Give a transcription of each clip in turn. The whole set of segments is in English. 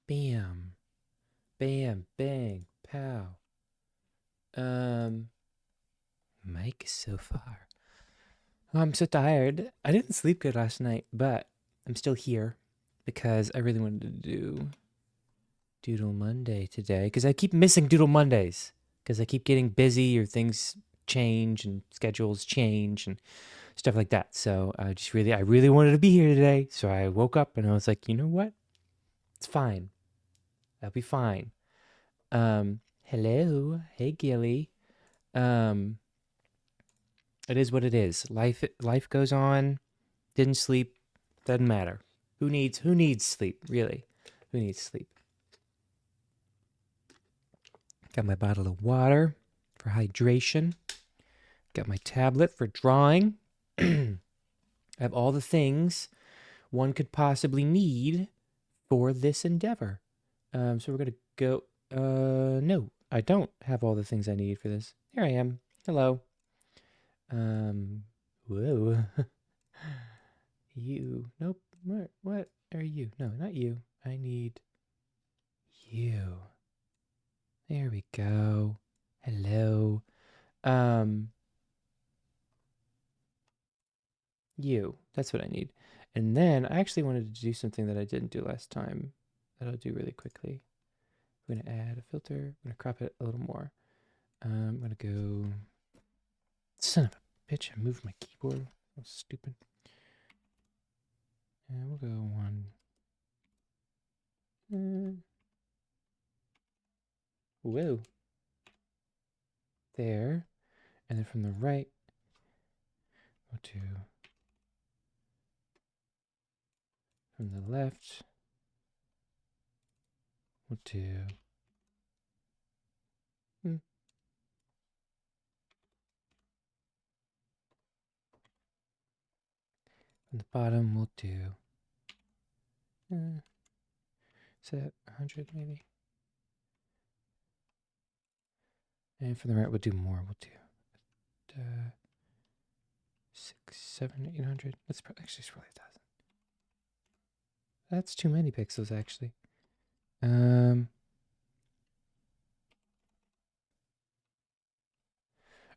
Bam. Bam. Bang. Pow. Um, Mike is so far. Oh, I'm so tired. I didn't sleep good last night, but I'm still here because I really wanted to do Doodle Monday today because I keep missing Doodle Mondays because I keep getting busy or things change and schedules change and stuff like that. So I really wanted to be here today. So I woke up and I was like, you know what? It's fine. I'll be fine. Hello. Hey, Gilly. Um, it is what it is. Life goes on. Didn't sleep. Doesn't matter. Who needs sleep, really? Who needs sleep? Got my bottle of water for hydration. Got my tablet for drawing. I have all the things one could possibly need for this endeavor. So we're gonna go. No, I don't have all the things I need for this. Here I am. Hello. Um, whoa. You. Nope. What are you? No, not you. I need you. There we go. Hello. Um, you. That's what I need. And then I actually wanted to do something that I didn't do last time that I'll do really quickly. I'm going to add a filter. I'm going to crop it a little more. I'm going to go. Son of a bitch, I moved my keyboard. So stupid. And we'll go one. Whoa. There. And then from the right, we'll do. From the left, we'll do. From the bottom, we'll do. Is that 100 maybe? And from the right, we'll do more. We'll do 6, 7, 800. That's probably, actually, it's probably 1,000. That's too many pixels, actually. And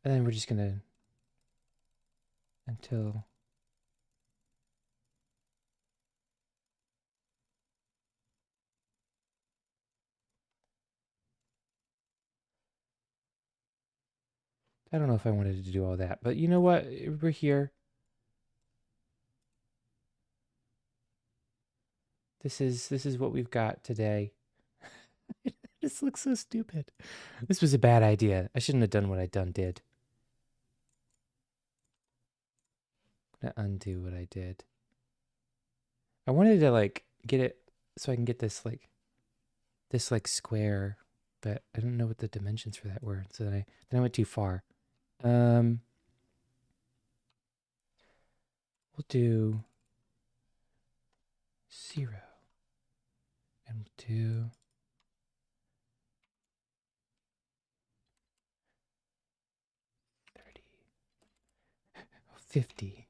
then we're just gonna until. I don't know if I wanted to do all that, but you know what? We're here. This is what we've got today. This looks so stupid. This was a bad idea. I shouldn't have done what I did. I'm gonna undo what I did. I wanted to like get it so I can get this square, but I don't know what the dimensions for that were. So then I went too far. Um, we'll do 0, and we'll do 30, 50.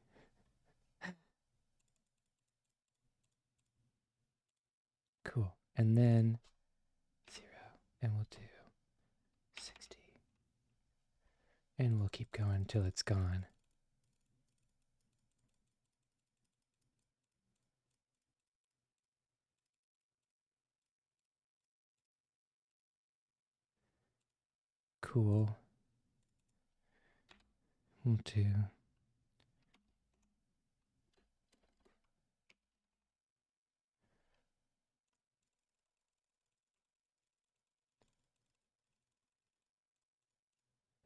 Cool. And then 0, and we'll do 60. And we'll keep going until it's gone. Cool. We'll do.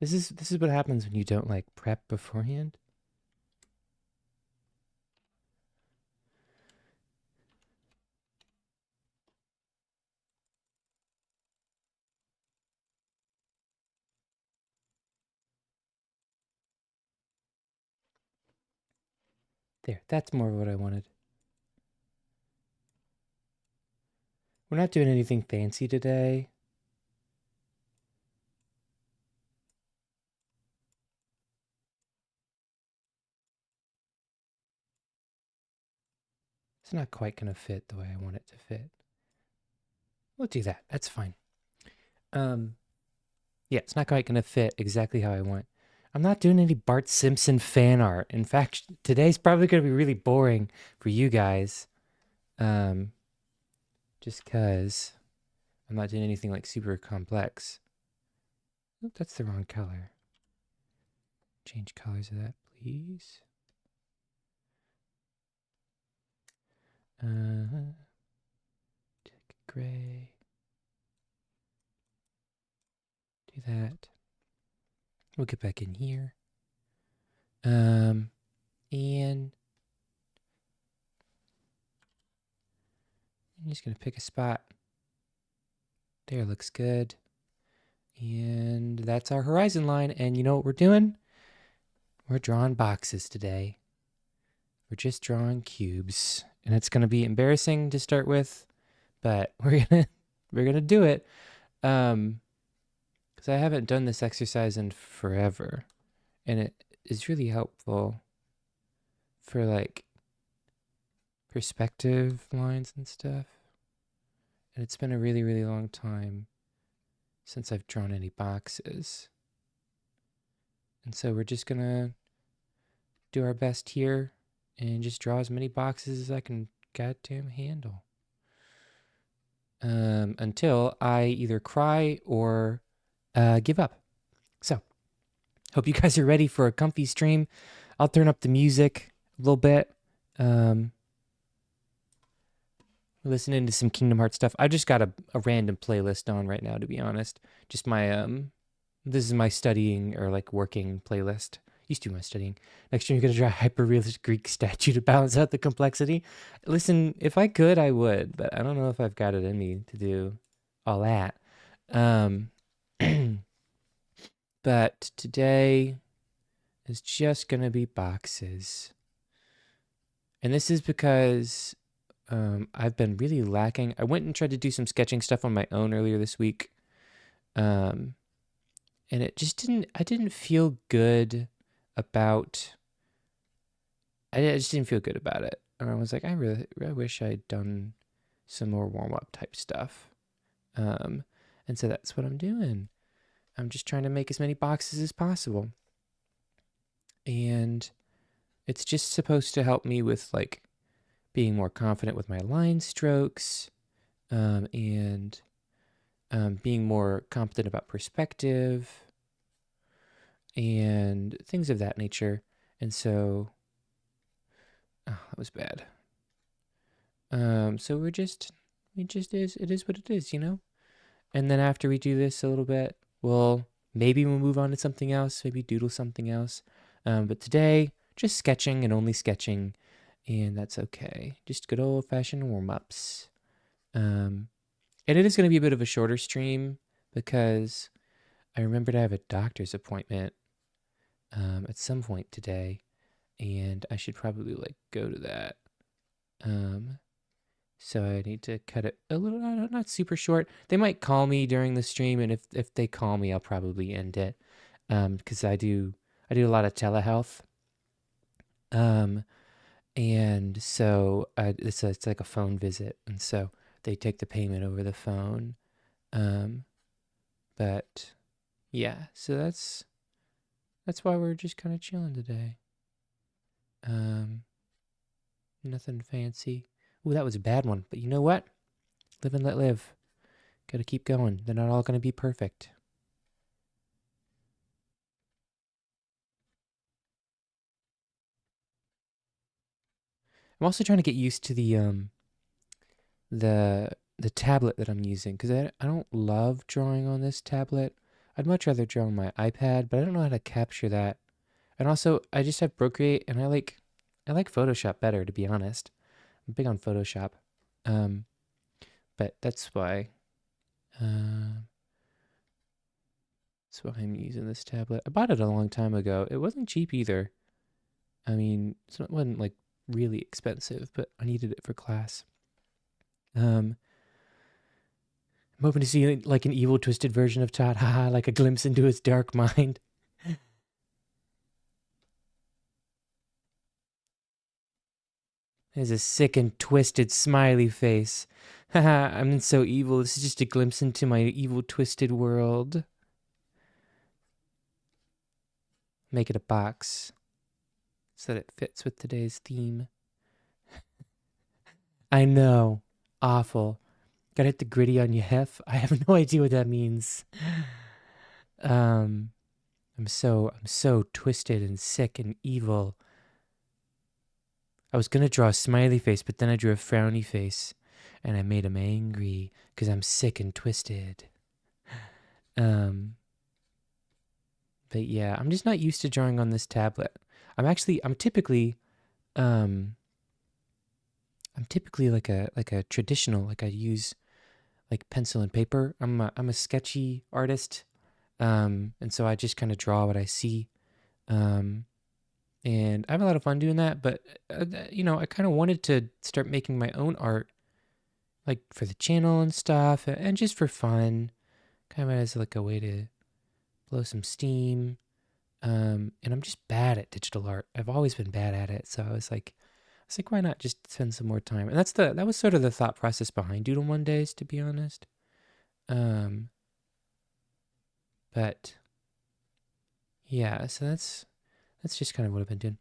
This is what happens when you don't like prep beforehand. There, that's more of what I wanted. We're not doing anything fancy today. It's not quite going to fit the way I want it to fit. We'll do that. That's fine. Um, yeah, it's not quite going to fit exactly how I want. I'm not doing any Bart Simpson fan art. In fact, today's probably going to be really boring for you guys. Um, just because I'm not doing anything like super complex. Oop, that's the wrong color. Change colors of that, please. Take gray. Do that. We'll get back in here. And I'm just gonna pick a spot. There, looks good. And that's our horizon line. And you know what we're doing? We're drawing boxes today. We're just drawing cubes. And it's gonna be embarrassing to start with, but we're gonna do it. Because I haven't done this exercise in forever. And it is really helpful for like perspective lines and stuff. And it's been a really, really long time since I've drawn any boxes. And so we're just gonna do our best here and just draw as many boxes as I can goddamn handle. Until I either cry or give up. So, hope you guys are ready for a comfy stream. I'll turn up the music a little bit. Listening to some Kingdom Hearts stuff. I just got a random playlist on right now, to be honest. Just my this is my studying or like working playlist. Used to be my studying. Next year you're gonna draw a hyper-realistic Greek statue to balance out the complexity. Listen, if I could, I would, but I don't know if I've got it in me to do all that. But today is just gonna be boxes. And this is because I've been really lacking. I went and tried to do some sketching stuff on my own earlier this week. And it just I didn't feel good about, I just didn't feel good about it. And I was like, I wish I'd done some more warm-up type stuff. And so that's what I'm doing. I'm just trying to make as many boxes as possible. And it's just supposed to help me with like being more confident with my line strokes, and being more competent about perspective and things of that nature. And so, oh, that was bad. So it is what it is, you know? And then after we do this a little bit, maybe we'll move on to something else, maybe doodle something else. But today, just sketching and only sketching, and that's okay. Just good old-fashioned warm-ups. And it is going to be a bit of a shorter stream because I remembered I have a doctor's appointment at some point today, and I should probably like go to that. So I need to cut it a little, not super short. They might call me during the stream, and if they call me, I'll probably end it. Because I do a lot of telehealth. And so it's like a phone visit, and so they take the payment over the phone. But yeah, so that's why we're just kind of chilling today. Nothing fancy. Ooh, that was a bad one. But you know what? Live and let live. Gotta keep going. They're not all gonna be perfect. I'm also trying to get used to the tablet that I'm using because I don't love drawing on this tablet. I'd much rather draw on my iPad, but I don't know how to capture that. And also, I just have Procreate, and I like Photoshop better, to be honest. I'm big on Photoshop. But that's why. That's why I'm using this tablet. I bought it a long time ago. It wasn't cheap either. I mean, it wasn't like really expensive, but I needed it for class. I'm hoping to see like an evil, twisted version of Todd. Haha, like a glimpse into his dark mind. There's a sick and twisted smiley face. Haha, I'm so evil. This is just a glimpse into my evil, twisted world. Make it a box so that it fits with today's theme. I know. Awful. Gotta hit the gritty on your hef. I have no idea what that means. Um, I'm so twisted and sick and evil. I was gonna draw a smiley face, but then I drew a frowny face, and I made him angry because I'm sick and twisted. Um, but yeah, I'm just not used to drawing on this tablet. Um, I'm typically like a traditional, like I use like pencil and paper. I'm a sketchy artist, and so I just kind of draw what I see, um, and I have a lot of fun doing that. But I kind of wanted to start making my own art, like for the channel and stuff, and just for fun, kind of as like a way to blow some steam. And I'm just bad at digital art. I've always been bad at it, so I was like, why not just spend some more time? And that was sort of the thought process behind Doodle Mondays, to be honest. Um, but yeah, so that's just kind of what I've been doing.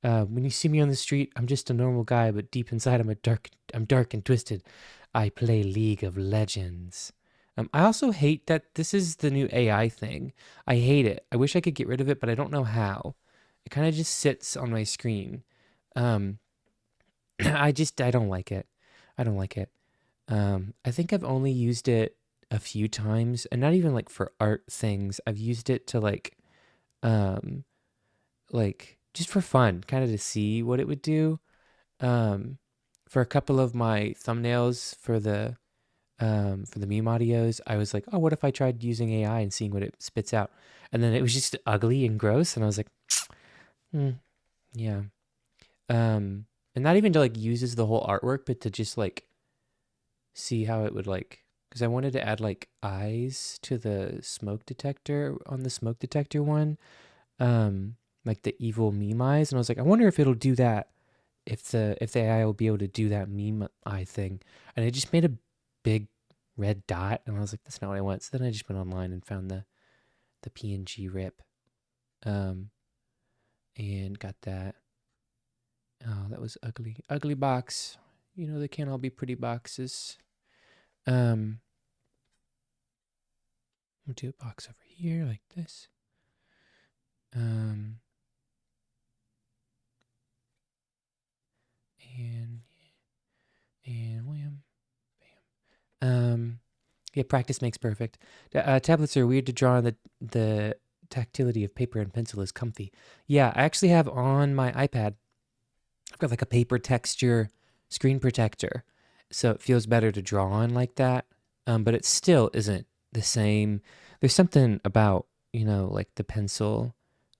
When you see me on the street, I'm just a normal guy, but deep inside, I'm dark and twisted. I play League of Legends. I also hate that this is the new AI thing. I hate it. I wish I could get rid of it, but I don't know how. It kind of just sits on my screen. Um, I don't like it. I don't like it. I think I've only used it a few times, and not even like for art things. I've used it to um, like just for fun, kind of to see what it would do. Um, for a couple of my thumbnails for the meme audios, I was like, oh, what if I tried using AI and seeing what it spits out? And then it was just ugly and gross, and I was like, hmm, yeah. Um, and not even to like uses the whole artwork, but to just like see how it would like, because I wanted to add like eyes to the smoke detector on the smoke detector one, like the evil meme eyes, and I was like, I wonder if it'll do that, if the AI will be able to do that meme eye thing, and it just made a big red dot, and I was like, that's not what I want. So then I just went online and found the PNG rip, um, and got that. Oh, that was ugly, ugly box. They can't all be pretty boxes. Um, We'll do a box over here like this. Um, and wham, bam. Yeah, practice makes perfect. Tablets are weird to draw on. The tactility of paper and pencil is comfy. Yeah, I actually have on my iPad, I've got like a paper texture screen protector, so it feels better to draw on like that. But it still isn't the same. There's something about like the pencil,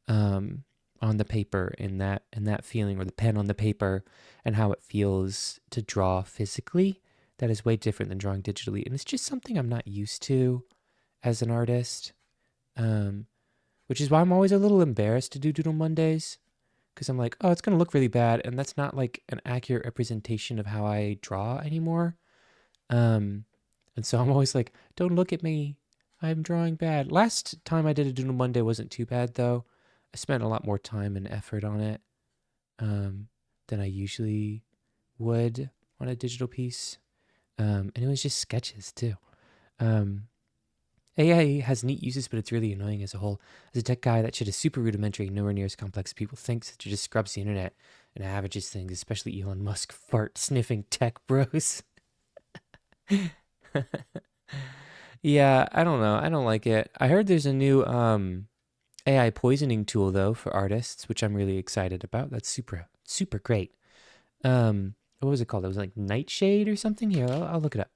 um, on the paper and that feeling, or the pen on the paper, and how it feels to draw physically. That is way different than drawing digitally, and it's just something I'm not used to as an artist. Um, which is why I'm always a little embarrassed to do Doodle Mondays, because I'm like, oh, it's gonna look really bad, and that's not like an accurate representation of how I draw anymore. Um, and so I'm always like, don't look at me, I'm drawing bad. Last time I did a Doodle Monday wasn't too bad though. I spent a lot more time and effort on it, um, than I usually would on a digital piece. And it was just sketches too. Um, AI has neat uses, but it's really annoying as a whole. As a tech guy, that shit is super rudimentary, nowhere near as complex as people think. So it just scrubs the internet and averages things, especially Elon Musk fart sniffing tech bros. Yeah, I don't know. I don't like it. I heard there's a new AI poisoning tool though for artists, which I'm really excited about. That's super super great. What was it called? It was like Nightshade or something. Here, I'll look it up.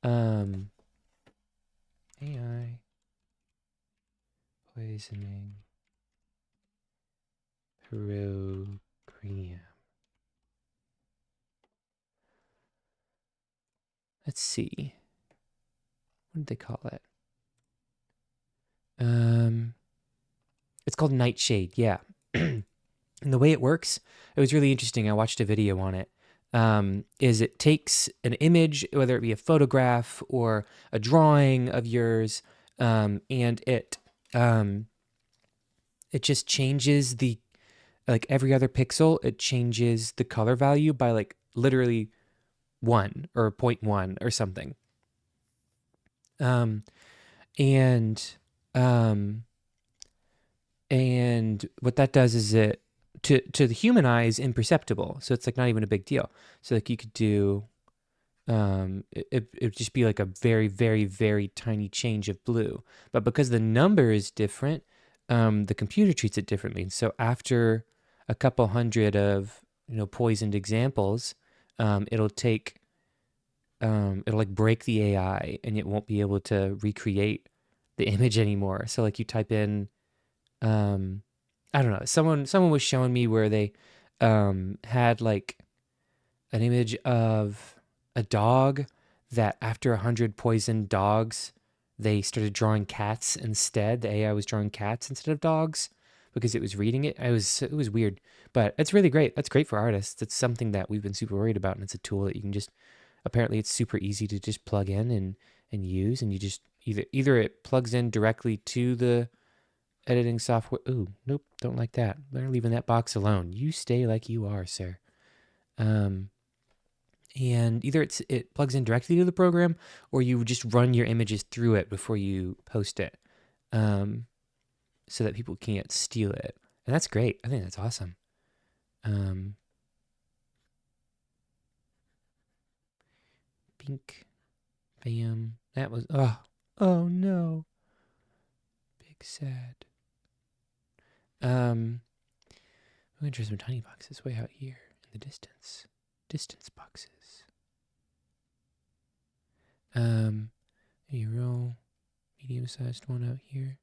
Um, AI poisoning program. Let's see. What did they call it? Um, it's called Nightshade. Yeah. And the way it works, it was really interesting. I watched a video on it. is it takes an image, whether it be a photograph or a drawing of yours, and um, it just changes the, like every other pixel, it changes the color value by like literally 1 or 0.1 or something. Um, and um, and what that does is it, to the human eye, is imperceptible. So it's like not even a big deal. So like you could do, it would just be like a very, very, very tiny change of blue. But because the number is different, the computer treats it differently. And so after a couple hundred of, poisoned examples, it'll take, it'll like break the AI and it won't be able to recreate the image anymore. So like you type in, um, I don't know, someone was showing me where they, had like an image of a dog that after 100 poisoned dogs, they started drawing cats instead. The AI was drawing cats instead of dogs because it was reading it. It was weird, but it's really great. That's great for artists. It's something that we've been super worried about, and it's a tool that you can just, apparently it's super easy to just plug in and use, and you just either it plugs in directly to the editing software. Ooh, nope, don't like that. They're leaving that box alone. You stay like you are, sir. Um, and either it plugs in directly to the program, or you just run your images through it before you post it, um, so that people can't steal it. And that's great. I think that's awesome. Um, Bink, bam. That was, oh no, big sad. I'm gonna try some tiny boxes way out here in the distance. Distance boxes. A real medium-sized one out here.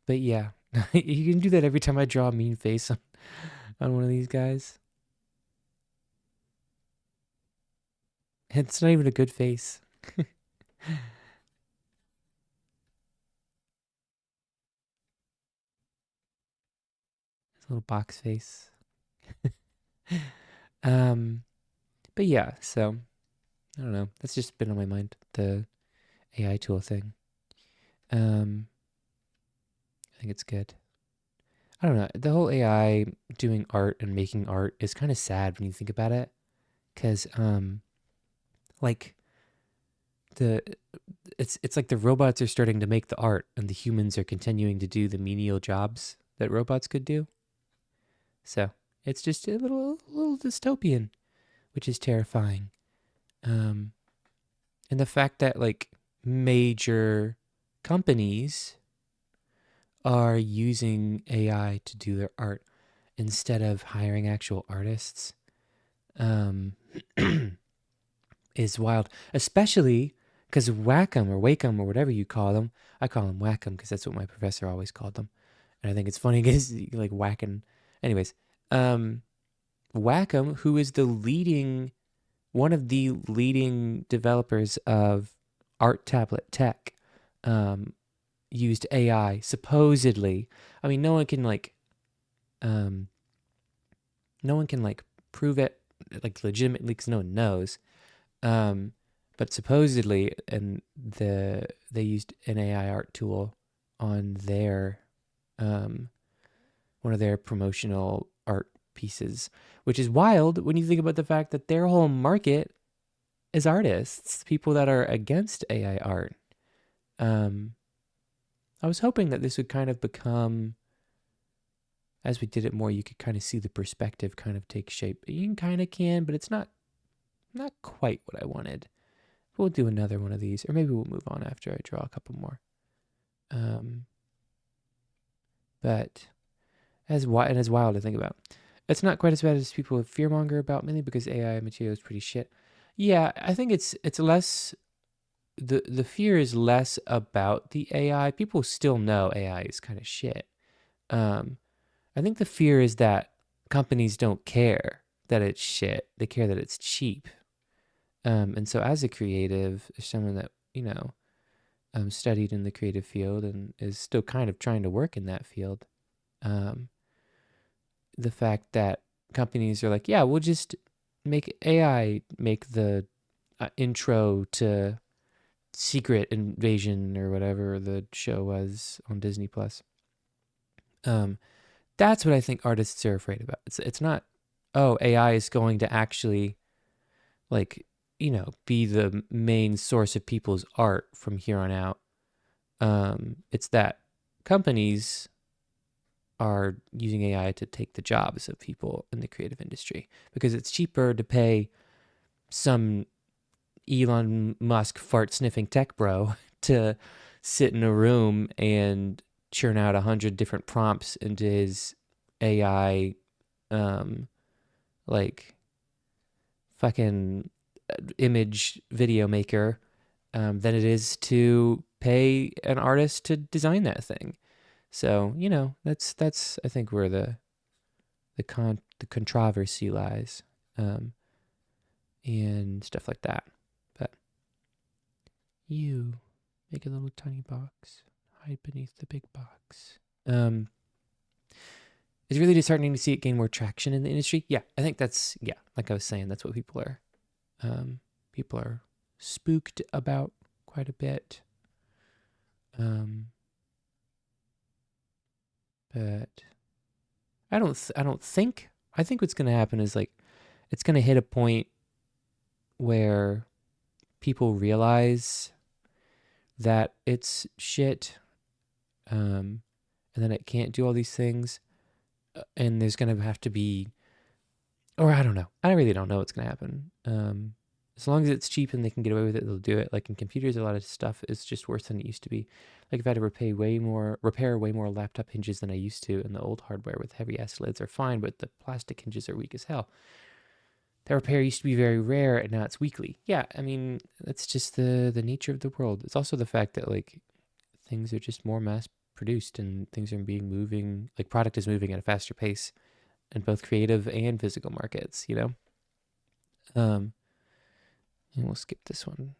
But yeah, you can do that every time I draw a mean face on one of these guys. It's not even a good face. It's a little box face. um, but yeah, so I don't know. That's just been on my mind, the AI tool thing. Um, I think it's good. I don't know. The whole AI doing art and making art is kind of sad when you think about it, because like the it's like the robots are starting to make the art, and the humans are continuing to do the menial jobs that robots could do. So it's just a little dystopian, which is terrifying. Um, and the fact that like major companies are using AI to do their art instead of hiring actual artists, um, is wild. Especially because Wacom or Wacom or whatever you call them, I call them Wacom because that's what my professor always called them, and I think it's funny because like whacking. Anyways, um, Wacom, who is one of the leading developers of art tablet tech, um, used AI supposedly. I mean, um, no one can like prove it like legitimately because no one knows. Um, but supposedly, and they used an AI art tool on their, um, one of their promotional art pieces, which is wild when you think about the fact that their whole market is artists, people that are against AI art. Um, I was hoping that this would kind of become, as we did it more, you could kind of see the perspective kind of take shape. You kind of can, but it's not quite what I wanted. We'll do another one of these, or maybe we'll move on after I draw a couple more. Um, but as wild to think about. It's not quite as bad as people fearmonger about, mainly because AI material is pretty shit. Yeah, I think it's less, the fear is less about the AI. People still know AI is kind of shit. Um, I think the fear is that companies don't care that it's shit. They care that it's cheap. And so as a creative, someone that, studied in the creative field and is still kind of trying to work in that field, um, the fact that companies are like, yeah, we'll just make AI make the intro to Secret Invasion or whatever the show was on Disney Plus. That's what I think artists are afraid about. It's not, oh, AI is going to actually like, be the main source of people's art from here on out. It's that companies are using AI to take the jobs of people in the creative industry because it's cheaper to pay some Elon Musk fart sniffing tech bro to sit in a room and churn out 100 different prompts into his AI, like fucking image video maker, than it is to pay an artist to design that thing. So that's I think where the controversy lies, and stuff like that. But you make a little tiny box, hide beneath the big box. It's really disheartening to see it gain more traction in the industry. Yeah, I think that's like I was saying, that's what people are spooked about quite a bit. But I think what's going to happen is like it's going to hit a point where people realize that it's shit, and then it can't do all these things, and there's going to have to be, or I don't know. I really don't know what's going to happen. As long as it's cheap and they can get away with it, they'll do it. Like in computers, a lot of stuff is just worse than it used to be. Like if I had to repair way more laptop hinges than I used to, and the old hardware with heavy ass lids are fine, but the plastic hinges are weak as hell. That repair used to be very rare, and now it's weekly. Yeah, I mean that's just the nature of the world. It's also the fact that like things are just more mass produced, and things are moving. Like product is moving at a faster pace in both creative and physical markets. And we'll skip this one.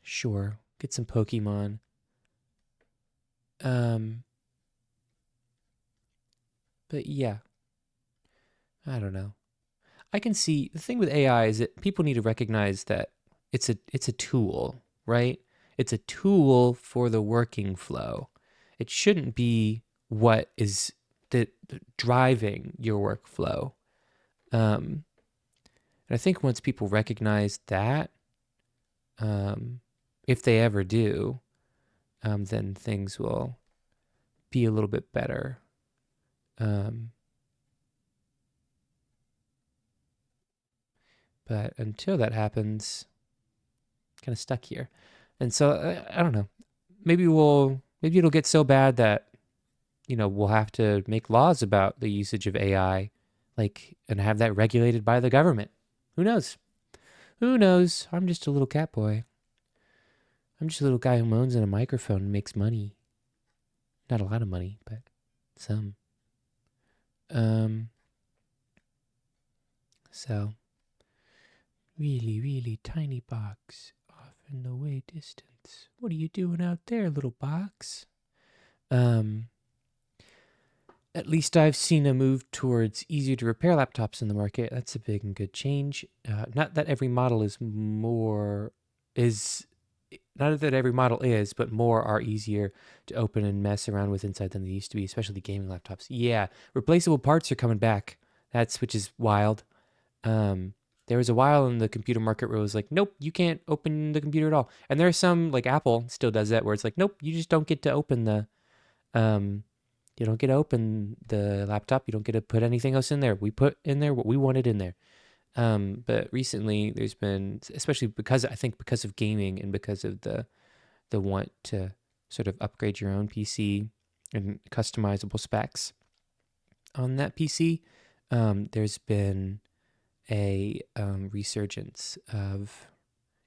Sure. Get some Pokemon. But yeah, I don't know. I can see the thing with AI is that people need to recognize that it's a tool, right? It's a tool for the working flow. It shouldn't be what is the driving your workflow. And I think once people recognize that, if they ever do, then things will be a little bit better. But until that happens, kind of stuck here. And so I don't know. Maybe it'll get so bad that we'll have to make laws about the usage of AI, like, and have that regulated by the government. Who knows? Who knows? I'm just a little cat boy. I'm just a little guy who moans in a microphone and makes money. Not a lot of money, but some. So, really, really tiny box off in the way distance. What are you doing out there, little box? At least I've seen a move towards easier to repair laptops in the market. That's a big and good change. Not that every model is, but more are easier to open and mess around with inside than they used to be, especially gaming laptops. Yeah, replaceable parts are coming back. Which is wild. There was a while in the computer market where it was like, nope, you can't open the computer at all. And there's some, like Apple still does that, where it's like, nope, you just don't get to open the laptop. You don't get to put anything else in there. We put in there what we wanted in there. But recently there's been, especially because of gaming and because of the want to sort of upgrade your own PC and customizable specs on that PC, there's been a resurgence of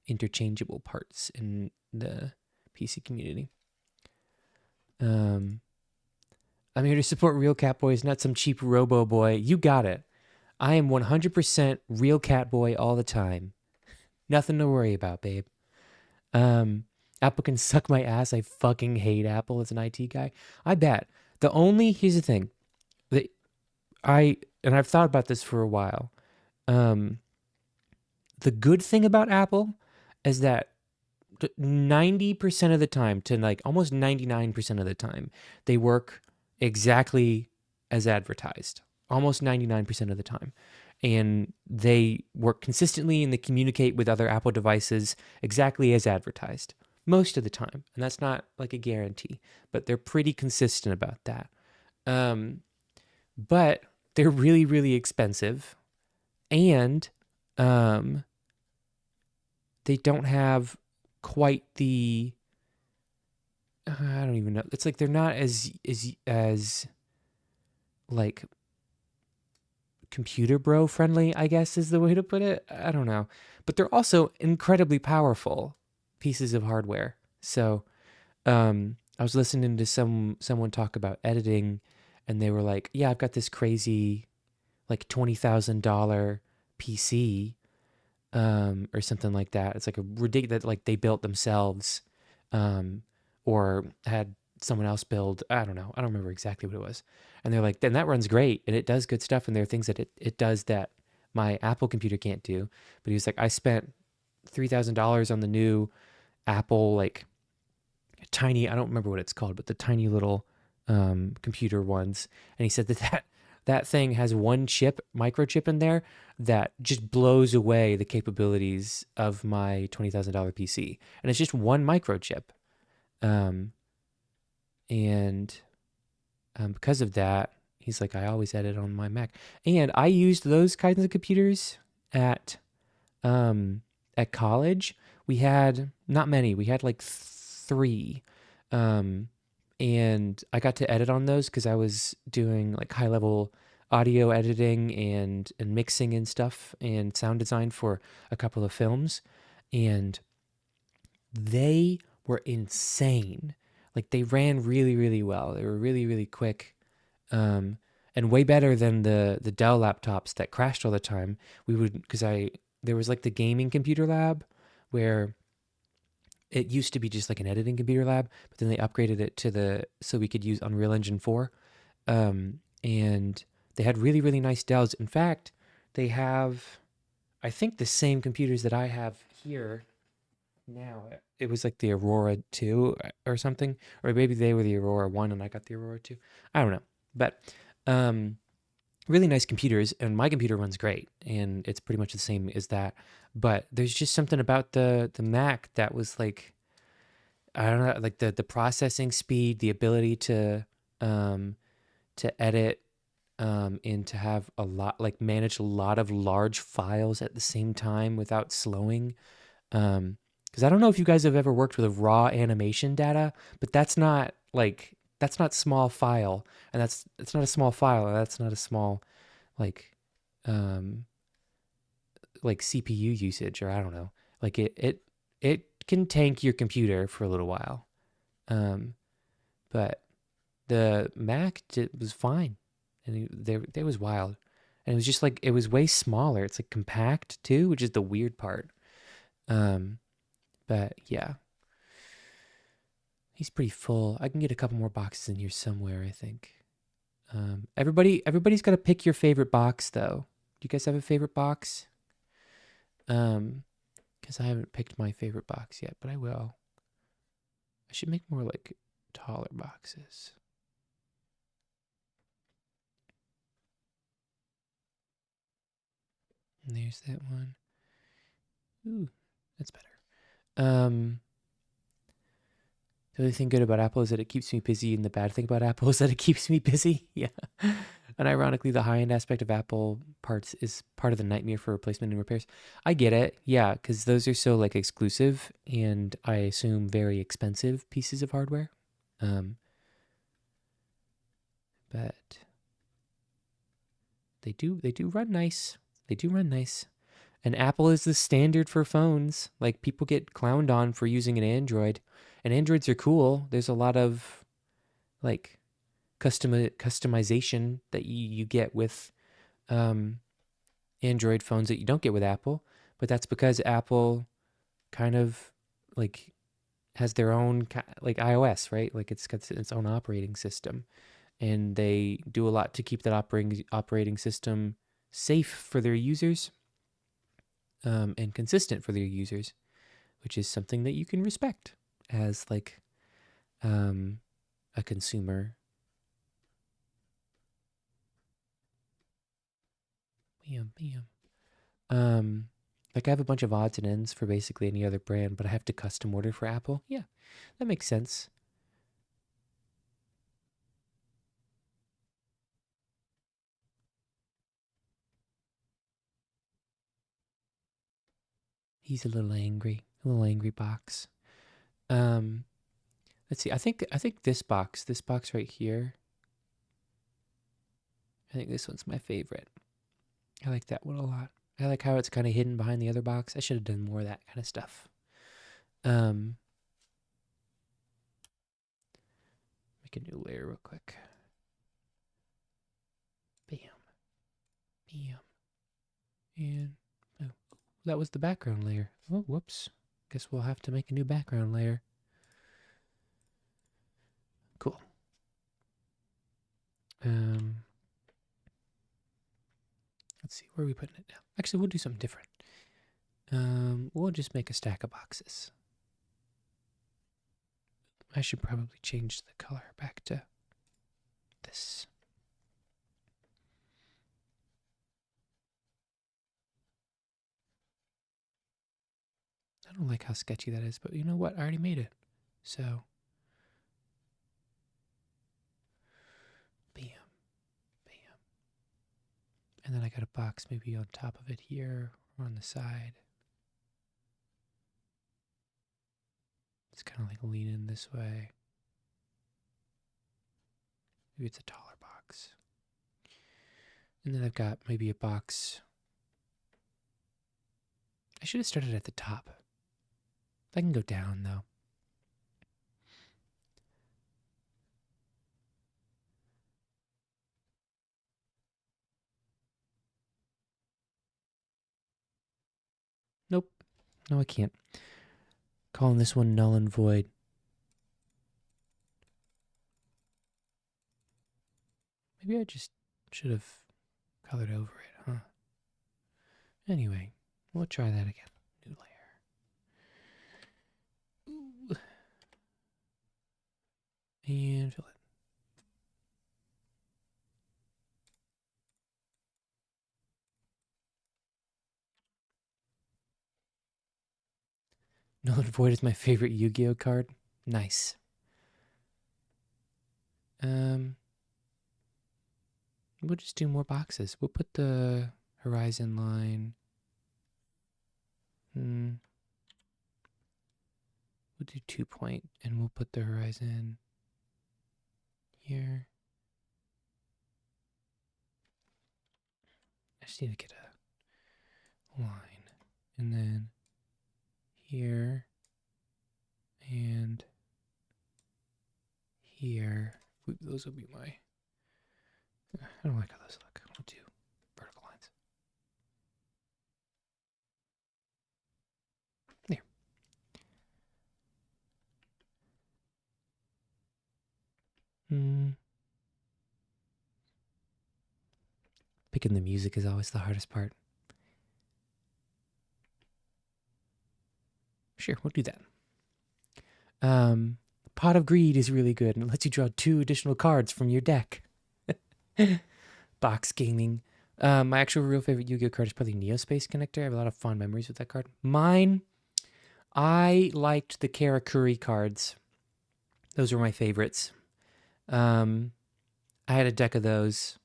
interchangeable parts in the PC community. I'm here to support real cat boys, not some cheap robo boy. You got it. I am 100% real cat boy all the time. Nothing to worry about, babe. Apple can suck my ass. I fucking hate Apple as an IT guy. I bet. Here's the thing. The, and I've thought about this for a while. Um, the good thing about Apple is that 90% of the time, to like almost 99% of the time, they work exactly as advertised. Almost 99% of the time. And they work consistently and they communicate with other Apple devices exactly as advertised most of the time. And that's not like a guarantee, but they're pretty consistent about that. Um, but they're really, really expensive, and um, they don't have quite the I don't even know. It's like they're not as like computer bro friendly, I guess is the way to put it. I don't know. But they're also incredibly powerful pieces of hardware. So, I was listening to someone talk about editing, and they were like, "Yeah, I've got this crazy like $20,000 PC or something like that. It's like a ridiculous that like they built themselves, um, or had someone else build. I don't know. I don't remember exactly what it was. And they're like, then that runs great and it does good stuff. And there are things that it does that my Apple computer can't do. But he was like, I spent $3,000 on the new Apple like tiny. I don't remember what it's called, but the tiny little computer ones. And he said that thing has one chip, microchip in there that just blows away the capabilities of my $20,000 PC. And it's just one microchip. Um, and because of that, he's like, I always edit on my Mac. And I used those kinds of computers at um, at college. We had not many. We had like three. Um, and I got to edit on those because I was doing like high level audio editing and mixing and stuff and sound design for a couple of films, and they were insane. Like they ran really really well. They were really really quick, um, and way better than the Dell laptops that crashed all the time. We would because I there was like the gaming computer lab where it used to be just like an editing computer lab, but then they upgraded it to the so we could use Unreal Engine 4. And they had really, really nice Dells. In fact, they have, I think, the same computers that I have here now. It was like the Aurora 2 or something, or maybe they were the Aurora 1 and I got the Aurora 2. I don't know. But um, really nice computers, and my computer runs great, and it's pretty much the same as that. But there's just something about the Mac that was like, I don't know, like the processing speed, the ability um to edit and to have a lot like manage a lot of large files at the same time without slowing. Because I don't know if you guys have ever worked with raw animation data, but that's not small file, and it's not a small file, and that's not a small like um like CPU usage, or I don't know. Like it can tank your computer for a little while. Um, but the Mac was fine, and they was wild, and it was just like it was way smaller. It's like compact too, which is the weird part. Um, but yeah, he's pretty full. I can get a couple more boxes in here somewhere, I think. Everybody's got to pick your favorite box though. Do you guys have a favorite box? Um, because I haven't picked my favorite box yet, but I will. I should make more like taller boxes. And there's that one. Ooh, that's better. Um, the only thing good about Apple is that it keeps me busy, and the bad thing about Apple is that it keeps me busy. Yeah. And ironically, the high end aspect of Apple parts is part of the nightmare for replacement and repairs. I get it. Yeah, because those are so like exclusive and I assume very expensive pieces of hardware. Um, but they do run nice. They do run nice. And Apple is the standard for phones. Like people get clowned on for using an Android, and Androids are cool. There's a lot of like customization that you get with um, Android phones that you don't get with Apple. But that's because Apple kind of like has their own like iOS, right? Like it's got its own operating system, and they do a lot to keep that operating system safe for their users, and consistent for their users, which is something that you can respect as like a consumer. Bam, bam. Like I have a bunch of odds and ends for basically any other brand, but I have to custom order for Apple. Yeah, that makes sense. He's a little angry box. Um, let's see. I think this box right here. I think this one's my favorite. I like that one a lot. I like how it's kind of hidden behind the other box. I should have done more of that kind of stuff. Um, make a new layer real quick. Bam, bam, and oh, that was the background layer. Oh, whoops. Guess we'll have to make a new background layer. Cool. Let's see, where are we putting it now? Actually, we'll do something different. We'll just make a stack of boxes. I should probably change the color back to this. I don't like how sketchy that is, but you know what? I already made it. So, bam, bam. And then I got a box maybe on top of it here or on the side. It's kind of like leaning this way. Maybe it's a taller box. And then I've got maybe a box. I should have started at the top. I can go down though. Nope. No, I can't. Calling this one null and void. Maybe I just should have colored over it, huh? Anyway, we'll try that again. New layer. Ooh. And fill it. Null and void is my favorite Yu-Gi-Oh card. Nice. We'll just do more boxes. We'll put the horizon line. We'll do 2 point, and we'll put the horizon here. I just need to get a line, and then here and here. Those will be my. I don't like how those look. We'll do vertical lines. There. Picking the music is always the hardest part. Sure, we'll do that. Pot of Greed is really good, and it lets you draw 2 additional cards from your deck. Box gaming. My actual real favorite Yu-Gi-Oh card is probably Neospace Connector. I have a lot of fond memories with that card. Mine, I liked the Karakuri cards. Those were my favorites. I had a deck of those.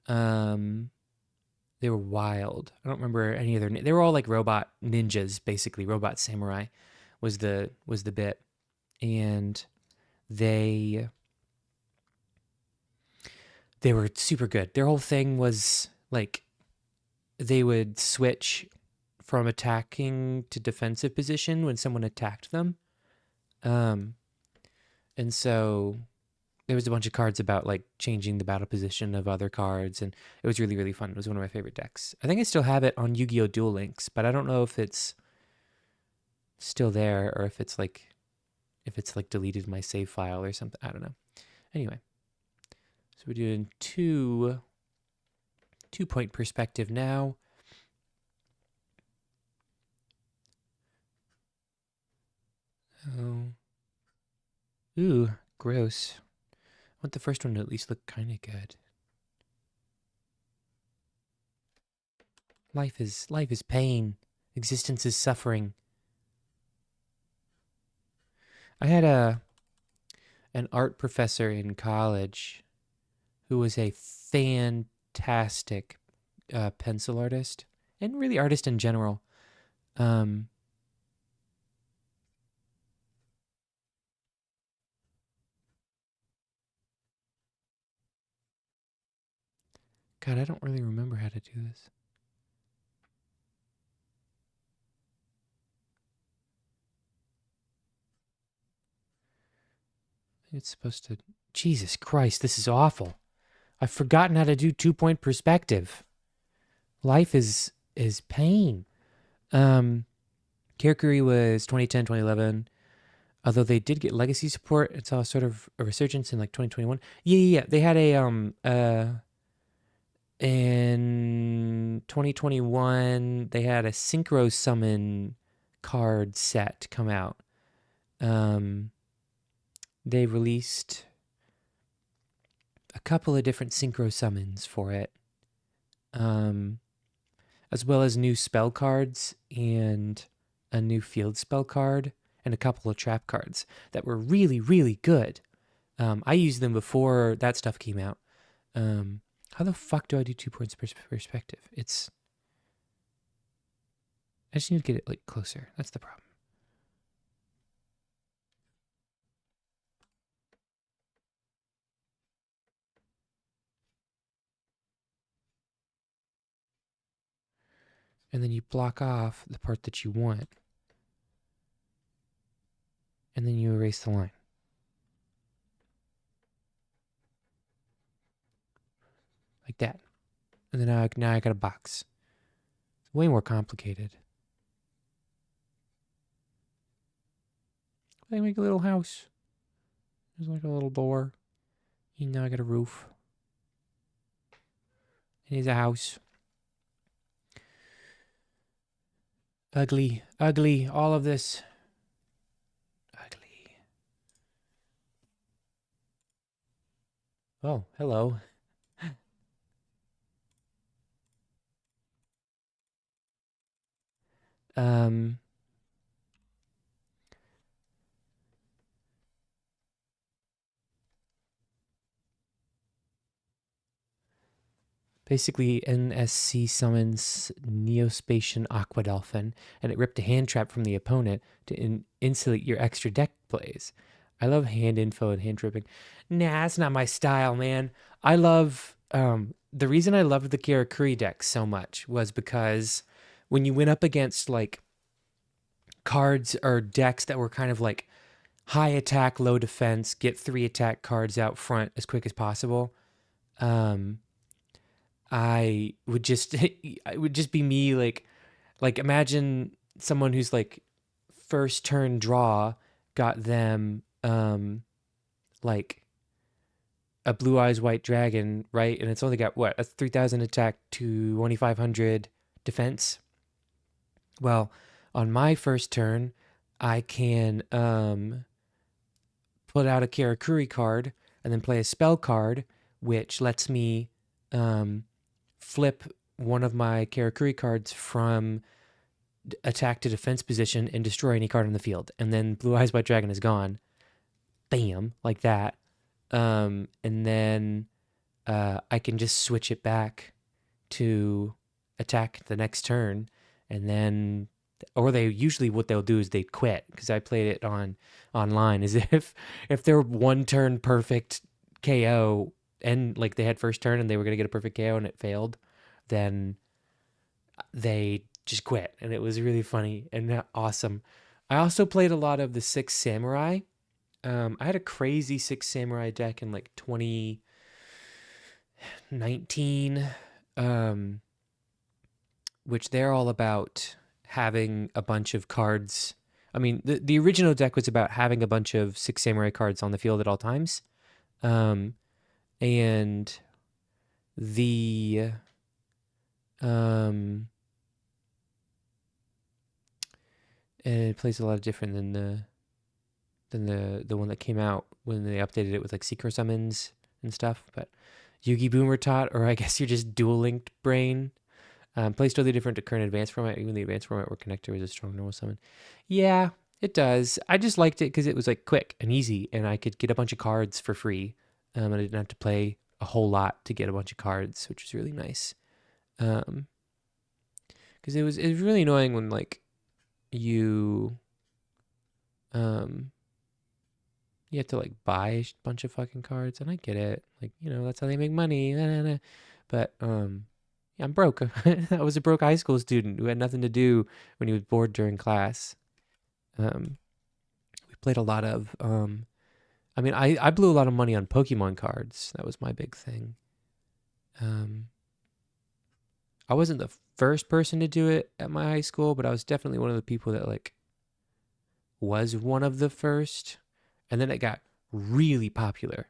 They were wild. I don't remember any of their names. They were all like robot ninjas, basically. Robot samurai was the bit. And they were super good. Their whole thing was like they would switch from attacking to defensive position when someone attacked them. And so there was a bunch of cards about like changing the battle position of other cards, and it was really, really fun. It was one of my favorite decks. I think I still have it on Yu-Gi-Oh! Duel Links, but I don't know if it's still there or if it's like if it's like deleted my save file or something. I don't know. Anyway, so we're doing 2-point perspective now. Oh. Ooh, gross. I want the first one to at least look kind of good. Life is pain. Existence is suffering. I had an art professor in college who was a fantastic pencil artist and really artist in general. God, I don't really remember how to do this. It's supposed to. Jesus Christ, this is awful. I've forgotten how to do 2-point perspective. Life is pain. Karakuri was 2010, 2011. Although they did get legacy support, it saw sort of a resurgence in like 2021. Yeah. They had a in 2021 they had a synchro summon card set come out. They released a couple of different synchro summons for it. As well as new spell cards and a new field spell card and a couple of trap cards that were really, really good. I used them before that stuff came out. How the fuck do I do 2 points perspective? I just need to get it like closer. That's the problem. And then you block off the part that you want. And then you erase the line. Like that. And then now I got a box. It's way more complicated. I make a little house. There's like a little door. And now I got a roof. It is a house. Ugly, ugly, all of this. Ugly. Oh, hello. um, Basically, NSC summons Neospatian Aqua Dolphin, and it ripped a hand trap from the opponent to insulate your extra deck plays. I love hand info and hand tripping. Nah, that's not my style, man. I love the reason I loved the Karakuri deck so much was because when you went up against like cards or decks that were kind of like high attack, low defense, get 3 attack cards out front as quick as possible. I would just it would just be me like imagine someone who's like first turn draw got them like a blue eyes white dragon, right? And it's only got what, a 3,000 attack to 2,500 defense. Well, on my first turn, I can put out a Karakuri card and then play a spell card, which lets me flip one of my Karakuri cards from attack to defense position and destroy any card on the field. And then Blue Eyes White Dragon is gone. Bam, like that. And then I can just switch it back to attack the next turn. And then, or they usually what they'll do is they quit, because I played it online. Is if they're one turn perfect KO and like they had first turn and they were gonna get a perfect KO and it failed, then they just quit, and it was really funny and awesome. I also played a lot of the Six Samurai. I had a crazy Six Samurai deck in like 2019, which they're all about having a bunch of cards I mean, the original deck was about having a bunch of Six Samurai cards on the field at all times. Um, and the and it plays a lot different than the one that came out when they updated it with like Secret Summons and stuff. But Yugi Boomer Tot, or I guess you're just Dual Linked Brain, plays totally different to current advanced format. Even the advanced format where Connector was a strong normal summon. Yeah, it does. I just liked it because it was like quick and easy, and I could get a bunch of cards for free. And I didn't have to play a whole lot to get a bunch of cards, which was really nice. Because it was really annoying when like you um you have to like buy a bunch of fucking cards, and I get it, like, that's how they make money. But yeah, I'm broke. I was a broke high school student who had nothing to do when he was bored during class. um we played a lot of I mean, I blew a lot of money on Pokemon cards. That was my big thing. um I wasn't the first person to do it at my high school, but I was definitely one of the people that like was one of the first. And then it got really popular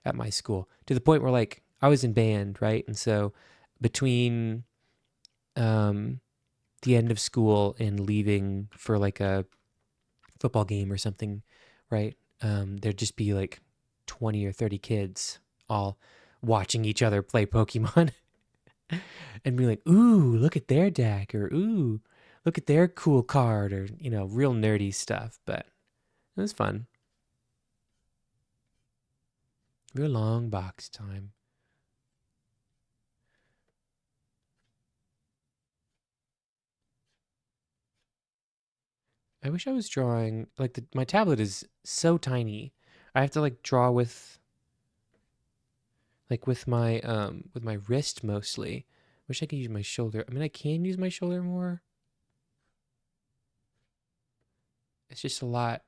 at my school, to the point where like I was in band, right? And so between um, the end of school and leaving for like a football game or something, right? There'd just be like 20 or 30 kids all watching each other play Pokemon and be like, ooh, look at their deck, or ooh, look at their cool card, or, real nerdy stuff. But it was fun. Real long box time. I wish I was drawing like my tablet is so tiny. I have to like draw with my wrist mostly. Wish I could use my shoulder. I mean, I can use my shoulder more. It's just a lot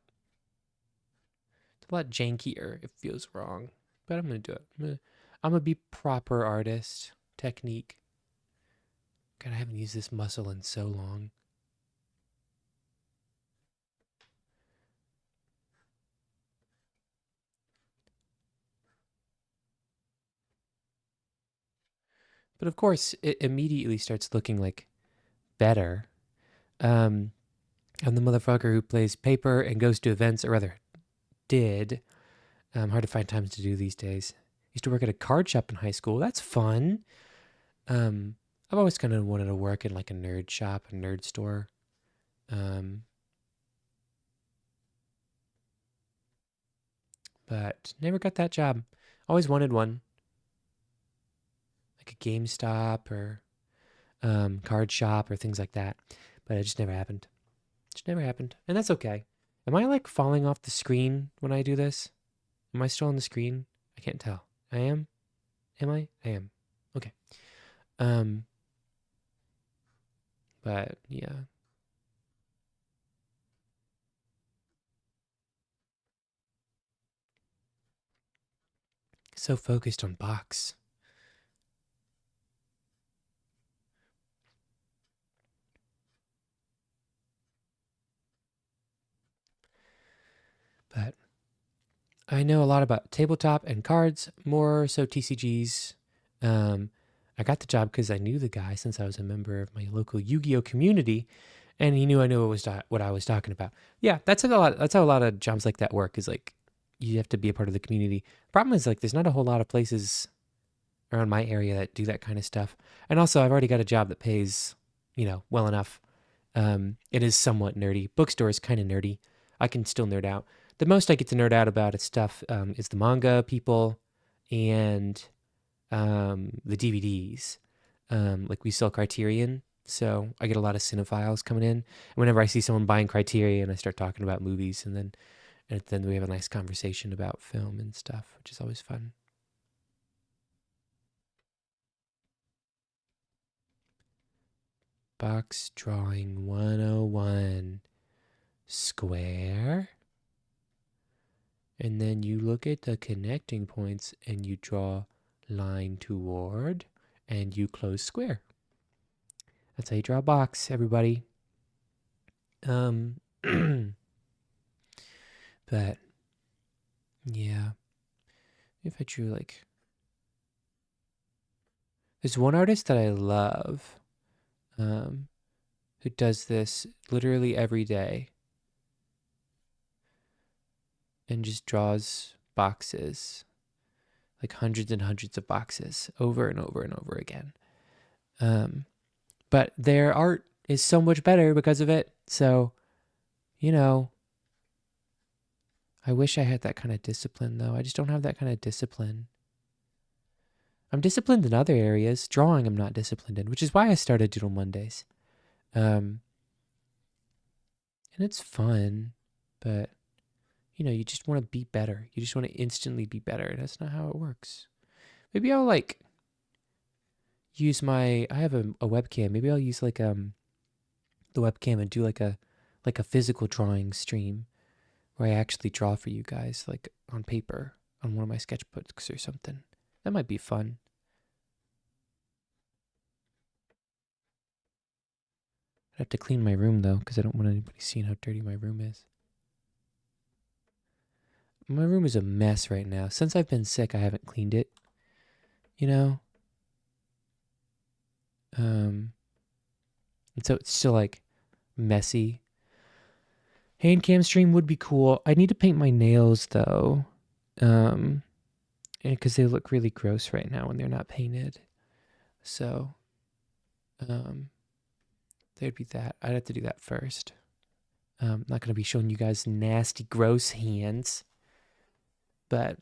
jankier. It feels wrong, but I'm gonna do it. I'm gonna be proper artist technique. God, I haven't used this muscle in so long. But of course, it immediately starts looking like better. Um, I'm the motherfucker who plays paper and goes to events, or rather, did. Hard to find times to do these days. Used to work at a card shop in high school. That's fun. Um, I've always kind of wanted to work in like a nerd shop, a nerd store. Um, but never got that job. Always wanted one, like a GameStop or card shop or things like that. But it just never happened. Just never happened. And that's okay. Am I like falling off the screen when I do this? Am I still on the screen? I can't tell. I am? Am I? I am. Okay. Um, but yeah. So focused on box. But I know a lot about tabletop and cards, more so TCGs. Um, I got the job because I knew the guy since I was a member of my local Yu-Gi-Oh community, and he knew I knew what I was talking about. Yeah, that's how a lot. That's how a lot of jobs like that work. Is like you have to be a part of the community. Problem is like there's not a whole lot of places around my area that do that kind of stuff. And also, I've already got a job that pays, well enough. It is somewhat nerdy. Bookstore is kind of nerdy. I can still nerd out. The most I get to nerd out about is stuff is the manga people and the DVDs. Like we sell Criterion, so I get a lot of cinephiles coming in. And whenever I see someone buying Criterion, I start talking about movies, and then we have a nice conversation about film and stuff, which is always fun. Box drawing 101. Square. And then you look at the connecting points and you draw line toward and you close square. That's how you draw a box, everybody. Um, but yeah, if I drew like, there's one artist that I love, who does this literally every day and just draws boxes, like hundreds and hundreds of boxes over and over and over again. But their art is so much better because of it. So, you know, I wish I had that kind of discipline, though. I just don't have that kind of discipline. I'm disciplined in other areas. Drawing, I'm not disciplined in, which is why I started Doodle Mondays. And it's fun, but, you know, you just want to be better. You just want to instantly be better. And that's not how it works. Maybe I'll, like, use I have a webcam. Maybe I'll use, like, the webcam and do, like a physical drawing stream where I actually draw for you guys, like on paper, on one of my sketchbooks or something. That might be fun. I'd have to clean my room though, because I don't want anybody seeing how dirty my room is. My room is a mess right now. Since I've been sick, I haven't cleaned it. You know? And so it's still like messy. Hand cam stream would be cool. I need to paint my nails though. Because they look really gross right now when they're not painted. So, there'd be that. I'd have to do that first. I'm not going to be showing you guys nasty, gross hands. But,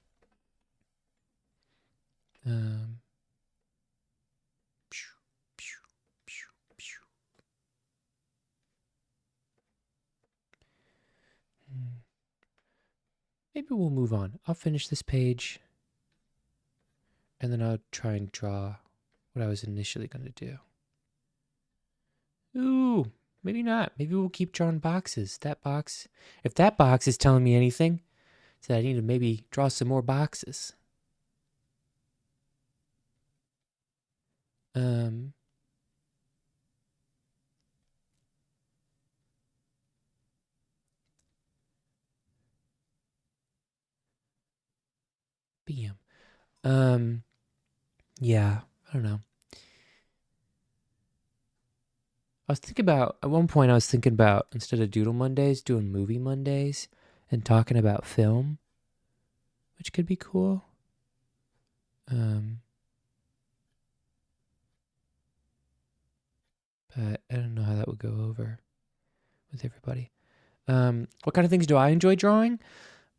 maybe we'll move on. I'll finish this page. And then I'll try and draw what I was initially going to do. Ooh, maybe not. Maybe we'll keep drawing boxes. That box, if that box is telling me anything, so I need to maybe draw some more boxes. Bam. Yeah, I don't know. At one point I was thinking about, instead of Doodle Mondays, doing Movie Mondays and talking about film, which could be cool. But I don't know how that would go over with everybody. What kind of things do I enjoy drawing?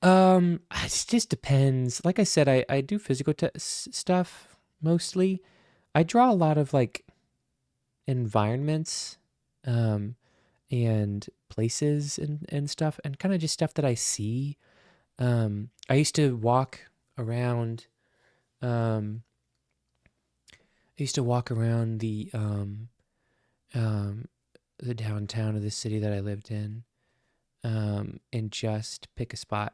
It just depends. Like I said, I do physical stuff mostly. I draw a lot of like environments, and places and stuff, and kind of just stuff that I see. I used to walk around. I used to walk around the downtown of the city that I lived in, and just pick a spot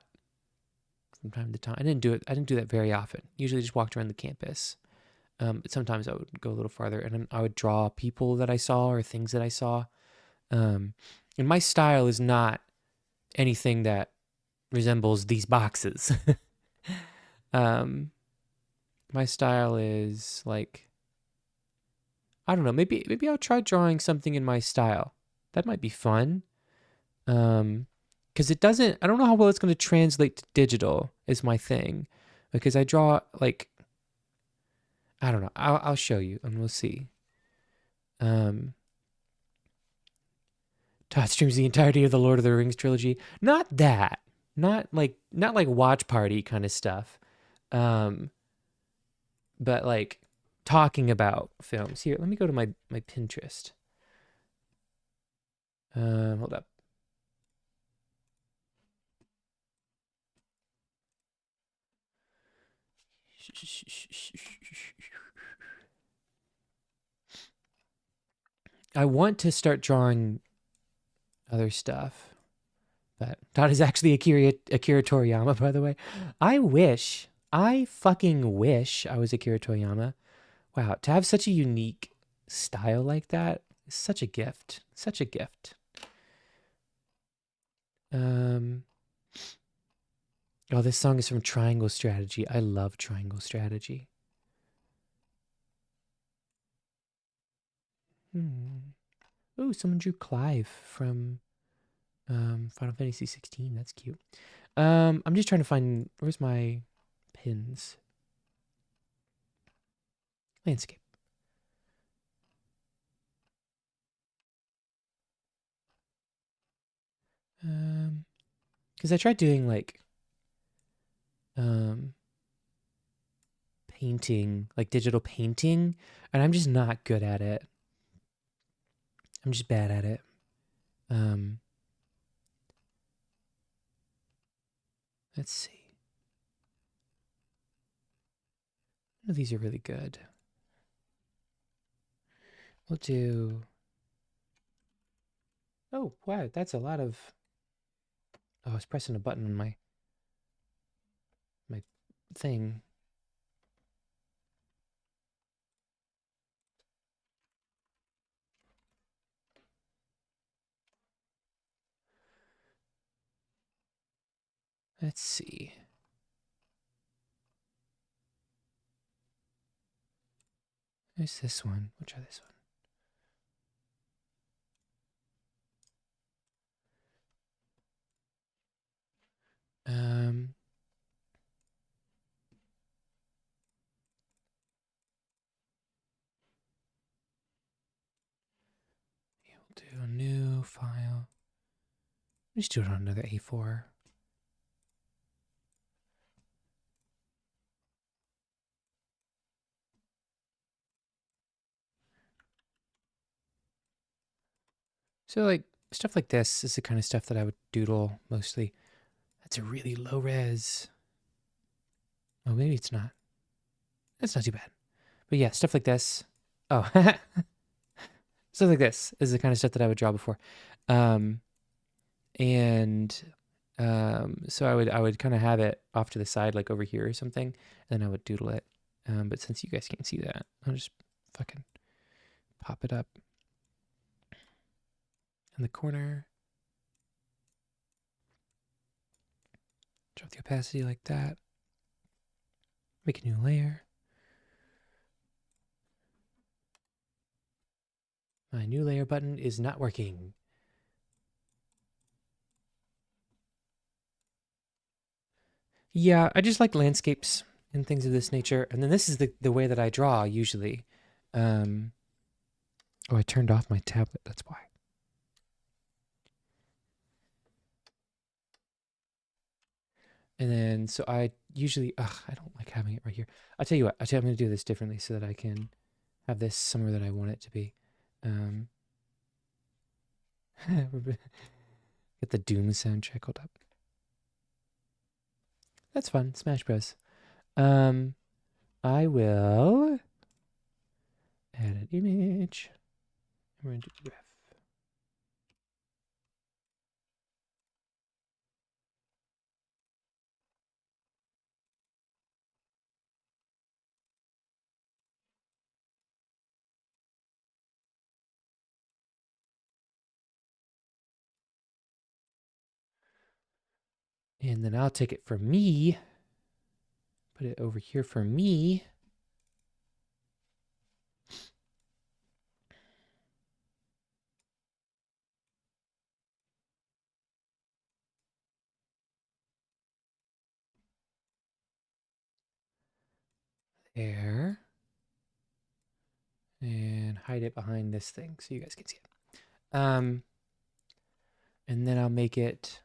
from time to time. I didn't do that very often. Usually just walked around the campus. But sometimes I would go a little farther, and I would draw people that I saw or things that I saw. And my style is not anything that resembles these boxes. My style is like, I don't know, maybe I'll try drawing something in my style. That might be fun. Because I don't know how well it's going to translate to digital is my thing. Because I draw like, I don't know. I'll show you and we'll see. Todd streams the entirety of the Lord of the Rings trilogy. Not that. Not like watch party kind of stuff. But like talking about films. Here, let me go to my Pinterest. Hold up. I want to start drawing other stuff. But Todd is actually Akira Toriyama, by the way. I fucking wish I was Akira Toriyama. Wow, to have such a unique style like that is such a gift. Such a gift. Oh, this song is from Triangle Strategy. I love Triangle Strategy. Oh, someone drew Clive from Final Fantasy 16. That's cute. I'm just trying to find, where's my pins? Landscape. Because I tried doing like painting, like digital painting, and I'm just not good at it. I'm just bad at it. Let's see. Oh, these are really good. We'll do. Oh, wow, that's a lot of. Oh, I was pressing a button on my thing. Let's see. There's this one. We'll try this one. We'll do a new file. Just do it on another A4. So, like, stuff like this is the kind of stuff that I would doodle mostly. That's a really low res. Oh, maybe it's not. That's not too bad. But yeah, stuff like this. Oh, stuff like this is the kind of stuff that I would draw before. And so I would kind of have it off to the side, like over here or something, and then I would doodle it. But since you guys can't see that, I'll just fucking pop it up in the corner. Drop the opacity like that. Make a new layer. My new layer button is not working. Yeah, I just like landscapes and things of this nature. And then this is the way that I draw usually. Oh, I turned off my tablet. That's why. And then, so I usually, I don't like having it right here. I'll tell you what, I'm going to do this differently so that I can have this somewhere that I want it to be. Get the Doom soundtrack. Hold up. That's fun. Smash Bros. I will add an image. We're going to do ref. And then I'll take it for me. Put it over here for me. There. And hide it behind this thing so you guys can see it. And then I'll make it.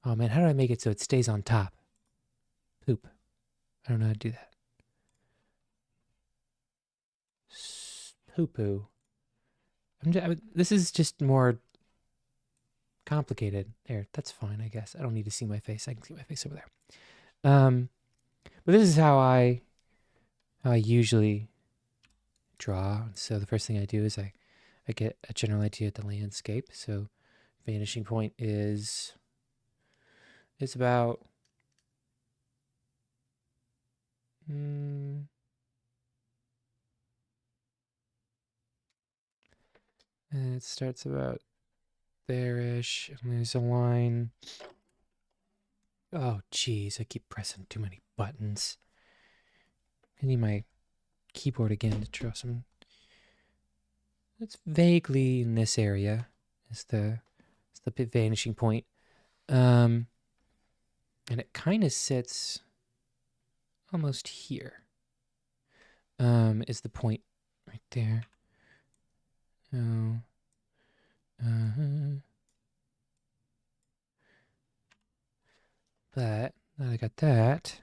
Oh man, how do I make it so it stays on top? Poop. I don't know how to do that. Poo poo. This is just more complicated. There, that's fine, I guess. I don't need to see my face. I can see my face over there. But this is how I usually draw. So the first thing I do is I get a general idea of the landscape. So vanishing point is it's about and it starts about there-ish. And there's a line. Oh, jeez, I keep pressing too many buttons. I need my keyboard again to draw some. It's vaguely in this area. It's the bit vanishing point. And it kind of sits almost here. Is the point right there. Oh. But now I got that,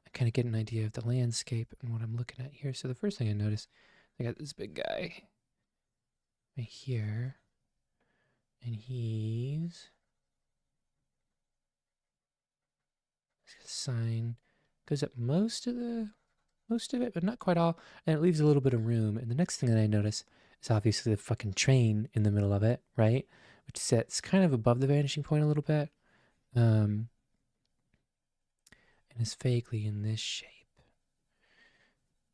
I kind of get an idea of the landscape and what I'm looking at here. So the first thing I notice, I got this big guy right here, and he's got a sign, goes up most of it, but not quite all, and it leaves a little bit of room. And the next thing that I notice is obviously the fucking train in the middle of it, right? Which sits kind of above the vanishing point a little bit. And is vaguely in this shape.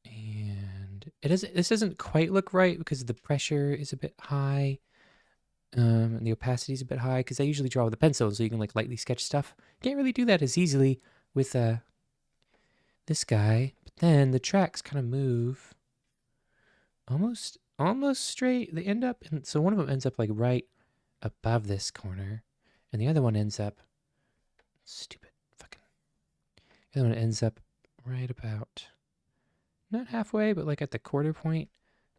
And this doesn't quite look right because the pressure is a bit high. And the opacity is a bit high because I usually draw with a pencil so you can like lightly sketch stuff. Can't really do that as easily with this guy. But then the tracks kind of move almost straight. They end up, and so one of them ends up like right above this corner, and the other one ends up the other one ends up right about, not halfway, but like at the quarter point.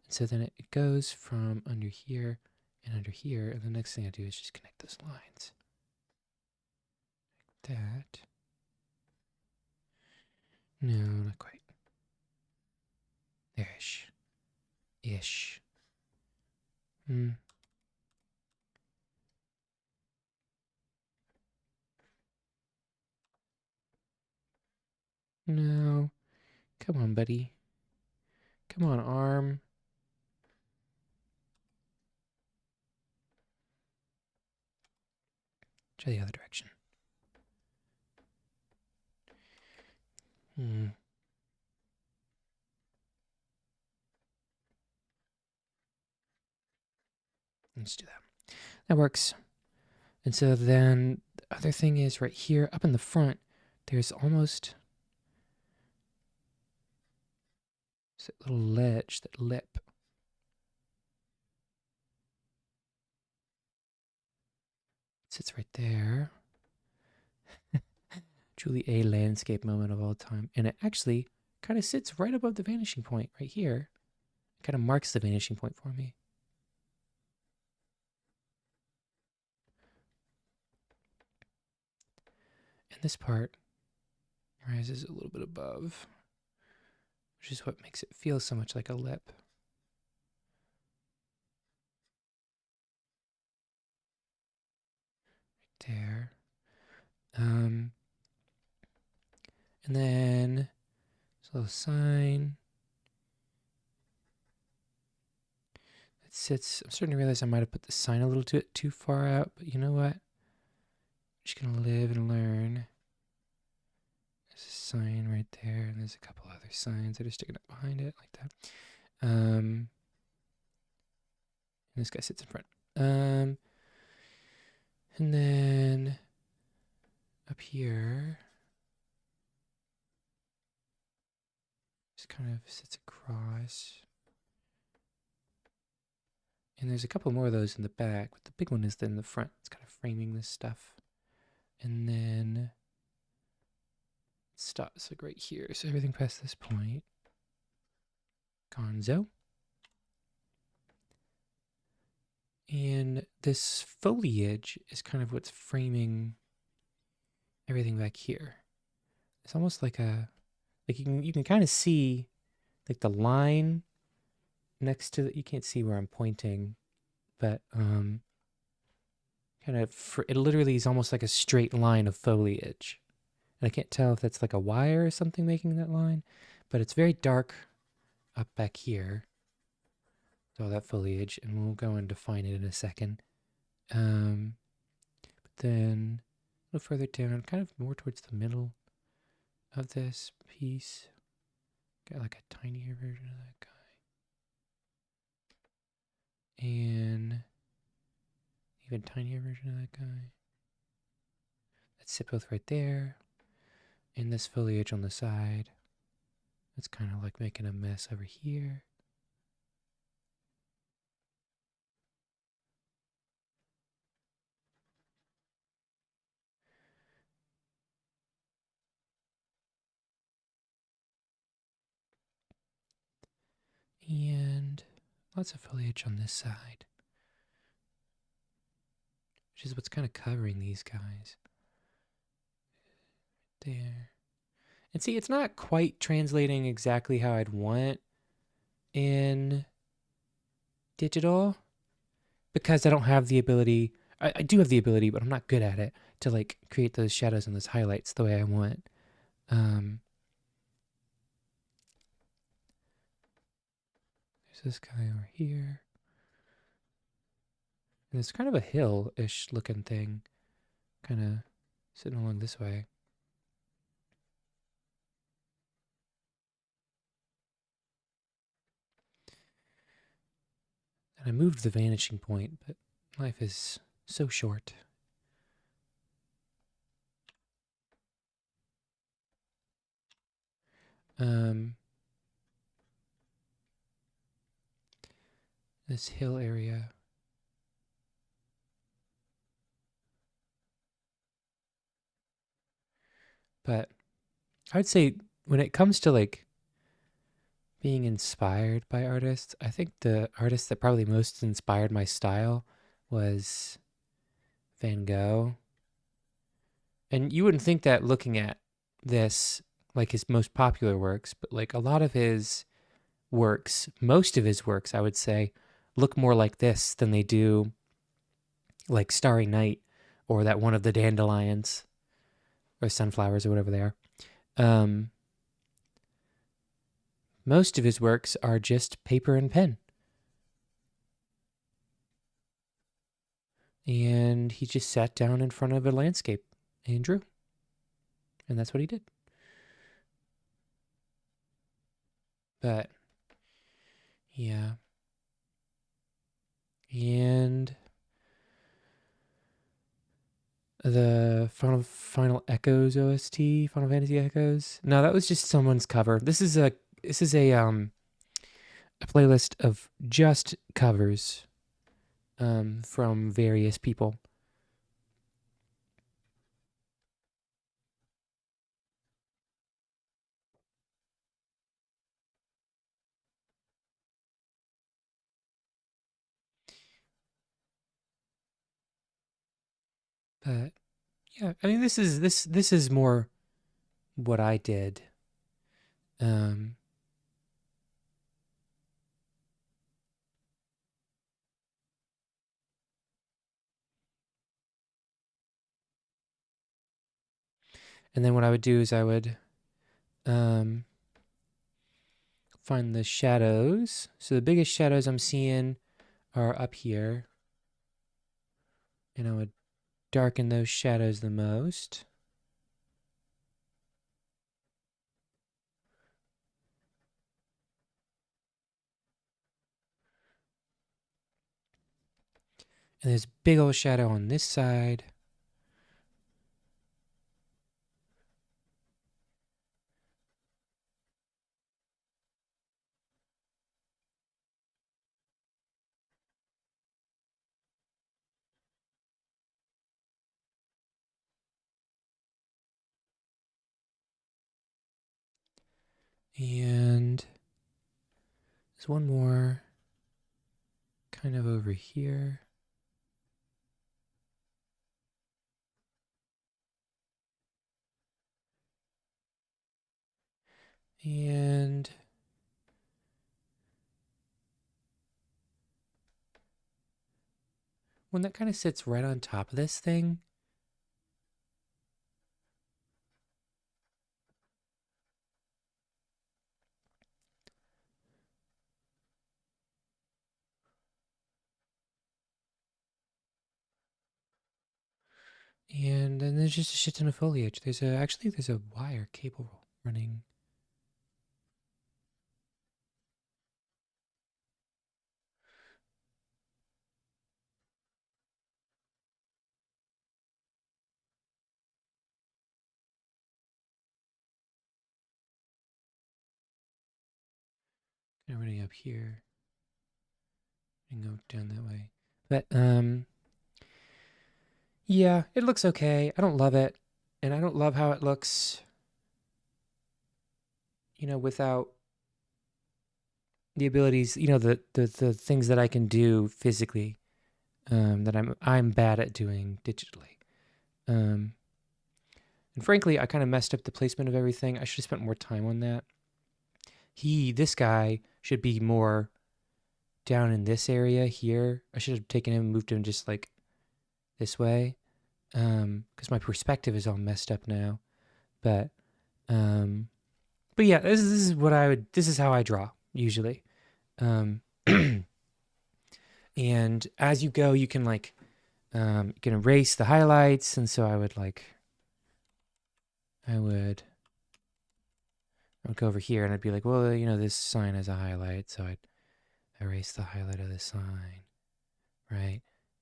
And so then it goes from under here and under here. And the next thing I do is just connect those lines. Like that. No, not quite. There-ish. Ish. No. Come on, buddy. Come on, arm. Try the other direction. Let's do that. That works. And so then the other thing is right here, up in the front, there's almost that little ledge, that lip. It sits right there. Truly a landscape moment of all time. And it actually kind of sits right above the vanishing point right here. It kind of marks the vanishing point for me. And this part rises a little bit above, which is what makes it feel so much like a lip. Right there. And then there's a little sign that sits. I'm starting to realize I might have put the sign a little too far out, but you know what? I'm just gonna live and learn. There's a sign right there, and there's a couple other signs that are sticking up behind it, like that. And this guy sits in front. And then up here, just kind of sits across. And there's a couple more of those in the back, but the big one is in the front. It's kind of framing this stuff. And then it stops like right here. So everything past this point. Gonzo. And this foliage is kind of what's framing everything back here. It's almost like you can kind of see like the line next to it. You can't see where I'm pointing, but kind of it literally is almost like a straight line of foliage. And I can't tell if that's like a wire or something making that line, but it's very dark up back here. All that foliage, and we'll go and define it in a second. But then a little further down, kind of more towards the middle of this piece, got like a tinier version of that guy. And even tinier version of that guy. That's Siphoth right there. And this foliage on the side. It's kind of like making a mess over here. And lots of foliage on this side, which is what's kind of covering these guys. There. And see, it's not quite translating exactly how I'd want in digital because I don't have the ability. I do have the ability, but I'm not good at it to like create those shadows and those highlights the way I want. There's this guy over here. And it's kind of a hill-ish looking thing, kind of sitting along this way. And I moved the vanishing point, but life is so short. This hill area. But I would say when it comes to like being inspired by artists, I think the artist that probably most inspired my style was Van Gogh. And you wouldn't think that looking at this, like his most popular works, but like a lot of his works, most of his works, I would say, look more like this than they do like Starry Night or that one of the dandelions or sunflowers or whatever they are. Most of his works are just paper and pen. And he just sat down in front of a landscape and drew. And that's what he did. But, yeah. And the Final Echoes OST, Final Fantasy Echoes. No, that was just someone's cover. This is a playlist of just covers from various people. But yeah, I mean this is more what I did. Um and then what I would do is I would um find the shadows. So the biggest shadows I'm seeing are up here. And I would darken those shadows the most. And there's a big old shadow on this side. And there's one more kind of over here. And one that kind of sits right on top of this thing. And then there's just a shit ton of foliage. There's a wire cable running. Kind of running up here and go down that way. But yeah, it looks okay. I don't love it, and I don't love how it looks, without the abilities, the things that I can do physically, that I'm bad at doing digitally. And frankly, I kind of messed up the placement of everything. I should have spent more time on that. This guy should be more down in this area here. I should have taken him and moved him just like this way. Because my perspective is all messed up now. But yeah, this is what this is how I draw usually. And as you go, you can you can erase the highlights. And so I would go over here and I'd be like, well, this sign has a highlight. So I'd erase the highlight of the sign, right?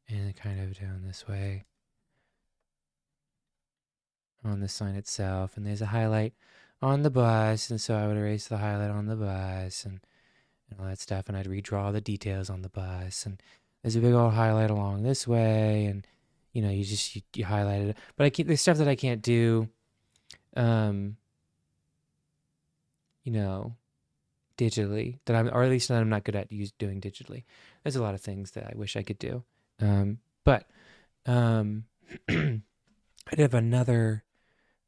And kind of down this way on the sign itself. And there's a highlight on the bus. And so I would erase the highlight on the bus and all that stuff. And I'd redraw the details on the bus. And there's a big old highlight along this way. And, you highlight it. But there's stuff that I can't do, digitally, or at least that I'm not good at doing digitally. There's a lot of things that I wish I could do. But I'd have another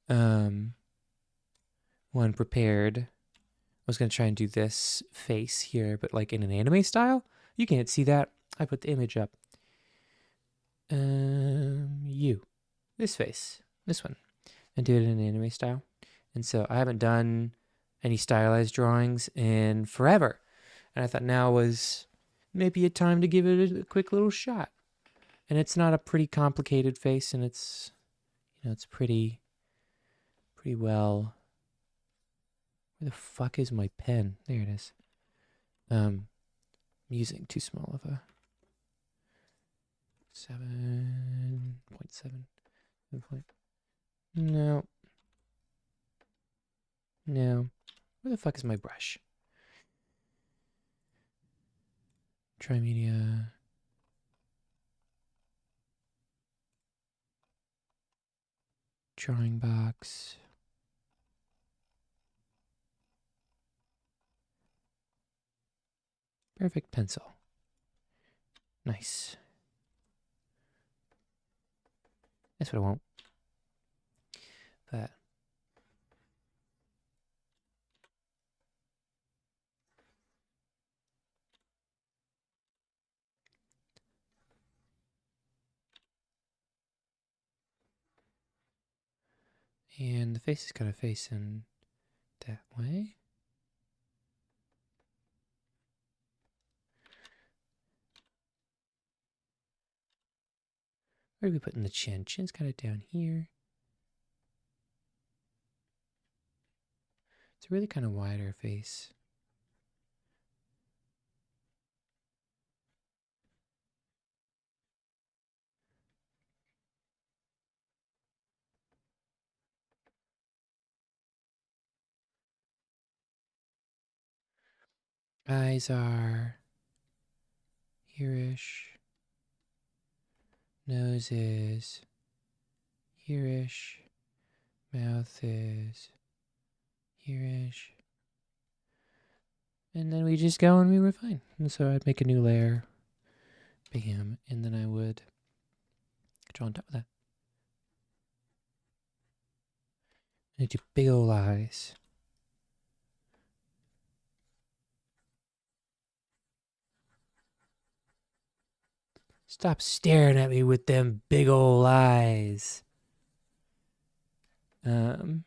one prepared. I was going to try and do this face here, but like in an anime style. You can't see that. I put the image up. This face, this one, and do it in an anime style. And so I haven't done any stylized drawings in forever. And I thought now was maybe a time to give it a quick little shot. And it's not a pretty complicated face, and it's, it's pretty well. Where the fuck is my pen? There it is. I'm using too small of a 7.7. No. Where the fuck is my brush? Trimedia. Drawing box. Perfect pencil. Nice. That's what I want. But and the face is kind of facing that way. Where are we putting the chin? Chin's kind of down here. It's a really kind of wider face. Eyes are here-ish. Nose is here-ish. Mouth is here-ish. And then we just go and we refine. And so I'd make a new layer. Bam. And then I would draw on top of that. And I do big old eyes. Stop staring at me with them big old eyes. um,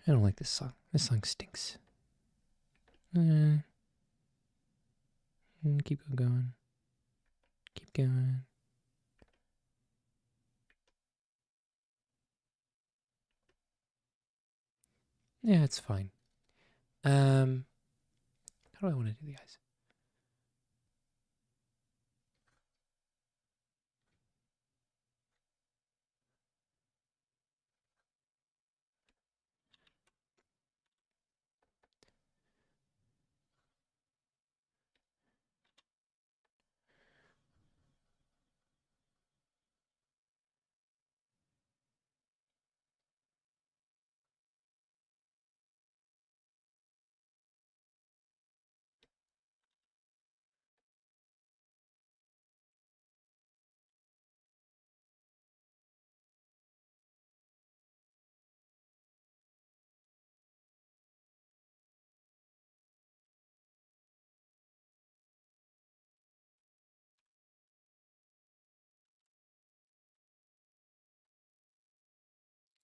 I don't like this song. This song stinks. Keep going. Keep going. Yeah, it's fine. How do I want to do the eyes?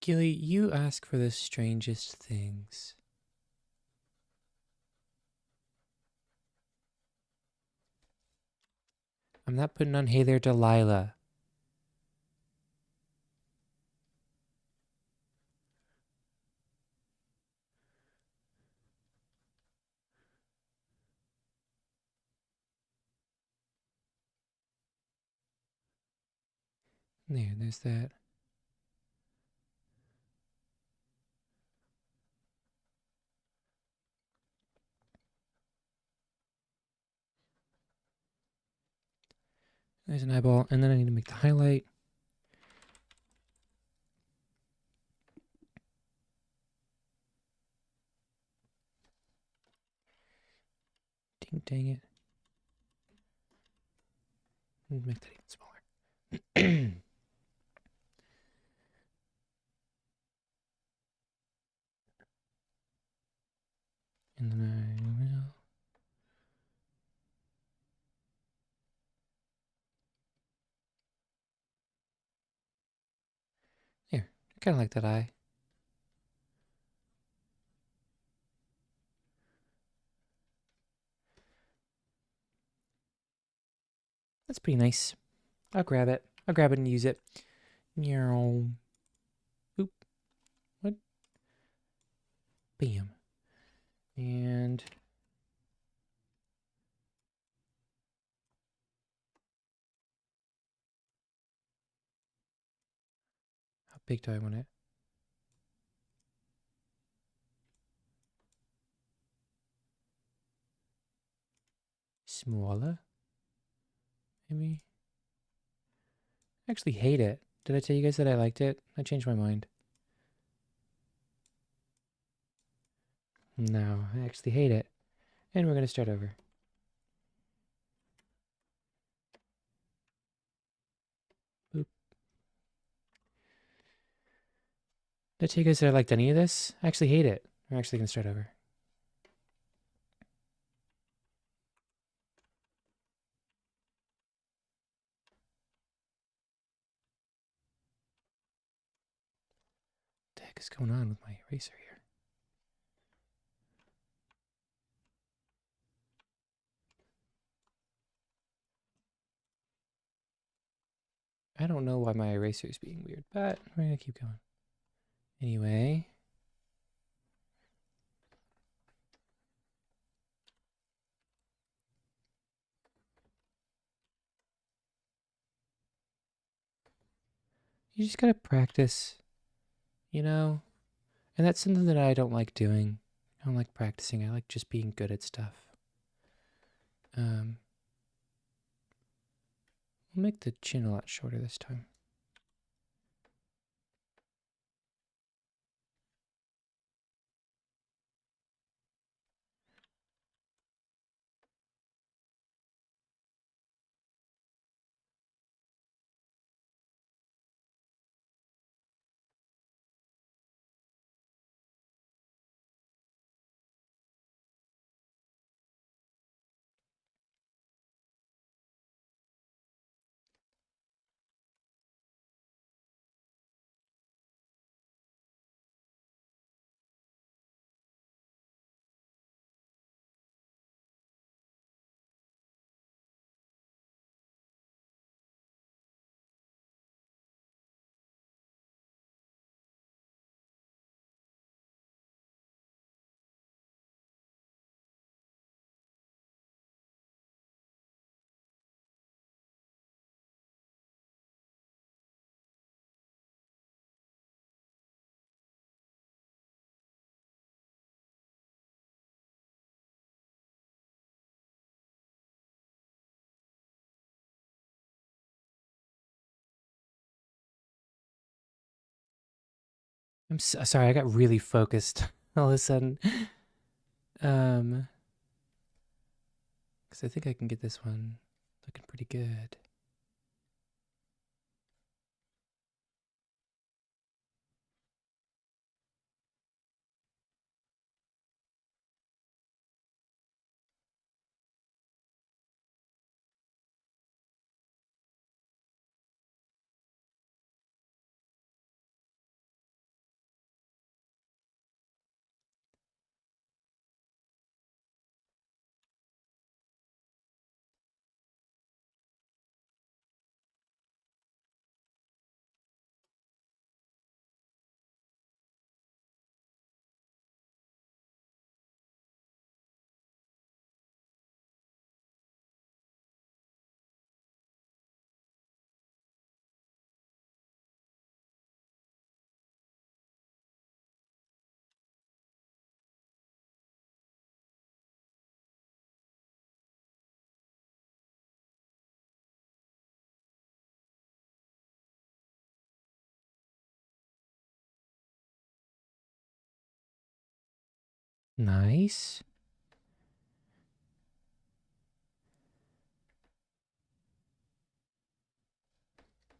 Gilly, you ask for the strangest things. I'm not putting on Hey There, Delilah. There's that. There's an eyeball, and then I need to make the highlight. Dang it. Make that even smaller. And then I will. Here, I kind of like that eye. That's pretty nice. I'll grab it. I'll grab it and use it. Meow. Oop. What? Bam. And how big do I want it? Smaller? Maybe? I actually hate it. Did I tell you guys that I liked it? I changed my mind. No, I actually hate it. And we're going to start over. Boop. Did I tell you guys that I liked any of this? I actually hate it. We're actually going to start over. What the heck is going on with my eraser here? I don't know why my eraser is being weird, but we're going to keep going. Anyway. You just got to practice, you know? And that's something that I don't like doing. I don't like practicing. I like just being good at stuff. We'll make the chin a lot shorter this time. I'm sorry, I got really focused all of a sudden. Um, because I think I can get this one looking pretty good. Nice.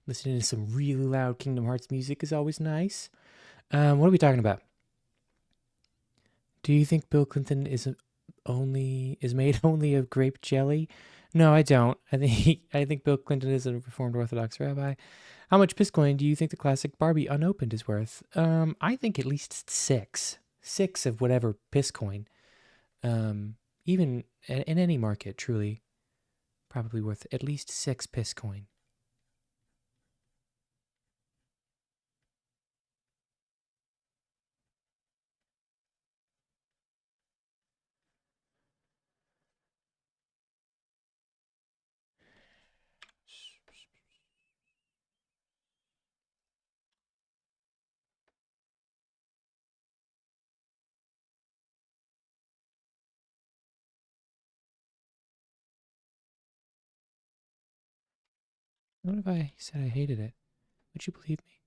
Listening to some really loud Kingdom Hearts music is always nice. What are we talking about? Do you think Bill Clinton is made only of grape jelly? No, I don't. I think Bill Clinton is a Reformed Orthodox rabbi. How much Piscoin do you think the classic Barbie unopened is worth? I think at least six. Six of whatever Piscoin. Even in any market, truly, probably worth at least six Piscoin. What if I said I hated it? Would you believe me?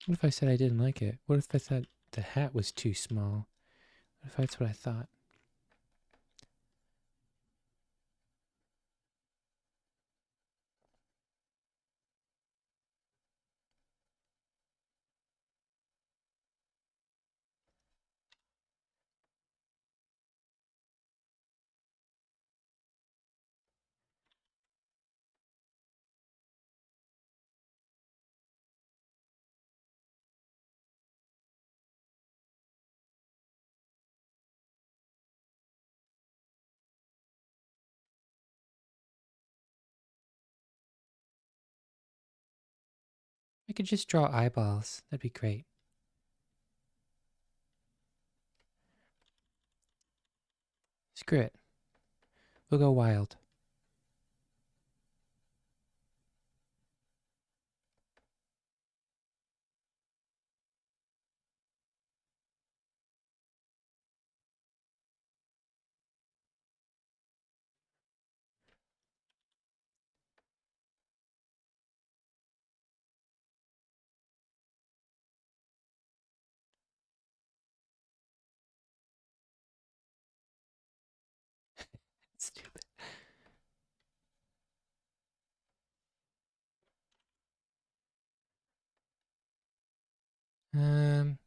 What if I said I didn't like it? What if I thought the hat was too small? What if that's what I thought? I could just draw eyeballs. That'd be great. Screw it. We'll go wild. Stupid. Um,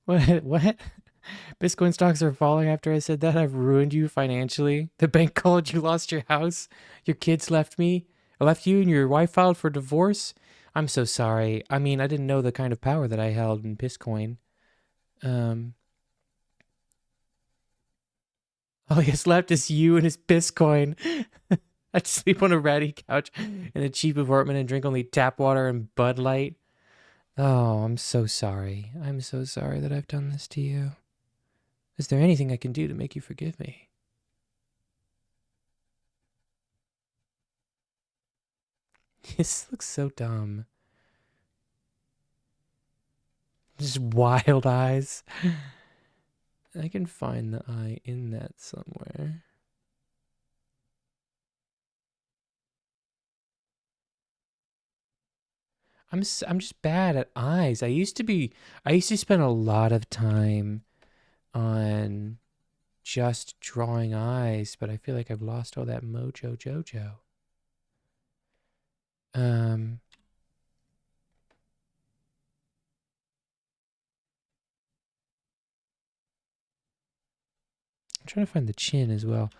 what? What? Bitcoin stocks are falling after I said that. I've ruined you financially. The bank called, you lost your house. Your kids left me. I left you and your wife filed for divorce. I'm so sorry. I mean, I didn't know the kind of power that I held in Bitcoin. Um, all he has left is you and his Bitcoin. I'd sleep on a ratty couch in a cheap apartment and drink only tap water and Bud Light. Oh, I'm so sorry. I'm so sorry that I've done this to you. Is there anything I can do to make you forgive me? This looks so dumb. Just wild eyes. I can find the eye in that somewhere. I'm just bad at eyes. I used to spend a lot of time on just drawing eyes, but I feel like I've lost all that mojo jojo. Um I'm trying to find the chin as well.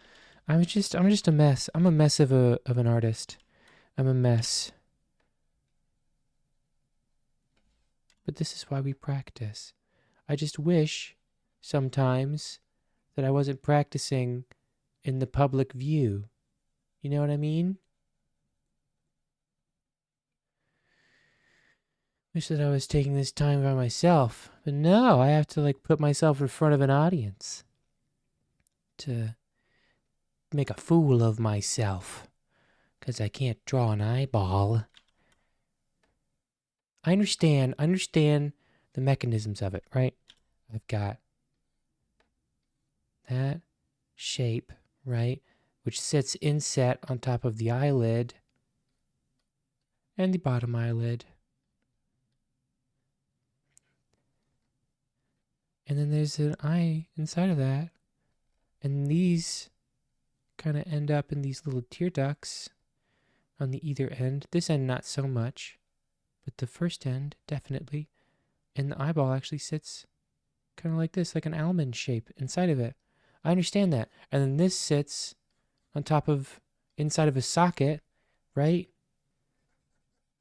I'm just a mess. I'm a mess of an artist. I'm a mess. But this is why we practice. I just wish sometimes that I wasn't practicing in the public view. You know what I mean? Wish that I was taking this time by myself. But no, I have to like put myself in front of an audience to make a fool of myself. 'Cause I can't draw an eyeball. I understand the mechanisms of it, right? I've got that shape, right? Which sits inset on top of the eyelid and the bottom eyelid. And then there's an eye inside of that. And these kind of end up in these little tear ducts on the either end. This end, not so much, but the first end, definitely. And the eyeball actually sits kind of like this, like an almond shape inside of it. I understand that. And then this sits on top of, inside of a socket, right?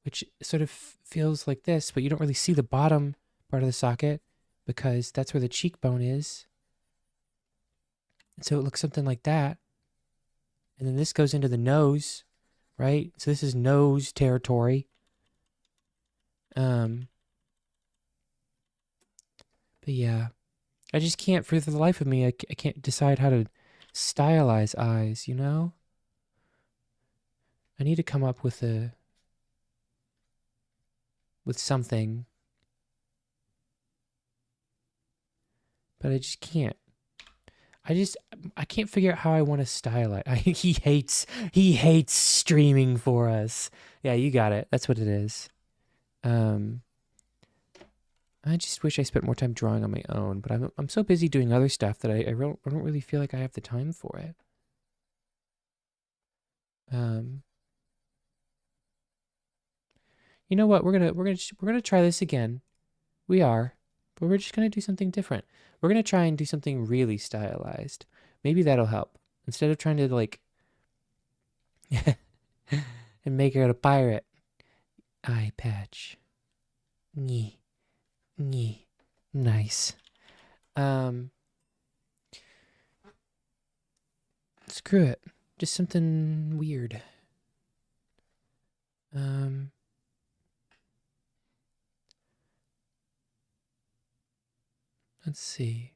Which sort of feels like this, but you don't really see the bottom part of the socket because that's where the cheekbone is. And so it looks something like that. And then this goes into the nose, right? So this is nose territory. But yeah, I just can't, for the life of me, I can't decide how to stylize eyes, you know? I need to come up with something, but I just can't. I can't figure out how I want to style it. He hates streaming for us. Yeah, you got it. That's what it is. Um, I just wish I spent more time drawing on my own, but I'm so busy doing other stuff that I don't really feel like I have the time for it. Um, you know what? We're gonna try this again. We are, but we're just gonna do something different. We're gonna try and do something really stylized. Maybe that'll help. Instead of trying to like and make her a pirate. Eye patch. Nyeh. Nyeh. Nice. Um, Screw it. Just something weird. Um, let's see.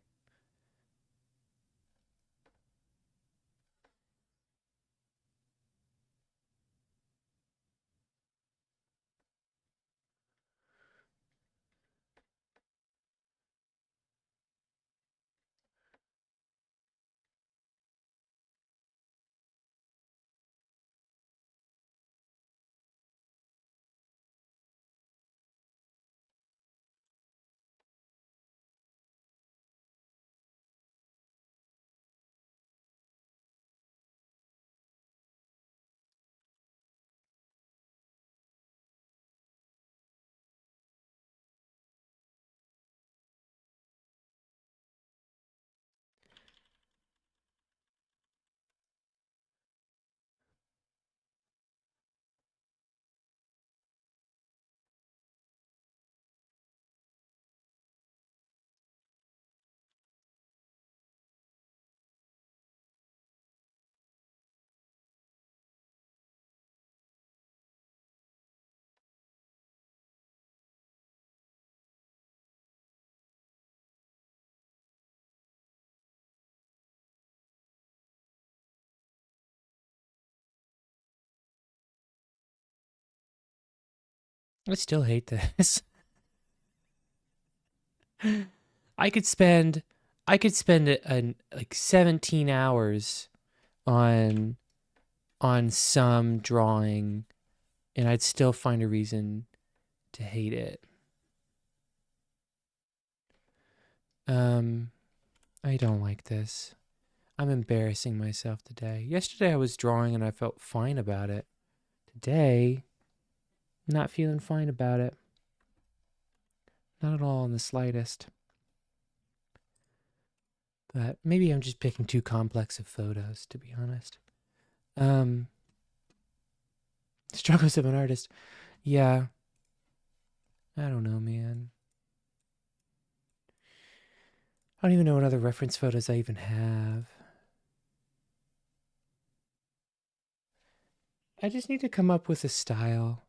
I still hate this. I could spend like 17 hours on some drawing and I'd still find a reason to hate it. I don't like this. I'm embarrassing myself today. Yesterday I was drawing and I felt fine about it. Today, not feeling fine about it. Not at all in the slightest. But maybe I'm just picking too complex of photos, to be honest. Struggles of an artist. Yeah. I don't know, man. I don't even know what other reference photos I even have. I just need to come up with a style.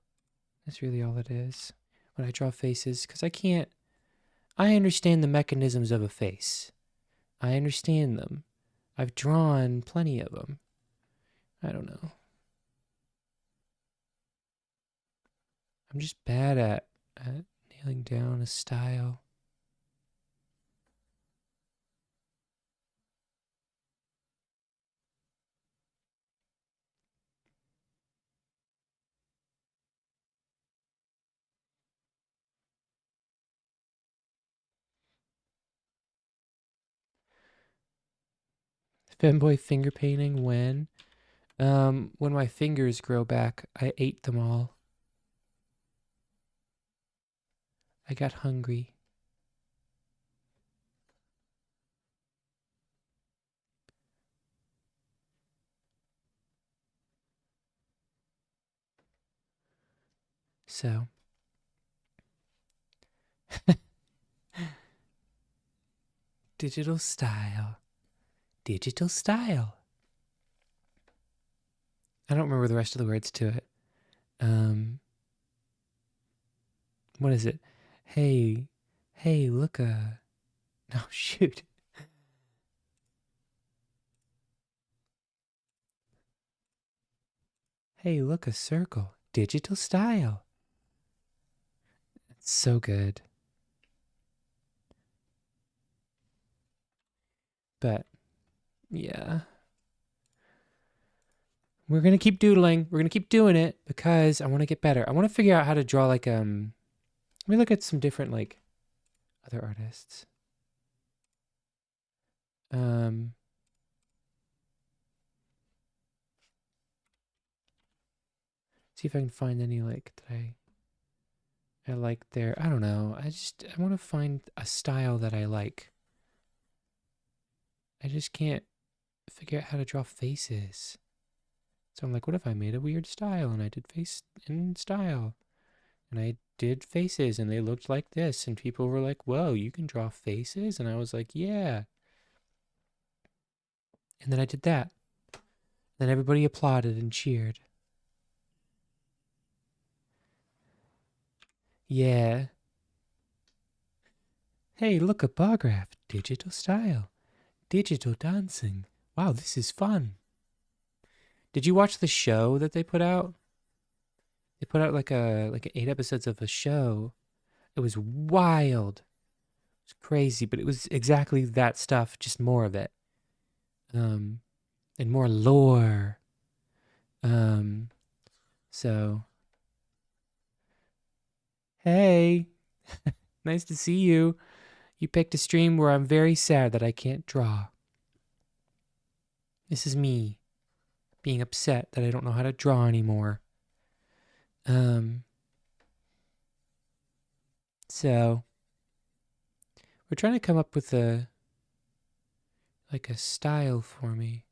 That's really all it is when I draw faces, because I understand the mechanisms of a face. I understand them. I've drawn plenty of them. I don't know. I'm just bad at nailing down a style. Femboy finger painting when my fingers grow back, I ate them all. I got hungry. So, digital style. Digital style. I don't remember the rest of the words to it. What is it? Hey, look no, shoot. Hey, look, a circle. Digital style. It's so good. But, yeah. We're going to keep doodling. We're going to keep doing it because I want to get better. I want to figure out how to draw let me look at some different, other artists. See if I can find any, that I like there. I don't know. I want to find a style that I like. I just can't figure out how to draw faces. So I'm like, what if I made a weird style and I did face in style? And I did faces and they looked like this. And people were like, whoa, you can draw faces? And I was like, yeah. And then I did that. Then everybody applauded and cheered. Yeah. Hey, look, a bar graph. Digital style. Digital dancing. Wow, this is fun. Did you watch the show that they put out? They put out like 8 episodes of a show. It was wild. It was crazy, but it was exactly that stuff, just more of it. And more lore. So hey, nice to see you. You picked a stream where I'm very sad that I can't draw. This is me being upset that I don't know how to draw anymore. So we're trying to come up with a style for me.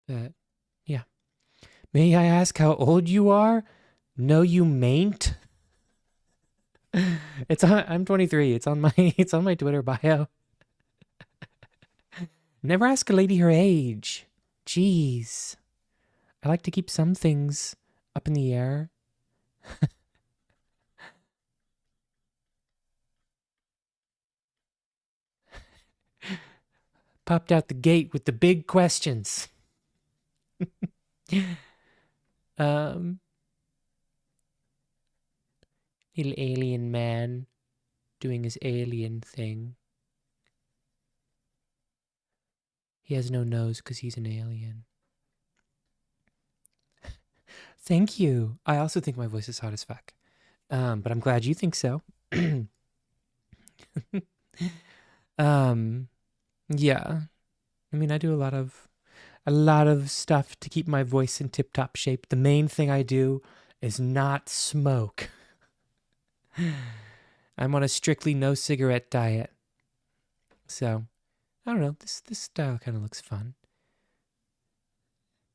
But yeah. May I ask how old you are? No, you mayn't. I'm 23. It's on my Twitter bio. Never ask a lady her age. Jeez. I like to keep some things up in the air. Popped out the gate with the big questions. um, Little alien man doing his alien thing. He has no nose because he's an alien. Thank you. I also think my voice is hot as fuck. But I'm glad you think so. Yeah. I mean, I do a lot of stuff to keep my voice in tip-top shape. The main thing I do is not smoke. I'm on a strictly no cigarette diet. So, I don't know. This style kind of looks fun.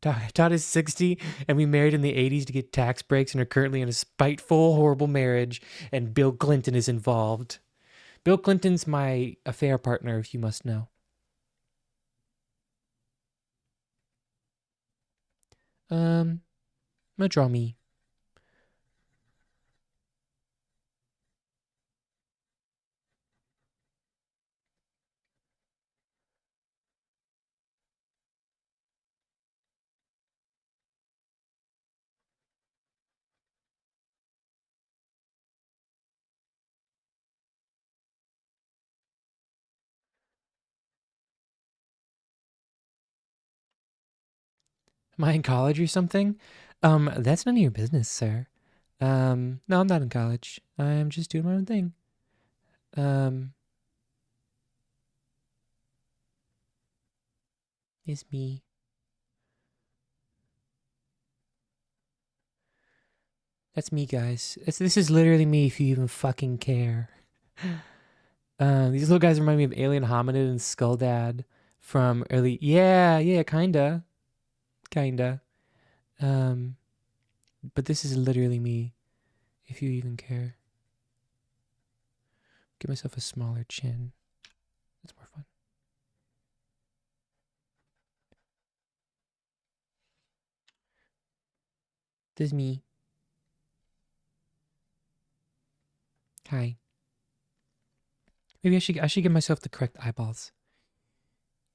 Todd is 60 and we married in the 80s to get tax breaks and are currently in a spiteful, horrible marriage, and Bill Clinton is involved. Bill Clinton's my affair partner, if you must know. Draw me. Am I in college or something? That's none of your business, sir. No, I'm not in college. I'm just doing my own thing. It's me. That's me, guys. This is literally me if you even fucking care. These little guys remind me of Alien Hominid and Skull Dad from early. Yeah, kinda. Kinda. Um, but this is literally me if you even care. Give myself a smaller chin. That's more fun. This is me. Hi. Maybe I should give myself the correct eyeballs.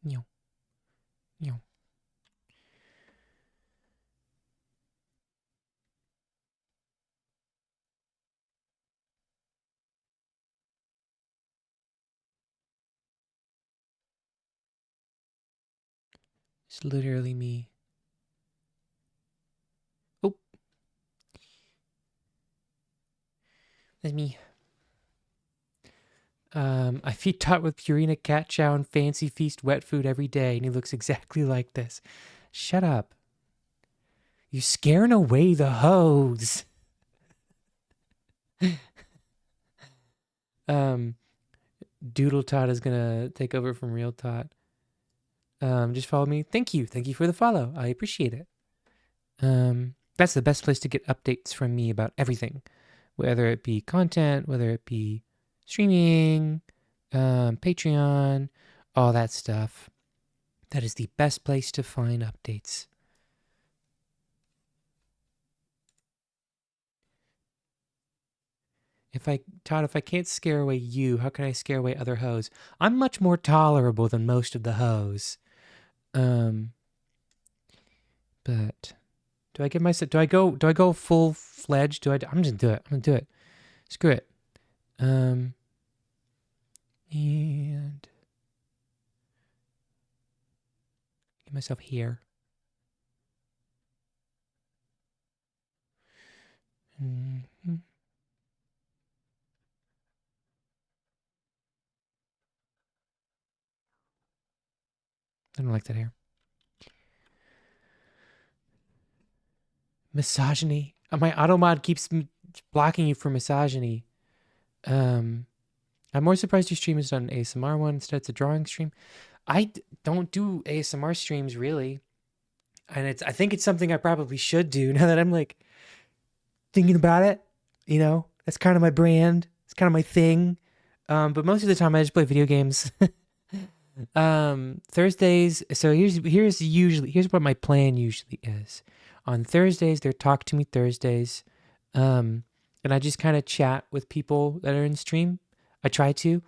Yo. Yo. It's literally me. Oh. That's me. I feed Tot with Purina cat chow and fancy feast wet food every day, and he looks exactly like this. Shut up. You're scaring away the hoes. Doodle Tot is gonna take over from Real Tot. Just follow me. Thank you for the follow. I appreciate it. That's the best place to get updates from me about everything, whether it be content, whether it be streaming, Patreon, all that stuff. That is the best place to find updates. Todd, if I can't scare away you, how can I scare away other hoes? I'm much more tolerable than most of the hoes. But do I give myself? Do I go full fledged? I'm just gonna do it. I'm gonna do it. Screw it. And get myself here. Mm-hmm. I don't like that hair. Misogyny. My auto mod keeps blocking you for misogyny. I'm more surprised your stream is not an ASMR one. Instead, it's a drawing stream. I don't do ASMR streams really, and I think it's something I probably should do now that I'm like thinking about it. You know, that's kind of my brand. It's kind of my thing. But most of the time, I just play video games. Thursdays. So here's what my plan usually is. On Thursdays, they're Talk to Me Thursdays, um, and I just kind of chat with people that are in stream. I try to.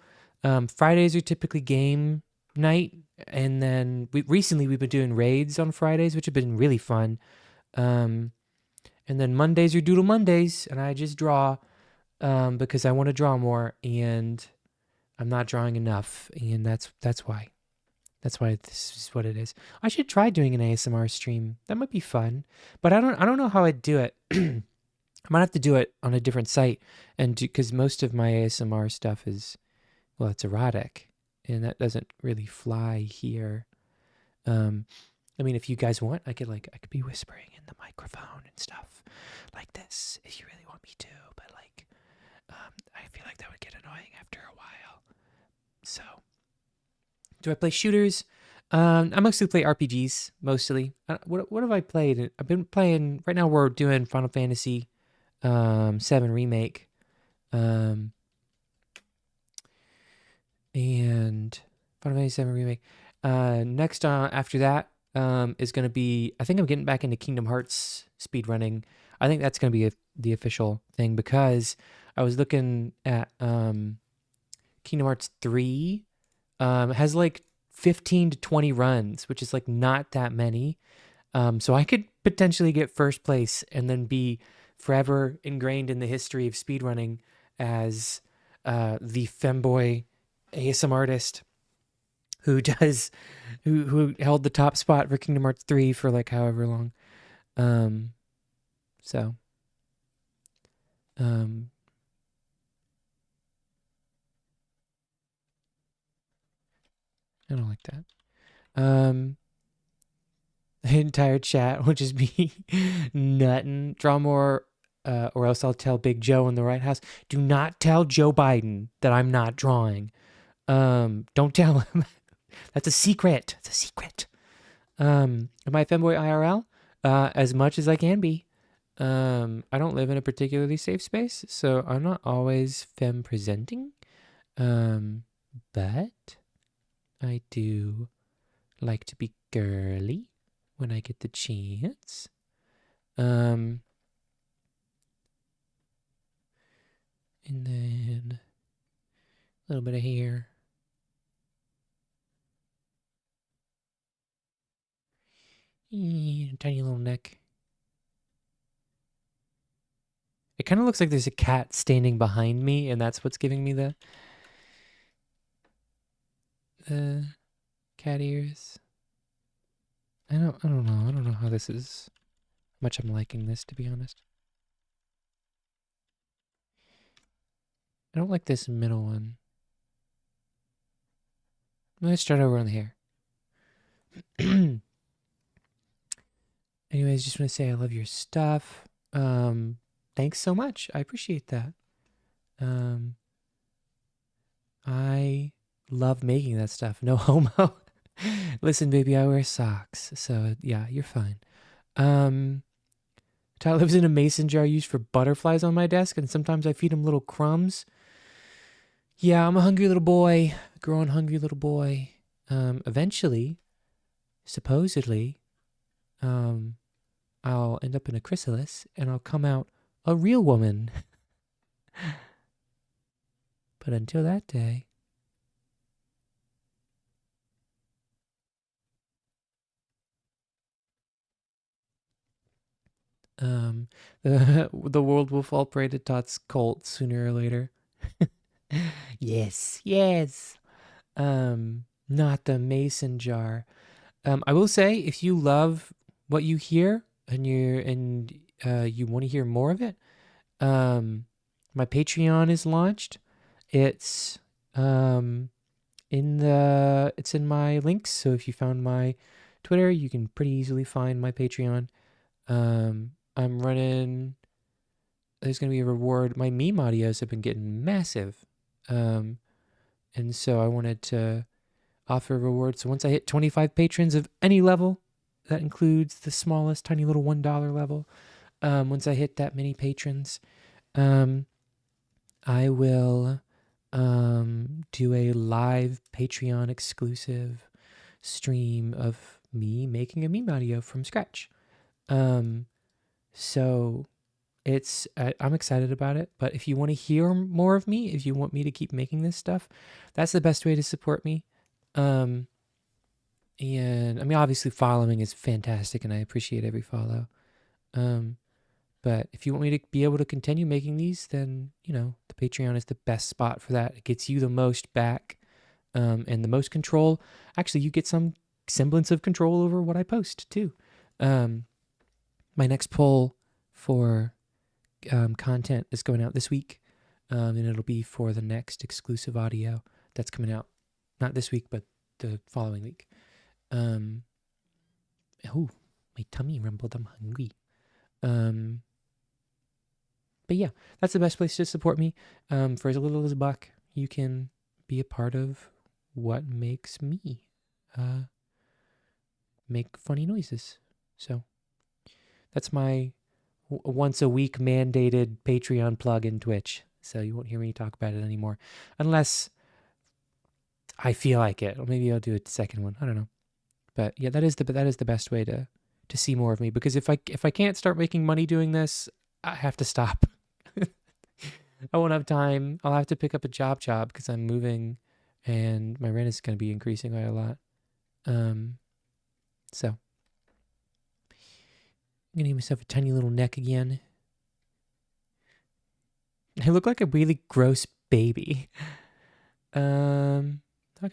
Fridays are typically game night, and then recently we've been doing raids on Fridays, which have been really fun. Um, and then Mondays are Doodle Mondays, and I just draw because I want to draw more, and I'm not drawing enough, and that's why. That's why this is what it is. I should try doing an ASMR stream. That might be fun, but I don't know how I'd do it. I might have to do it on a different site, and because most of my ASMR stuff is, well, it's erotic, and that doesn't really fly here. Um, I mean, if you guys want, I could be whispering in the microphone and stuff like this if you really want me to. But I feel like that would get annoying after a while. So, do I play shooters? I mostly play RPGs. Mostly. What have I played? I've been playing. Right now, we're doing Final Fantasy 7 remake. Um, and Final Fantasy 7 remake. Next, after that, is going to be. I think I'm getting back into Kingdom Hearts speedrunning. I think that's going to be the official thing because I was looking at Kingdom Hearts 3. It has like 15 to 20 runs, which is like not that many. So I could potentially get first place and then be forever ingrained in the history of speedrunning as the femboy ASM artist who does who held the top spot for Kingdom Hearts 3 for like however long. Um, so um, I don't like that. The entire chat will just be nutting. Draw more, or else I'll tell Big Joe in the White House. Do not tell Joe Biden that I'm not drawing. Don't tell him. That's a secret. It's a secret. Am I a femboy IRL? As much as I can be. I don't live in a particularly safe space, so I'm not always femme presenting. But I do like to be girly when I get the chance. And then a little bit of hair. Tiny little neck. It kind of looks like there's a cat standing behind me, and that's what's giving me the cat ears. I don't know. I don't know how this is. How much I'm liking this, to be honest. I don't like this middle one. Let's start over on the hair. Anyways, just want to say I love your stuff. Thanks so much. I appreciate that. I love making that stuff. No homo. Listen, baby, I wear socks. So yeah, you're fine. Tyler lives in a mason jar used for butterflies on my desk, and sometimes I feed him little crumbs. Yeah, I'm a hungry little boy. A growing hungry little boy. Eventually, supposedly, I'll end up in a chrysalis and I'll come out a real woman. But until that day, the world will fall prey to Tot's cult sooner or later. Yes, yes. Not the mason jar. I will say, if you love what you hear and you want to hear more of it, my Patreon is launched. It's it's in my links. So if you found my Twitter, you can pretty easily find my Patreon. I'm running. There's gonna be a reward. My meme audios have been getting massive, and so I wanted to offer a reward. So once I hit 25 patrons of any level, that includes the smallest, tiny little $1 level. Once I hit that many patrons, I will do a live Patreon exclusive stream of me making a meme audio from scratch. So I'm excited about it, but if you want to hear more of me, if you want me to keep making this stuff, that's the best way to support me. And I mean, obviously following is fantastic and I appreciate every follow. But if you want me to be able to continue making these, then, the Patreon is the best spot for that. It gets you the most back, and the most control. Actually, you get some semblance of control over what I post too. My next poll for content is going out this week, and it'll be for the next exclusive audio that's coming out, not this week, but the following week. Oh, my tummy rumbled. I'm hungry. But yeah, that's the best place to support me. For as little as $1, you can be a part of what makes me make funny noises. So that's my once a week mandated Patreon plug in Twitch. So you won't hear me talk about it anymore, unless I feel like it. Or maybe I'll do a second one. I don't know. But yeah, that is the best way to see more of me, because if I can't start making money doing this, I have to stop. I won't have time. I'll have to pick up a job because I'm moving and my rent is going to be increasing by a lot. So I'm going to give myself a tiny little neck again. I look like a really gross baby. How can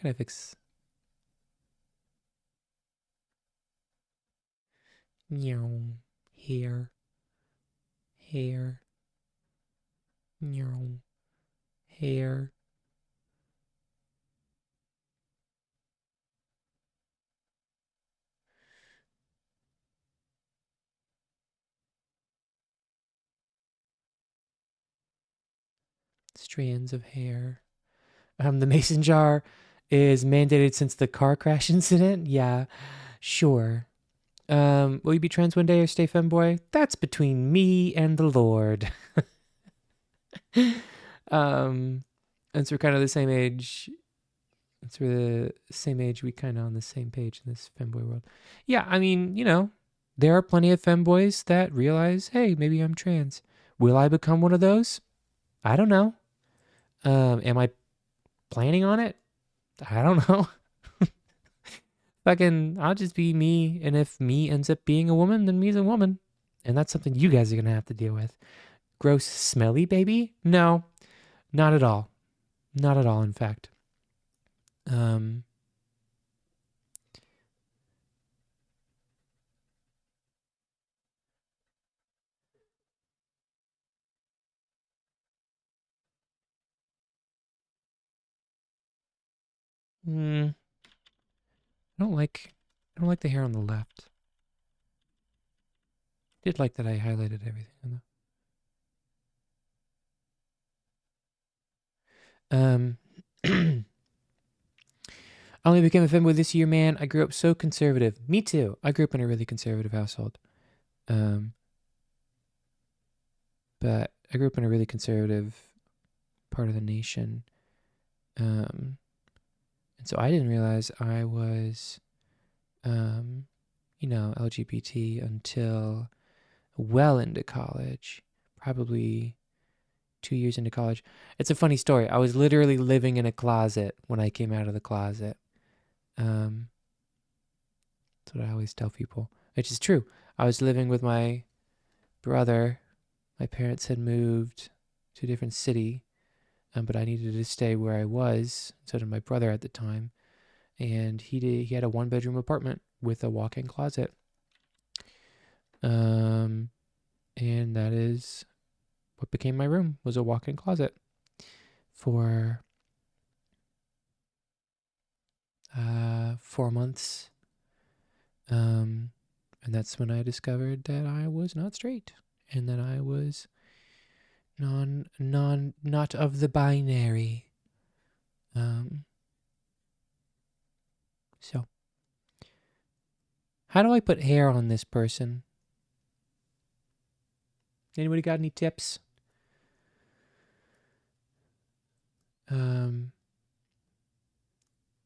I fix? Hair. Hair. Strands of hair. The mason jar is mandated since the car crash incident. Yeah, sure. Will you be trans one day or stay femboy? That's between me and the Lord. And so we're kind of the same age. It's the same age. We kind of on the same page in this femboy world. Yeah, I mean, there are plenty of femboys that realize, hey, maybe I'm trans. Will I become one of those? I don't know. Am I planning on it? I don't know. I'll just be me, and if me ends up being a woman, then me's a woman. And that's something you guys are going to have to deal with. Gross, smelly baby? No, not at all. Not at all, in fact. I don't like the hair on the left. I did like that I highlighted everything. I only became a femboy this year, man. I grew up so conservative. Me too. I grew up in a really conservative household. But I grew up in a really conservative part of the nation. And so I didn't realize I was, LGBT until well into college, probably 2 years into college. It's a funny story. I was literally living in a closet when I came out of the closet. That's what I always tell people, which is true. I was living with my brother. My parents had moved to a different city, but I needed to stay where I was. So did my brother at the time. And he had a 1-bedroom apartment with a walk-in closet. And that is what became my room, was a walk-in closet for 4 months. And that's when I discovered that I was not straight and that I was not of the binary. So how do I put hair on this person? Anybody got any tips?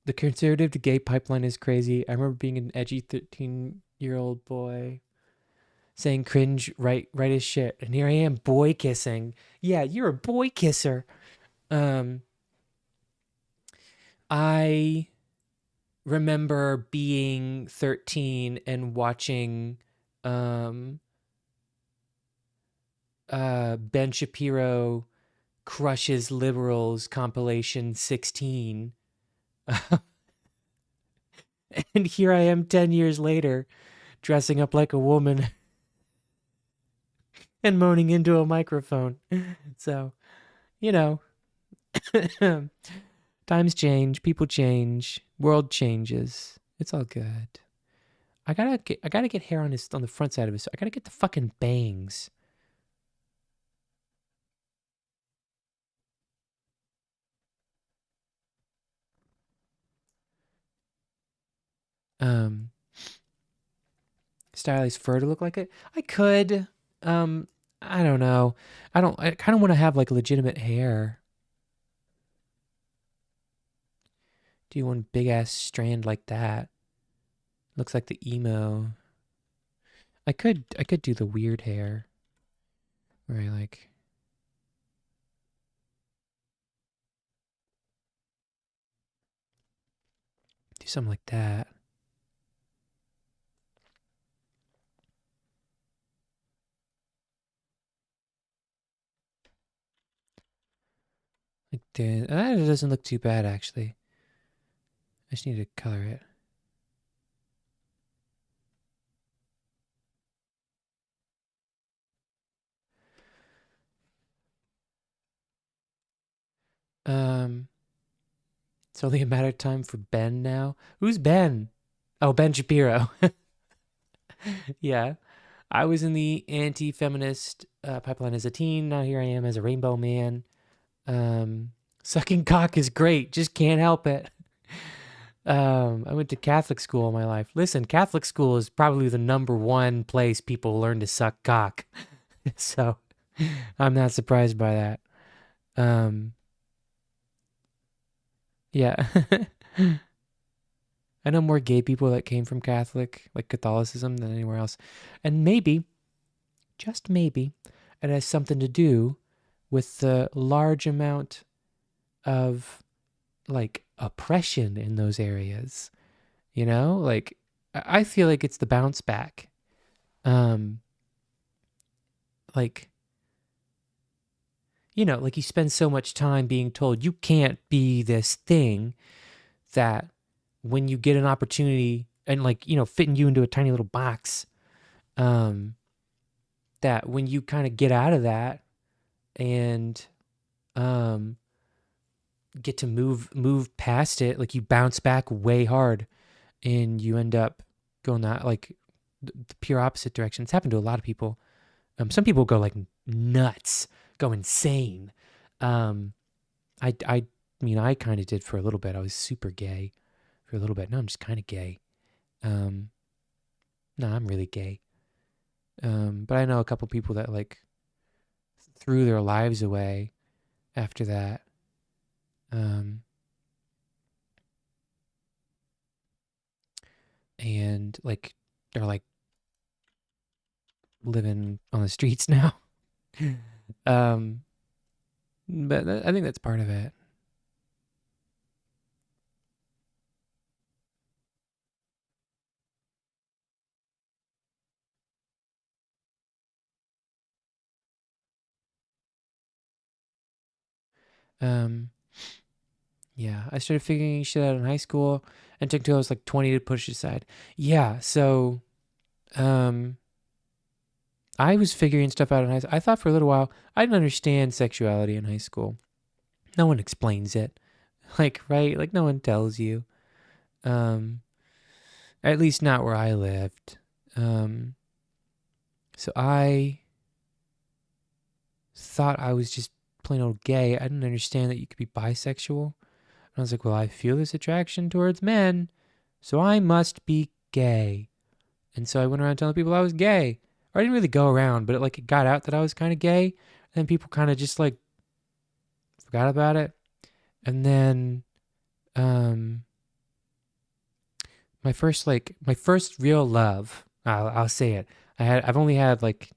The conservative to gay pipeline is crazy. I remember being an edgy 13-year-old boy saying cringe right as shit. And here I am boy kissing. Yeah, you're a boy kisser. I remember being 13 and watching Ben Shapiro crushes liberals compilation 16. And here I am 10 years later dressing up like a woman and moaning into a microphone. So, you know, times change, people change, world changes. It's all good. I gotta get hair on the front side of his. I gotta get the fucking bangs. Style his fur to look like it. I could. Um, I don't know. I kind of want to have like legitimate hair. Do one big ass strand like that. Looks like the emo. I could do the weird hair. Where I like do something like that. Like that. That doesn't look too bad actually. I just need to color it. It's only a matter of time for Ben now. Who's Ben? Oh, Ben Shapiro. Yeah. I was in the anti-feminist pipeline as a teen. Now here I am as a rainbow man. Sucking cock is great. Just can't help it. I went to Catholic school all my life. Listen, Catholic school is probably the number one place people learn to suck cock. So I'm not surprised by that. Yeah. I know more gay people that came from like Catholicism, than anywhere else. And maybe, just maybe, it has something to do with the large amount of like oppression in those areas. You know, like I feel like it's the bounce back. Like, you know, like you spend so much time being told you can't be this thing that when you get an opportunity and like, you know, fitting you into a tiny little box, that when you kind of get out of that and get to move past it, like you bounce back way hard and you end up going that like the pure opposite direction. It's happened to a lot of people. Some people go like nuts, go insane. I mean, I kind of did for a little bit. I was super gay for a little bit. Now I'm just kind of gay. No, I'm really gay. But I know a couple people that like threw their lives away after that. And like they're like living on the streets now. But I think that's part of it. Um, yeah, I started figuring shit out in high school and took till I was like 20 to push it aside. Yeah, so um, I was figuring stuff out in high school. I thought for a little while I didn't understand sexuality in high school. No one explains it, like right, like no one tells you. Um, at least not where I lived. So I thought I was just plain old gay. I didn't understand that you could be bisexual. And I was like, well, I feel this attraction towards men, so I must be gay. And so I went around telling people I was gay. Or I didn't really go around, but it got out that I was kind of gay. And then people kind of just like forgot about it. And then um my first real love, I'll say it. I've only had like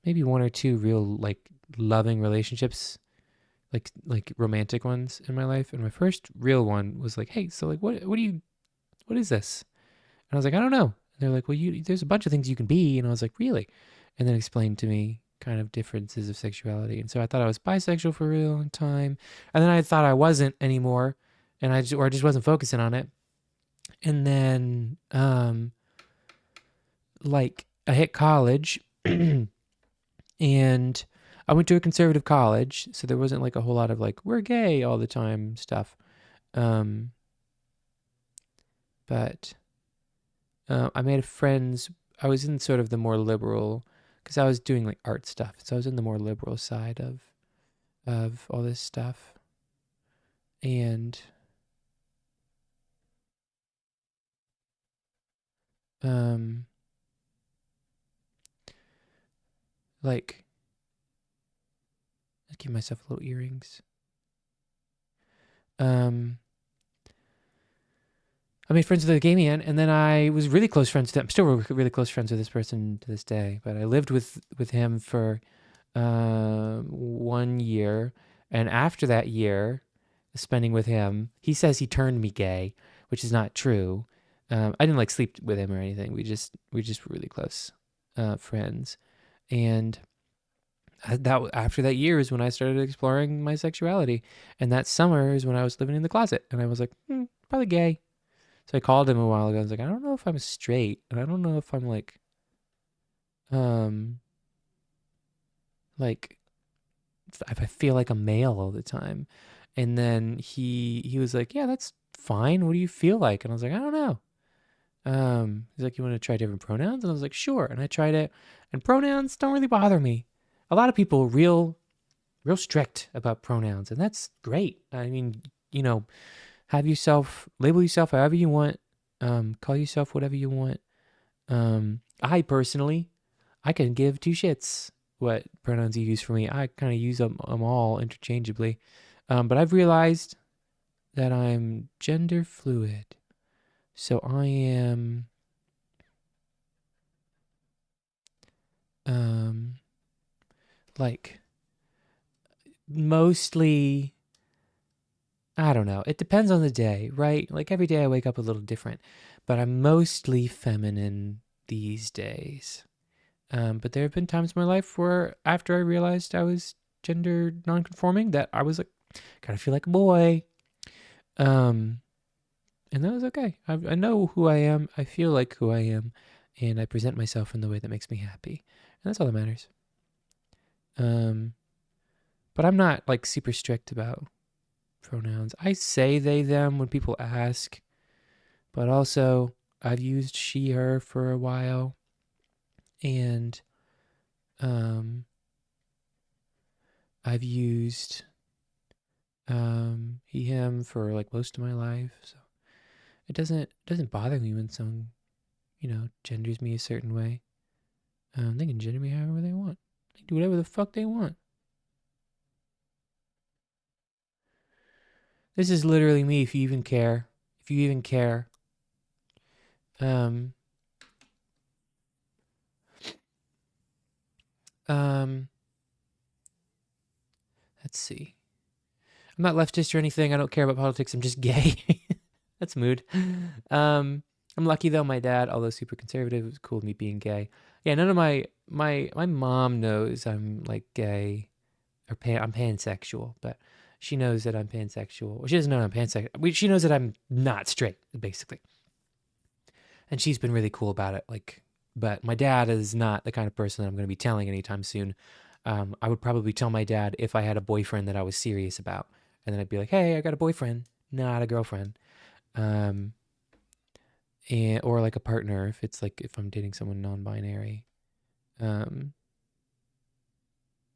maybe one or two real like loving relationships, like romantic ones in my life. And my first real one was like, "Hey, so like what is this?" And I was like, "I don't know." And they're like, "Well, there's a bunch of things you can be." And I was like, "Really?" And then explained to me kind of differences of sexuality. And so I thought I was bisexual for a real long time. And then I thought I wasn't anymore, and I just wasn't focusing on it. And then like I hit college and I went to a conservative college, so there wasn't like a whole lot of like we're gay all the time stuff. Um, but I made friends. I was in sort of the more liberal because I was doing like art stuff, so I was in the more liberal side of all this stuff, and um, like let's give myself little earrings. Um, I made friends with a gay man, and then I was really close friends with him. I'm still really close friends with this person to this day. But I lived with him for 1 year, and after that year, spending with him, he says he turned me gay, which is not true. I didn't like sleep with him or anything. We just were really close friends, and after that year is when I started exploring my sexuality, and that summer is when I was living in the closet, and I was like, probably gay. So I called him a while ago. I was like, I don't know if I'm straight, and I don't know if I'm um, like if I feel like a male all the time. And then he was like, yeah, that's fine. What do you feel like? And I was like, I don't know. He's like, you want to try different pronouns? And I was like, sure. And I tried it, and pronouns don't really bother me. A lot of people are real strict about pronouns, and that's great. I mean, you know, label yourself however you want, call yourself whatever you want. I personally, I can give two shits what pronouns you use for me. I kind of use them all interchangeably. But I've realized that I'm gender fluid. So I am um, like mostly, I don't know. It depends on the day, right? Like every day I wake up a little different, but I'm mostly feminine these days. But there have been times in my life where after I realized I was gender nonconforming that I was like, kind of feel like a boy. Um, and that was okay. I know who I am. I feel like who I am, and I present myself in the way that makes me happy, and that's all that matters. Um, but I'm not like super strict about pronouns. I say they them when people ask, but also I've used she her for a while, and um, I've used he him for like most of my life. So it doesn't bother me when someone genders me a certain way. They can gender me however they want. They can do whatever the fuck they want. This is literally me. If you even care, if you even care. Um, um, let's see. I'm not leftist or anything. I don't care about politics. I'm just gay. That's mood. Um, I'm lucky though. My dad, although super conservative, was cool with me being gay. Yeah, none of my mom knows I'm like gay or I'm pansexual, but she knows that I'm pansexual. Well, she doesn't know I'm pansexual. She knows that I'm not straight, basically, and she's been really cool about it. Like, but my dad is not the kind of person that I'm going to be telling anytime soon. I would probably tell my dad if I had a boyfriend that I was serious about, and then I'd be like, "Hey, I got a boyfriend, not a girlfriend." Um, and or like a partner if it's like if I'm dating someone non-binary. Um,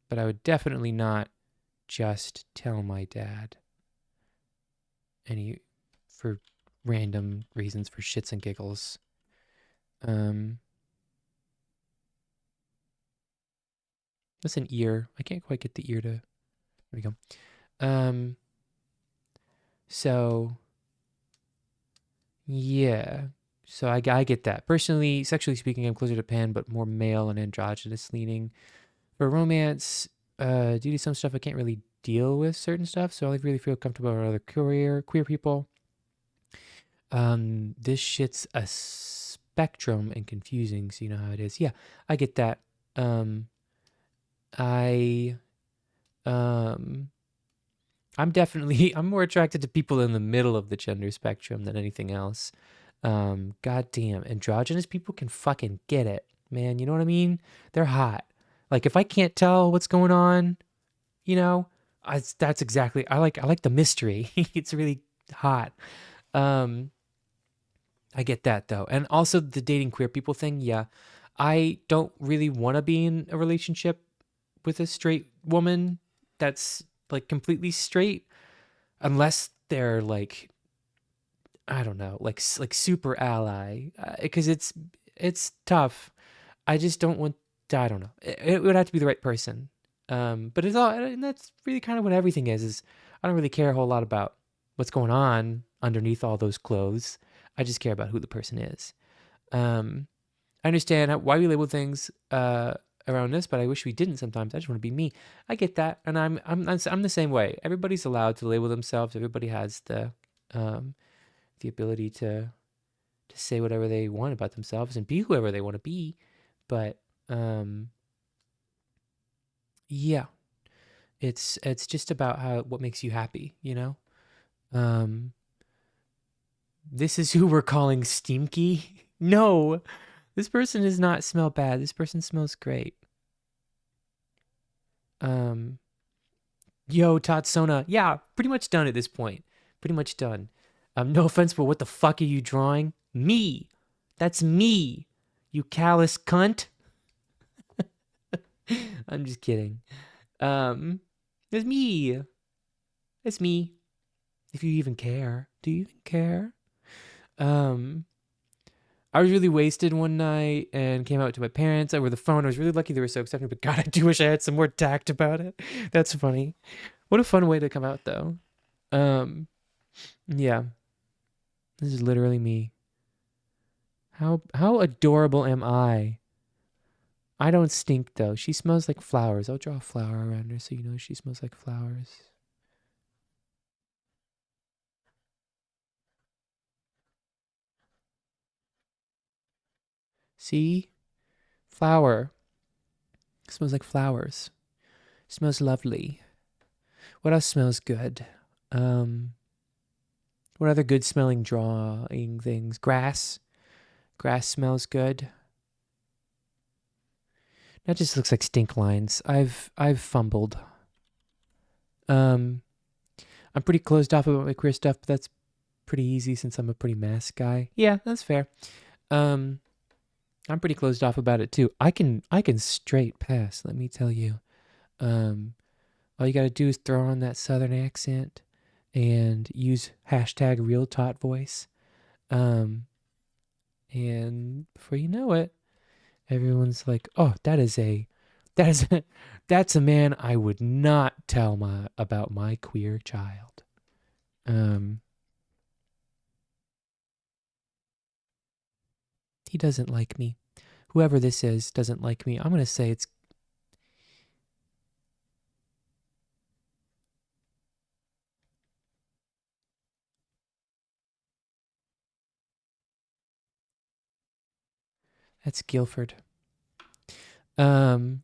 but I would definitely not just tell my dad any for random reasons for shits and giggles. Um, that's an ear. I can't quite get the ear to. There we go. Um, So yeah. So I get that. Personally, sexually speaking, I'm closer to pan, but more male and androgynous leaning. For romance, due to some stuff, I can't really deal with certain stuff, so I only really feel comfortable around other queer people. This shit's a spectrum and confusing, so you know how it is. Yeah, I get that. Um, I, um, I'm definitely I'm more attracted to people in the middle of the gender spectrum than anything else. Goddamn, androgynous people can fucking get it, man. You know what I mean? They're hot. Like if I can't tell what's going on, you know, that's exactly I like the mystery. It's really hot. Um, I get that though. And also the dating queer people thing, yeah. I don't really want to be in a relationship with a straight woman that's like completely straight unless they're like I don't know, like super ally because it's tough. I just don't want I don't know. It would have to be the right person. But it's all and that's really kind of what everything is I don't really care a whole lot about what's going on underneath all those clothes. I just care about who the person is. Um, I understand why we label things around this, but I wish we didn't sometimes. I just want to be me. I get that, and I'm the same way. Everybody's allowed to label themselves. Everybody has um, the ability to say whatever they want about themselves and be whoever they want to be. But um, yeah, it's just about how what makes you happy, you know. Um, this is who we're calling Steamkey. No, this person does not smell bad. This person smells great. Um, Yo, Tatsona. Yeah, pretty much done at this point. Pretty much done. No offense, but what the fuck are you drawing? Me. That's me. You callous cunt. I'm just kidding. Um, it's me. It's me. If you even care. Do you even care? Um, I was really wasted one night and came out to my parents over the phone. I was really lucky they were so accepting, but God, I do wish I had some more tact about it. That's funny. What a fun way to come out, though. Yeah, this is literally me. How adorable am I? I don't stink though. She smells like flowers. I'll draw a flower around her so you know she smells like flowers. See? Flower. Smells like flowers. Smells lovely. What else smells good? Um, what other good smelling drawing things? Grass. Grass smells good. That just looks like stink lines. I've fumbled. Um, I'm pretty closed off about my queer stuff, but that's pretty easy since I'm a pretty mask guy. Yeah, that's fair. Um, I'm pretty closed off about it too. I can straight pass, let me tell you. Um, all you gotta do is throw on that southern accent and use hashtag real tot voice. Um, and before you know it, everyone's like, "Oh, that is a, that's a man I would not tell my about my queer child." Um, he doesn't like me. Whoever this is doesn't like me. I'm gonna say it's that's Guilford. Um,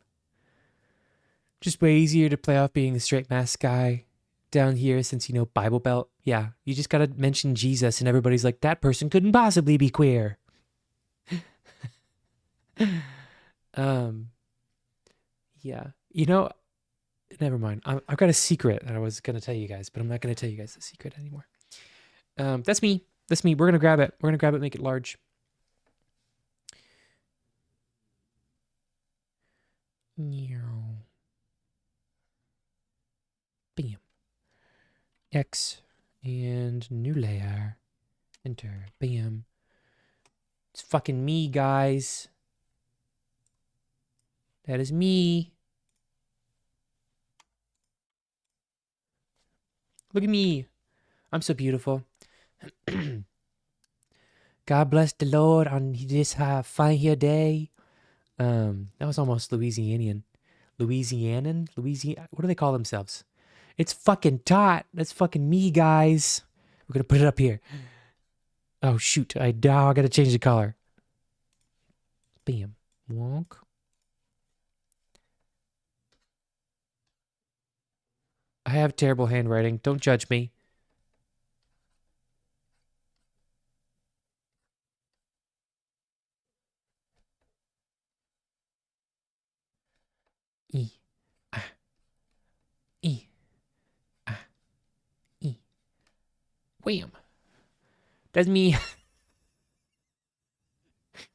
just way easier to play off being a straight mask guy down here since you know Bible Belt. Yeah, you just gotta mention Jesus and everybody's like, that person couldn't possibly be queer. um, yeah, you know, never mind. I've got a secret that I was gonna tell you guys, but I'm not gonna tell you guys the secret anymore. That's me. That's me. We're gonna grab it. We're gonna grab it, make it large. Bam. X and new layer. Enter. Bam. It's fucking me, guys. That is me. Look at me. I'm so beautiful. God bless the Lord on this fine here day. That was almost Louisianian. Louisianan? What do they call themselves? It's fucking Tot. That's fucking me, guys. We're gonna put it up here. Oh shoot! I gotta change the color. Bam. Wonk. I have terrible handwriting. Don't judge me. E. Ah. E. Ah. E. Wham. That's me.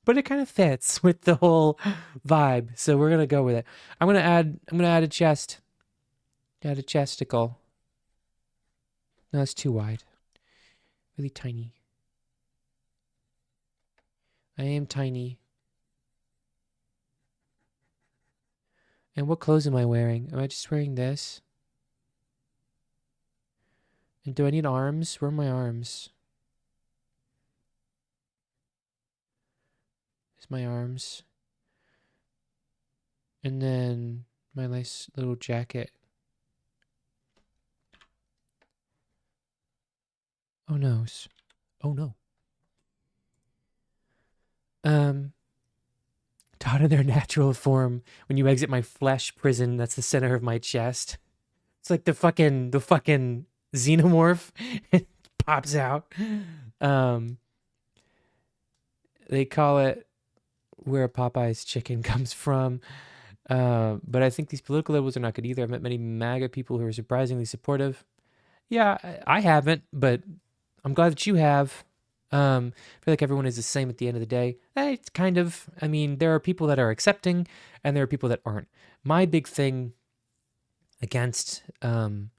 But it kind of fits with the whole vibe, so we're gonna go with it. I'm gonna add a chest. Add a chesticle. No, it's too wide. Really tiny. I am tiny. And what clothes am I wearing? Am I just wearing this? And do I need arms? Where are my arms? There's my arms. And then my nice little jacket. Oh no. Oh no. Taught in their natural form. When you exit my flesh prison, that's the center of my chest. It's like the fucking xenomorph. It pops out. They call it where Popeye's chicken comes from. But I think these political labels are not good either. I've met many MAGA people who are surprisingly supportive. Yeah, I haven't, but I'm glad that you have. I feel like everyone is the same at the end of the day. It's kind of, I mean, there are people that are accepting and there are people that aren't. My big thing against, not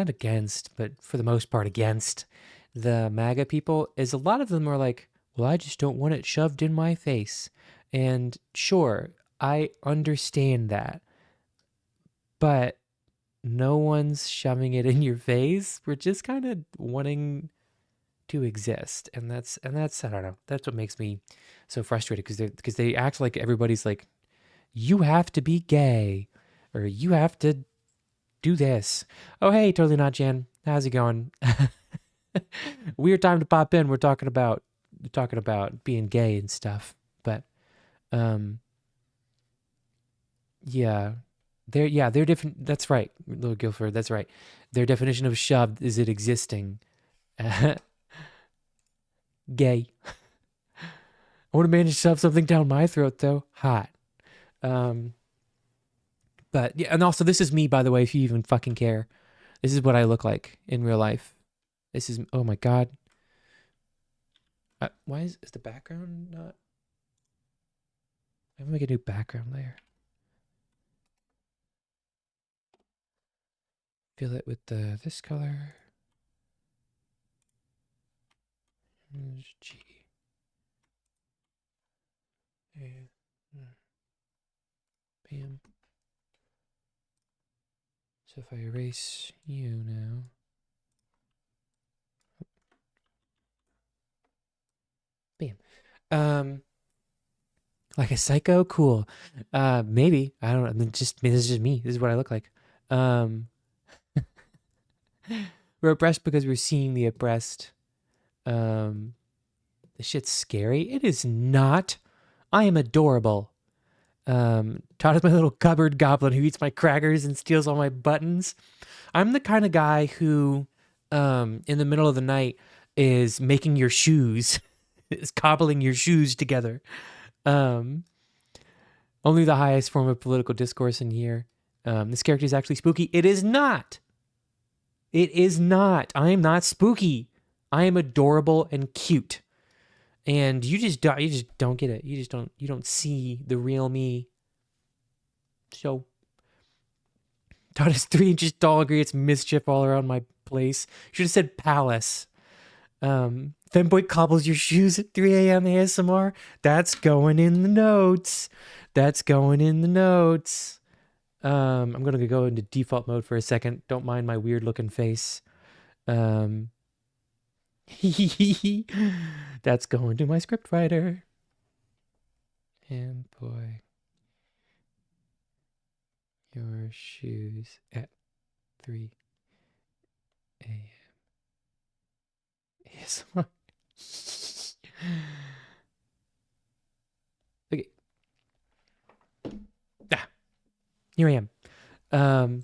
against, but for the most part against the MAGA people is a lot of them are like, well, I just don't want it shoved in my face. And sure, I understand that. But no one's shoving it in your face. We're just kind of wanting to exist. And that's I don't know. That's what makes me so frustrated because they act like everybody's like, you have to be gay or you have to do this. Oh, hey, totally not Jan. How's it going? Weird time to pop in. We're talking about being gay and stuff. But yeah. They're different. That's right, Lord Guilford. That's right. Their definition of shoved is it existing. Gay. I want to manage to shove something down my throat, though. Hot. But yeah, and also this is me, by the way, if you even fucking care. This is what I look like in real life. This is, oh my God. Why is the background not? I'm gonna make a new background layer. Fill it with this color. G. And, bam. So if I erase you now. Bam. Like a psycho? Cool. Maybe. I don't know. This is just me. This is what I look like. We're oppressed because we're seeing the oppressed. This shit's scary. It is not. I am adorable. Todd is my little cupboard goblin who eats my crackers and steals all my buttons. I'm the kind of guy who, in the middle of the night, is making your shoes, is cobbling your shoes together. Only the highest form of political discourse in here. This character is actually spooky. It is not. It is not. I am not spooky. I am adorable and cute. And you just don't get it. You don't see the real me. So Todd is 3 inches tall, creates mischief all around my place. Should have said palace. Femboy cobbles your shoes at 3 a.m. ASMR. That's going in the notes. That's going in the notes. I'm gonna go into default mode for a second. Don't mind my weird looking face. Um, that's going to my script writer. And boy, your shoes at 3 a.m. ASMR. Okay. Ah, here I am. I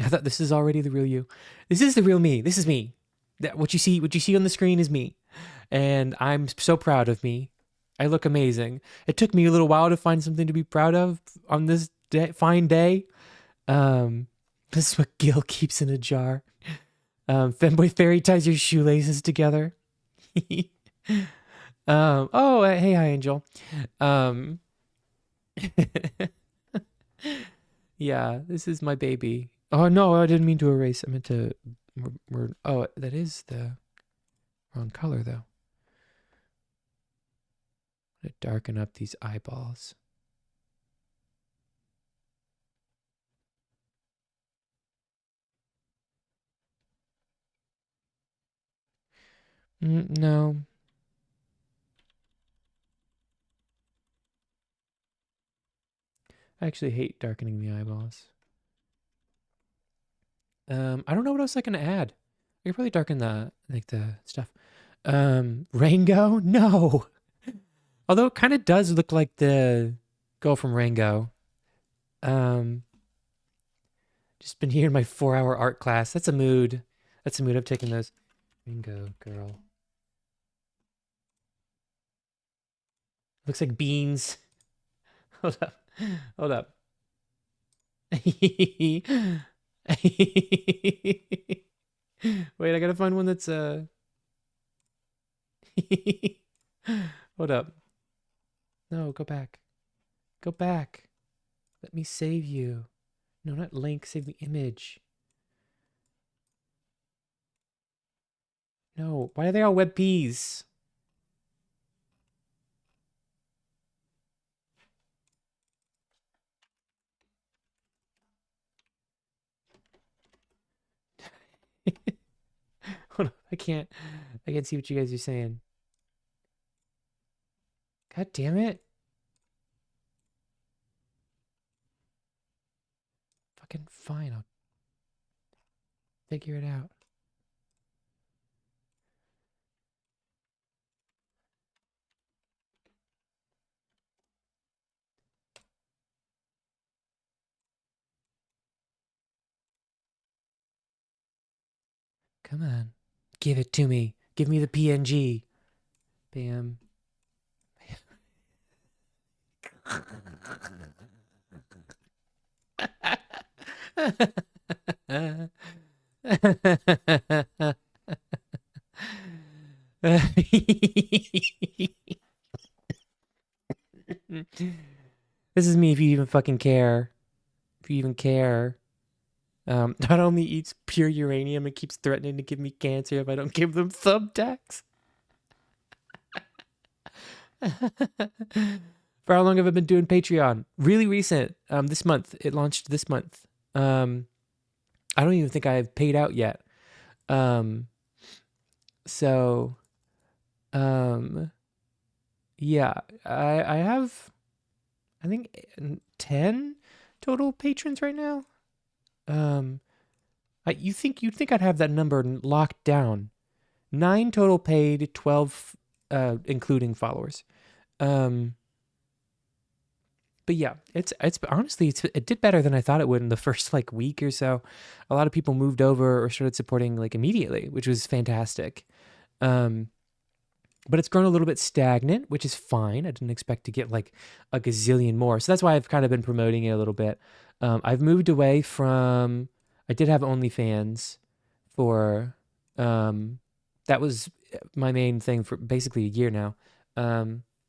thought this is already the real you. This is the real me. This is me. What you see on the screen is me. And I'm so proud of me. I look amazing. It took me a little while to find something to be proud of on this fine day. This is what Gil keeps in a jar. Femboy Fairy ties your shoelaces together. Oh, hey, hi, Angel. Yeah, this is my baby. Oh, no, I didn't mean to erase. I meant to... oh, that is the wrong color, though. I'm going to darken up these eyeballs. No. I actually hate darkening the eyeballs. I don't know what else I can add. I could probably darken the stuff. Rango? No. Although it kind of does look like the girl from Rango. Just been here in my 4-hour art class. That's a mood. That's a mood. I've taken those. Rango girl. Looks like beans. Hold up. Hold up. Wait, I gotta find one that's Hold up. No, go back. Go back. Let me save you. No, not link. Save the image. No. Why are they all WebPs? Hold on. I can't see what you guys are saying. God damn it. Fucking fine. I'll figure it out. Come on. Give it to me. Give me the PNG. Bam. This is me if you even fucking care. If you even care. Not only eats pure uranium, it keeps threatening to give me cancer if I don't give them thumbtacks. For how long have I been doing Patreon? Really recent. This month. It launched this month. I don't even think I've paid out yet. So, yeah, I have, I think 10 total patrons right now. You'd think I'd have that number locked down. 9 total paid, 12 including followers. But yeah, it's honestly it did better than I thought it would in the first like week or so. A lot of people moved over or started supporting like immediately, which was fantastic. But it's grown a little bit stagnant, which is fine. I didn't expect to get like a gazillion more. So that's why I've kind of been promoting it a little bit. I've moved away from, I did have OnlyFans for, that was my main thing for basically a year now.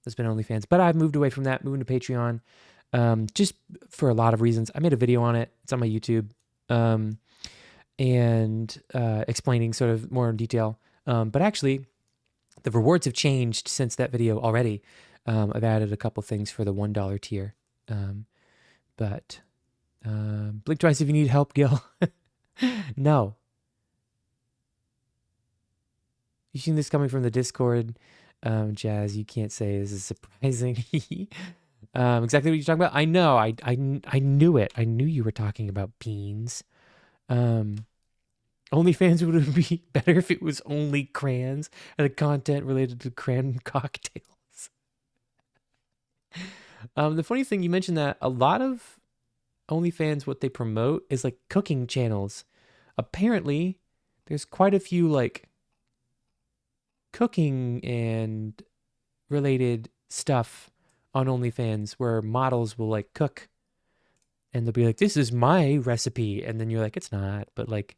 It's been OnlyFans, but I've moved away from that, moving to Patreon, just for a lot of reasons. I made a video on it. It's on my YouTube, and explaining sort of more in detail. But actually, the rewards have changed since that video already. I've added a couple things for the $1 tier, but Blink twice if you need help, Gil. No. You've seen this coming from the Discord. Jazz, you can't say this is surprising. Exactly what you're talking about. I know. I knew it. I knew you were talking about beans. OnlyFans would be better if it was only crayons and the content related to crayon cocktails. The funny thing, you mentioned that a lot of OnlyFans, what they promote is like cooking channels. Apparently, there's quite a few like cooking and related stuff on OnlyFans where models will like cook and they'll be like, "This is my recipe," and then you're like, "It's not," but like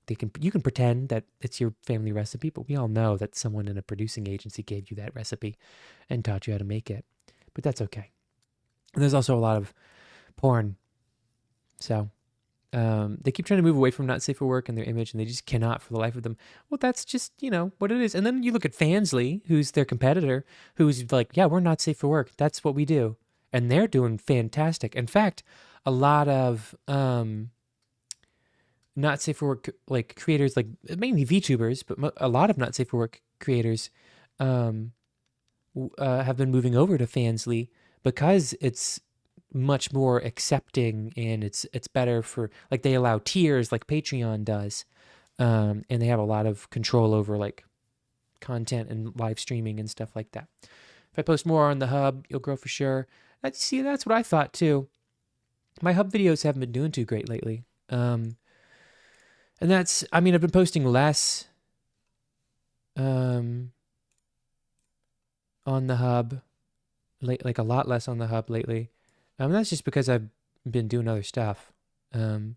you can pretend that it's your family recipe, but we all know that someone in a producing agency gave you that recipe and taught you how to make it. But that's okay. And there's also a lot of porn. So they keep trying to move away from not safe for work and their image, and they just cannot for the life of them. Well, that's just, what it is. And then you look at Fansly, who's their competitor, who's like, yeah, we're not safe for work. That's what we do. And they're doing fantastic. In fact, a lot of not safe for work like creators, like mainly VTubers, but a lot of not safe for work creators have been moving over to Fansly because it's much more accepting and it's better for, like, they allow tiers like Patreon does, and they have a lot of control over like content and live streaming and stuff like that. If I post more on the hub, you'll grow for sure. That's what I thought too. My hub videos haven't been doing too great lately. And that's, I've been posting less on the hub, like a lot less on the hub lately. That's just because I've been doing other stuff. And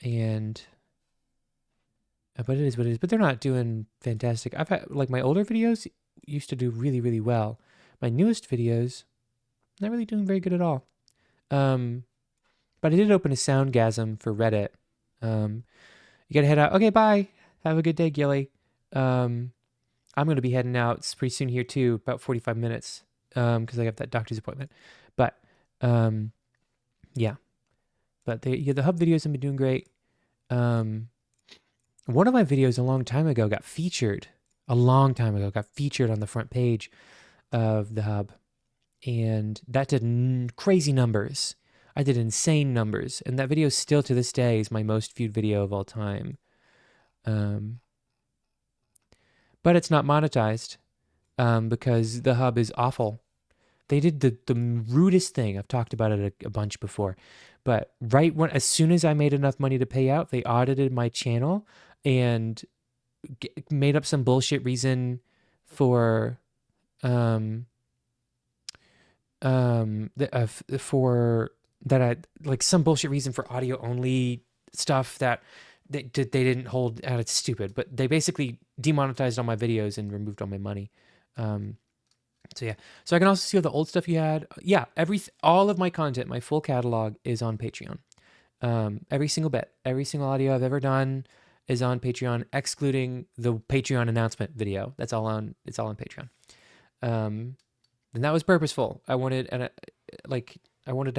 but it is what it is. But they're not doing fantastic. I've had, like, my older videos used to do really, really well. My newest videos, not really doing very good at all. But I did open a Soundgasm for Reddit. You gotta head out. Okay, bye. Have a good day, Gilly. I'm gonna be heading out. It's pretty soon here too, about 45 minutes. Because I got that doctor's appointment. But yeah. But the hub videos have been doing great. One of my videos a long time ago got featured. Got featured on the front page of the hub, and that did crazy numbers. I did insane numbers, and that video still to this day is my most viewed video of all time. But it's not monetized because the hub is awful. They did the rudest thing. I've talked about it a bunch before, but as soon as I made enough money to pay out, they audited my channel and made up some bullshit reason for some bullshit reason for audio only stuff that they didn't hold out. It's stupid, but they basically demonetized all my videos and removed all my money. So yeah, so I can also see all the old stuff you had. Yeah, all of my content, my full catalog is on Patreon. Every single bit, every single audio I've ever done is on Patreon, excluding the Patreon announcement video. It's all on Patreon. And that was purposeful. I wanted to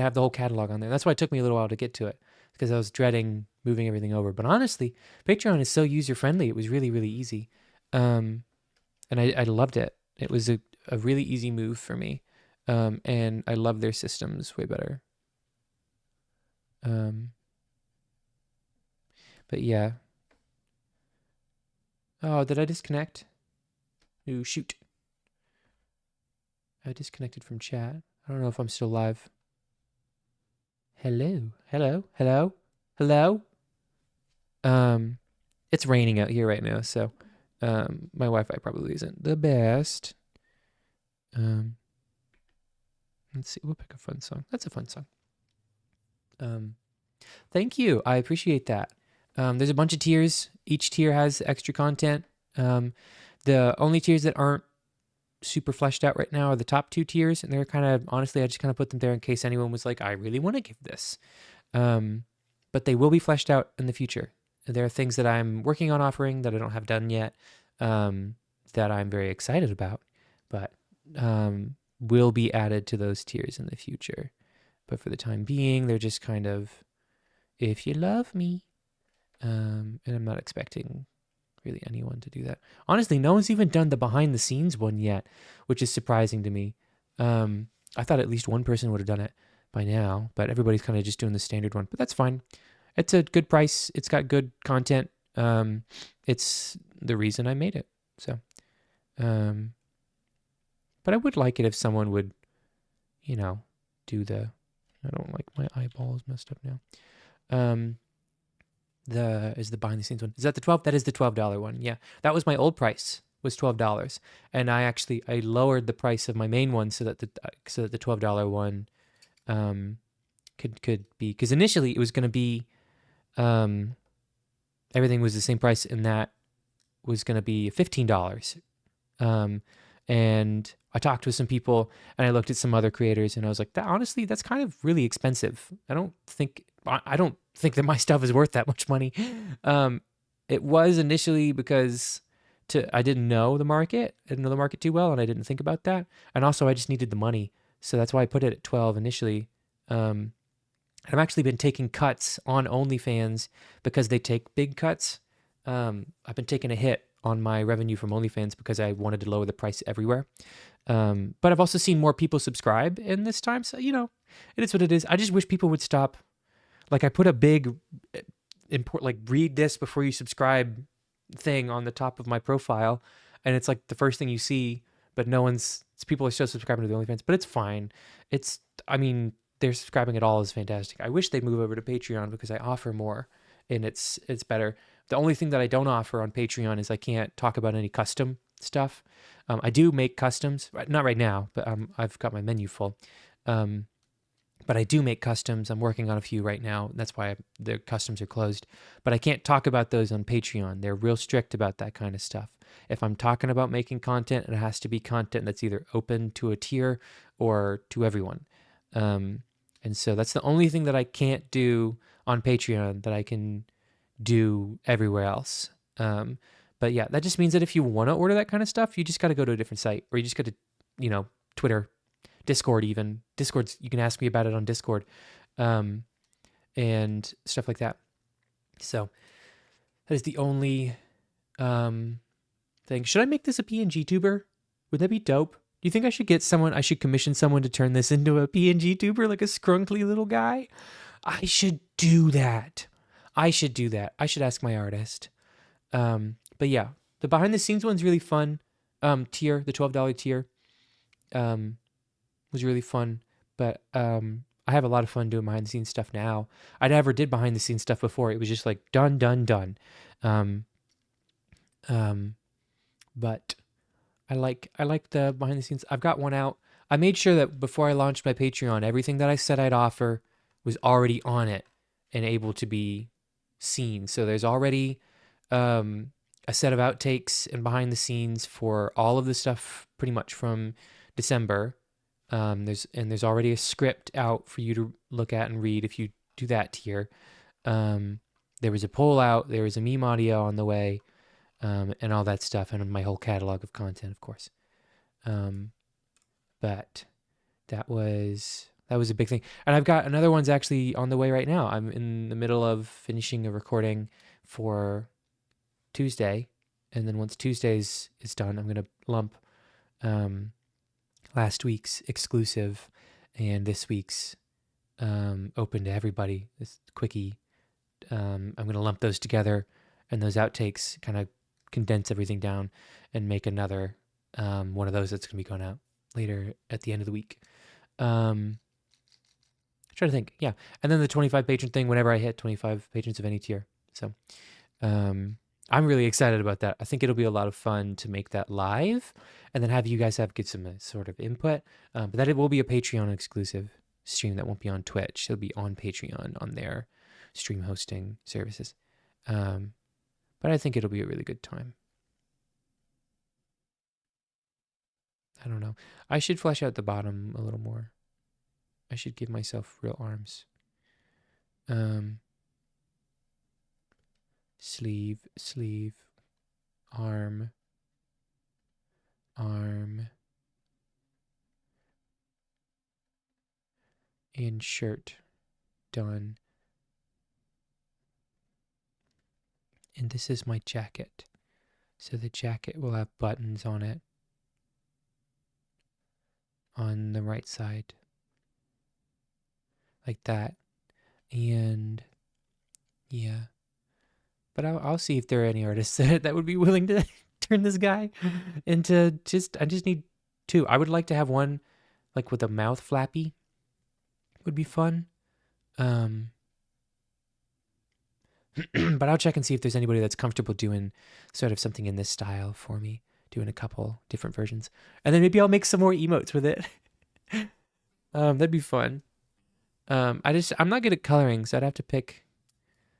have the whole catalog on there. That's why it took me a little while to get to it, because I was dreading moving everything over. But honestly, Patreon is so user friendly. It was really, really easy. And I loved it. It was a really easy move for me. And I love their systems way better. But yeah. Oh, did I disconnect? Ooh, shoot. I disconnected from chat. I don't know if I'm still live. Hello. It's raining out here right now, so my Wi-Fi probably isn't the best. Let's see. We'll pick a fun song. That's a fun song. Thank you. I appreciate that. There's a bunch of tiers. Each tier has extra content. The only tiers that aren't super fleshed out right now are the top 2 tiers, and they're kind of, honestly, I just kind of put them there in case anyone was like, I really want to give this. But they will be fleshed out in the future. There are things that I'm working on offering that I don't have done yet, that I'm very excited about, but will be added to those tiers in the future. but for the time being, they're just kind of, if you love me. And I'm not expecting really anyone to do that. Honestly, no one's even done the behind the scenes one yet, which is surprising to me. I thought at least one person would have done it by now, but everybody's kind of just doing the standard one. But that's fine. It's a good price. It's got good content. It's the reason I made it. So, but I would like it if someone would, do the. I don't like my eyeballs messed up now. Is the behind the scenes one. Is that the 12? That is the $12 one. Yeah. That was my old price, was $12. And I lowered the price of my main one so that the $12 one could be, because initially it was going to be everything was the same price, and that was going to be $15. And I talked with some people and I looked at some other creators and I was like, honestly, that's kind of really expensive. I don't think that my stuff is worth that much money. It was initially because I didn't know the market. I didn't know the market too well, and I didn't think about that. And also, I just needed the money, so that's why I put it at 12 initially. I've actually been taking cuts on OnlyFans because they take big cuts. I've been taking a hit on my revenue from OnlyFans because I wanted to lower the price everywhere. But I've also seen more people subscribe in this time, so it is what it is. I just wish people would stop. Like, I put a big read this before you subscribe thing on the top of my profile, and it's like the first thing you see, but people are still subscribing to the OnlyFans, but it's fine. They're subscribing at all is fantastic. I wish they'd move over to Patreon because I offer more and it's better. The only thing that I don't offer on Patreon is I can't talk about any custom stuff. I do make customs, not right now, but I've got my menu full. But I do make customs. I'm working on a few right now. That's why the customs are closed. But I can't talk about those on Patreon. They're real strict about that kind of stuff. If I'm talking about making content, it has to be content that's either open to a tier or to everyone. And so that's the only thing that I can't do on Patreon that I can do everywhere else. But yeah, that just means that if you want to order that kind of stuff, you just got to go to a different site, or you just got to, Twitter, Discord even. Discord, you can ask me about it on Discord, and stuff like that. So that is the only thing. Should I make this a PNG tuber? Would that be dope? Do you think I should commission someone to turn this into a PNG tuber, like a scrunkly little guy? I should do that. I should ask my artist. But yeah, the behind the scenes one's really fun. The $12 tier, was really fun. But I have a lot of fun doing behind the scenes stuff now. I never did behind the scenes stuff before. It was just like done. But I like the behind the scenes. I've got one out. I made sure that before I launched my Patreon, everything that I said I'd offer was already on it and able to be seen. So there's already a set of outtakes and behind the scenes for all of the stuff pretty much from December. There's already a script out for you to look at and read if you do that tier. There was a poll out. There was a meme audio on the way. And all that stuff, and my whole catalog of content, of course. But that was a big thing. And I've got another one's actually on the way right now. I'm in the middle of finishing a recording for Tuesday, and then once Tuesday's is done, I'm gonna lump last week's exclusive and this week's open to everybody. This quickie. I'm gonna lump those together, and those outtakes kind of condense everything down and make another one of those that's going to be going out later at the end of the week. I'm trying to think. Yeah. And then the 25 patron thing whenever I hit 25 patrons of any tier. So I'm really excited about that. I think it'll be a lot of fun to make that live and then have you guys get some sort of input. But that it will be a Patreon exclusive stream that won't be on Twitch. It'll be on Patreon on their stream hosting services. But I think it'll be a really good time. I don't know. I should flesh out the bottom a little more. I should give myself real arms. Sleeve, arm, And shirt. Done. And this is my jacket. So the jacket will have buttons on it. On the right side. Like that. And yeah. But I'll see if there are any artists that would be willing to turn this guy into I just need two. I would like to have one like with a mouth flappy. Would be fun. But I'll check and see if there's anybody that's comfortable doing sort of something in this style for me, doing a couple different versions. And then maybe I'll make some more emotes with it. That'd be fun. I'm not good at coloring, so I'd have to pick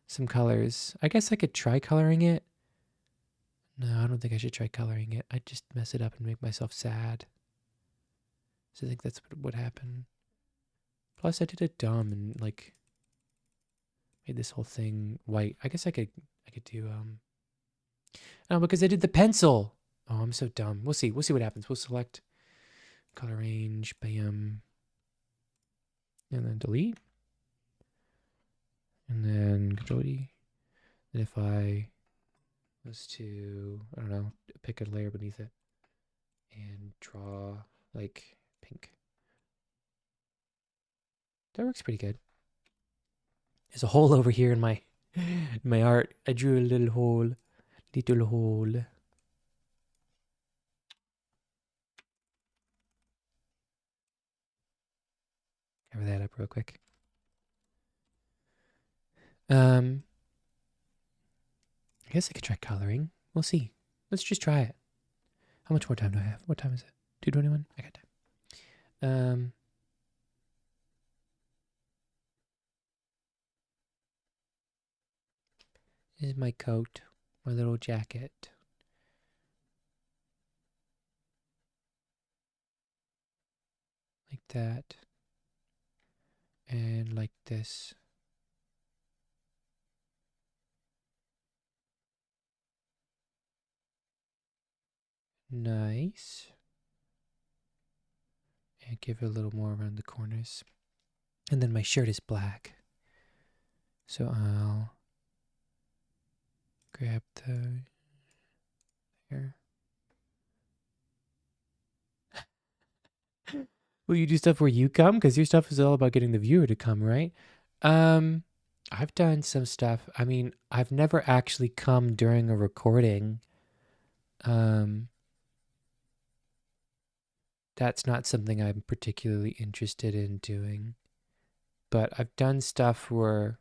some colors. I guess I could try coloring it. No, I don't think I should try coloring it. I'd just mess it up and make myself sad. So I think that's what would happen. Plus, I did it dumb and like made this whole thing white. I guess I could do no, because I did the pencil. Oh, I'm so dumb. We'll see. We'll see what happens. We'll select color range, bam, and then delete, and then Control D. And if I was to, I don't know, pick a layer beneath it and draw like pink. That works pretty good. There's a hole over here in my art. I drew a little hole. Little hole. Cover that up real quick. I guess I could try coloring. We'll see. Let's just try it. How much more time do I have? What time is it? 2:21? I got time. This is my coat. My little jacket. Like that. And like this. Nice. And give it a little more around the corners. And then my shirt is black. So I'll grab the there. Will you do stuff where you come? Because your stuff is all about getting the viewer to come, right? I've done some stuff. I mean, I've never actually come during a recording. That's not something I'm particularly interested in doing. But I've done stuff where,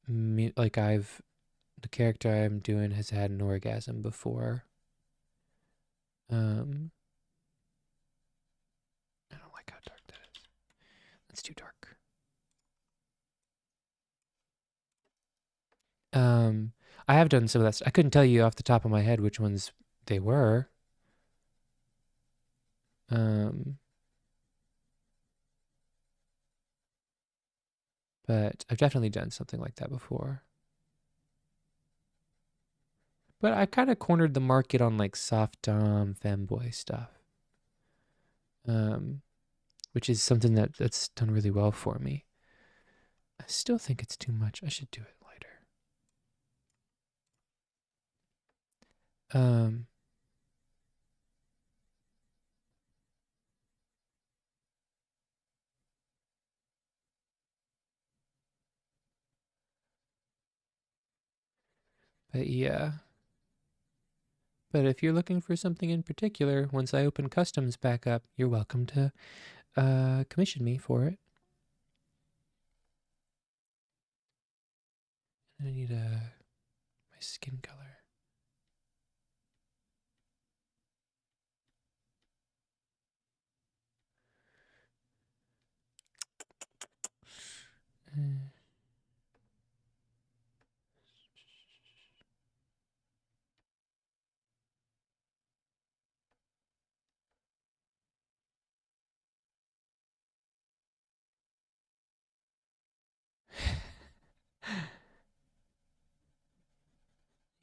like, the character I'm doing has had an orgasm before. I don't like how dark that is. That's too dark. I have done some of that. I couldn't tell you off the top of my head which ones they were. But I've definitely done something like that before. But I kind of cornered the market on like soft dom femboy stuff. Which is something that's done really well for me. I still think it's too much. I should do it lighter. But yeah. But if you're looking for something in particular, once I open customs back up, you're welcome to commission me for it. And I need my skin color.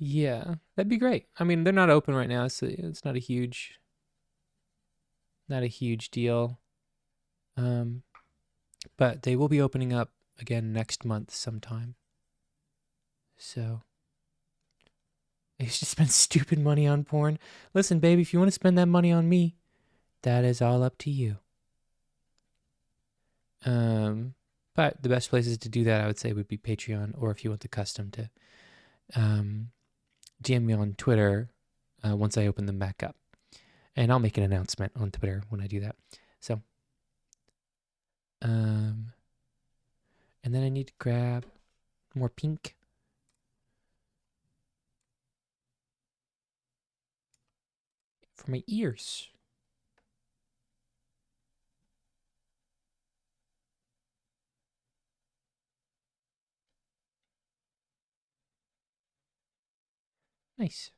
Yeah, that'd be great. I mean, they're not open right now, so it's not a huge deal. But they will be opening up again next month sometime. So I used to spend stupid money on porn. Listen, baby, if you want to spend that money on me, that is all up to you. But the best places to do that, I would say, would be Patreon, or if you want the custom, to DM me on Twitter once I open them back up. And I'll make an announcement on Twitter when I do that. So, and then I need to grab more pink. For my ears. Nice.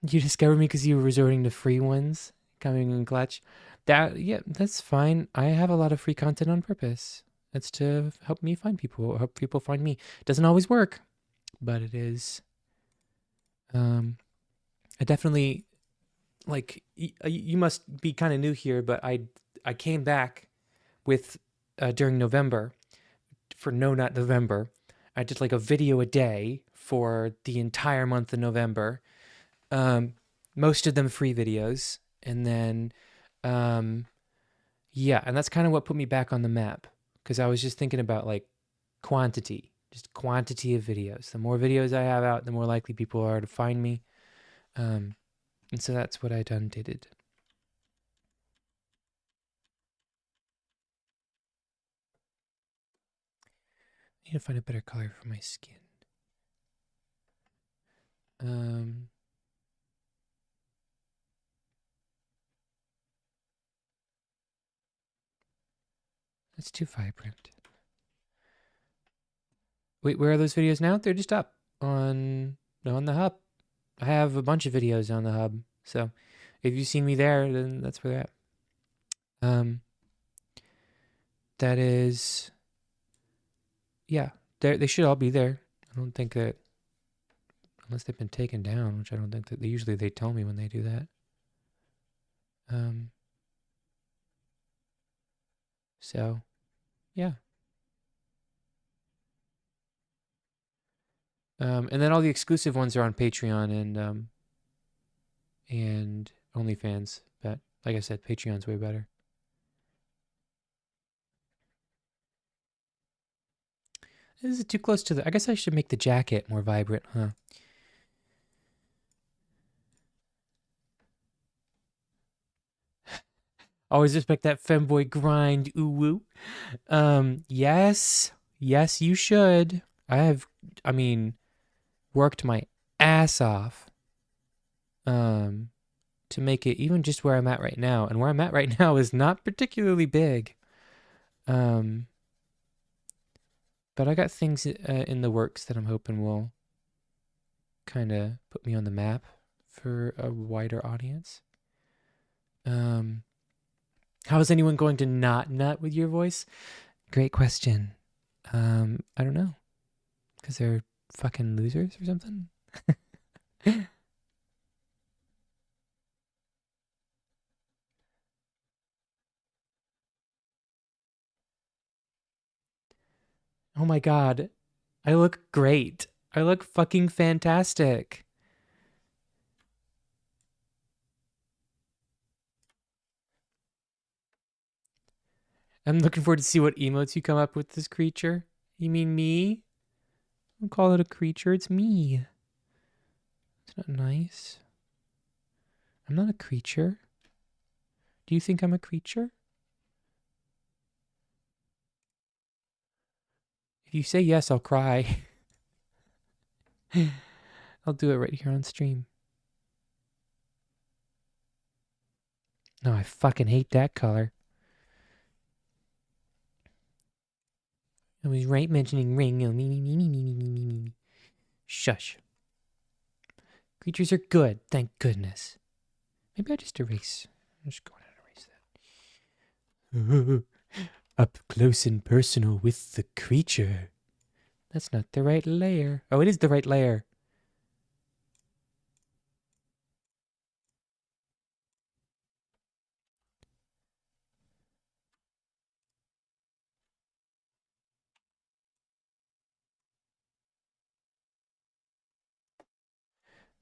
You discovered me because you were resorting to free ones coming in clutch. Yeah, that's fine. I have a lot of free content on purpose. It's to help me find people, help people find me. It doesn't always work, but it is. I definitely, like, you must be kind of new here, but I came back with during November for No Not November. I did like a video a day for the entire month of November. Most of them free videos, and then yeah, and that's kind of what put me back on the map, because I was just thinking about like quantity, just quantity of videos. The more videos I have out, the more likely people are to find me. And so that's what I did. I need to find a better color for my skin. That's too vibrant. Wait, where are those videos now? They're just up on the hub. I have a bunch of videos on the hub, so if you've seen me there, then that's where they're at. That is, yeah, they should all be there. I don't think that, unless they've been taken down, which I don't think that usually they tell me when they do that. So, yeah. And then all the exclusive ones are on Patreon and OnlyFans. But like I said, Patreon's way better. This is too close to the. I guess I should make the jacket more vibrant, huh? Always respect that femboy grind, ooh woo. Yes, you should. I mean, worked my ass off, to make it even just where I'm at right now. And where I'm at right now is not particularly big. But I got things in the works that I'm hoping will kind of put me on the map for a wider audience. How is anyone going to not nut with your voice? Great question. I don't know. Because they're fucking losers or something? Oh my god. I look great. I look fucking fantastic. I'm looking forward to see what emotes you come up with this creature. You mean me? Don't call it a creature, it's me. It's not nice. I'm not a creature. Do you think I'm a creature? If you say yes, I'll cry. I'll do it right here on stream. No, I fucking hate that color. I was right mentioning ring. Shush. Creatures are good, thank goodness. Maybe I just erase. I'm just going to erase that. Up close and personal with the creature. That's not the right layer. Oh, it is the right layer.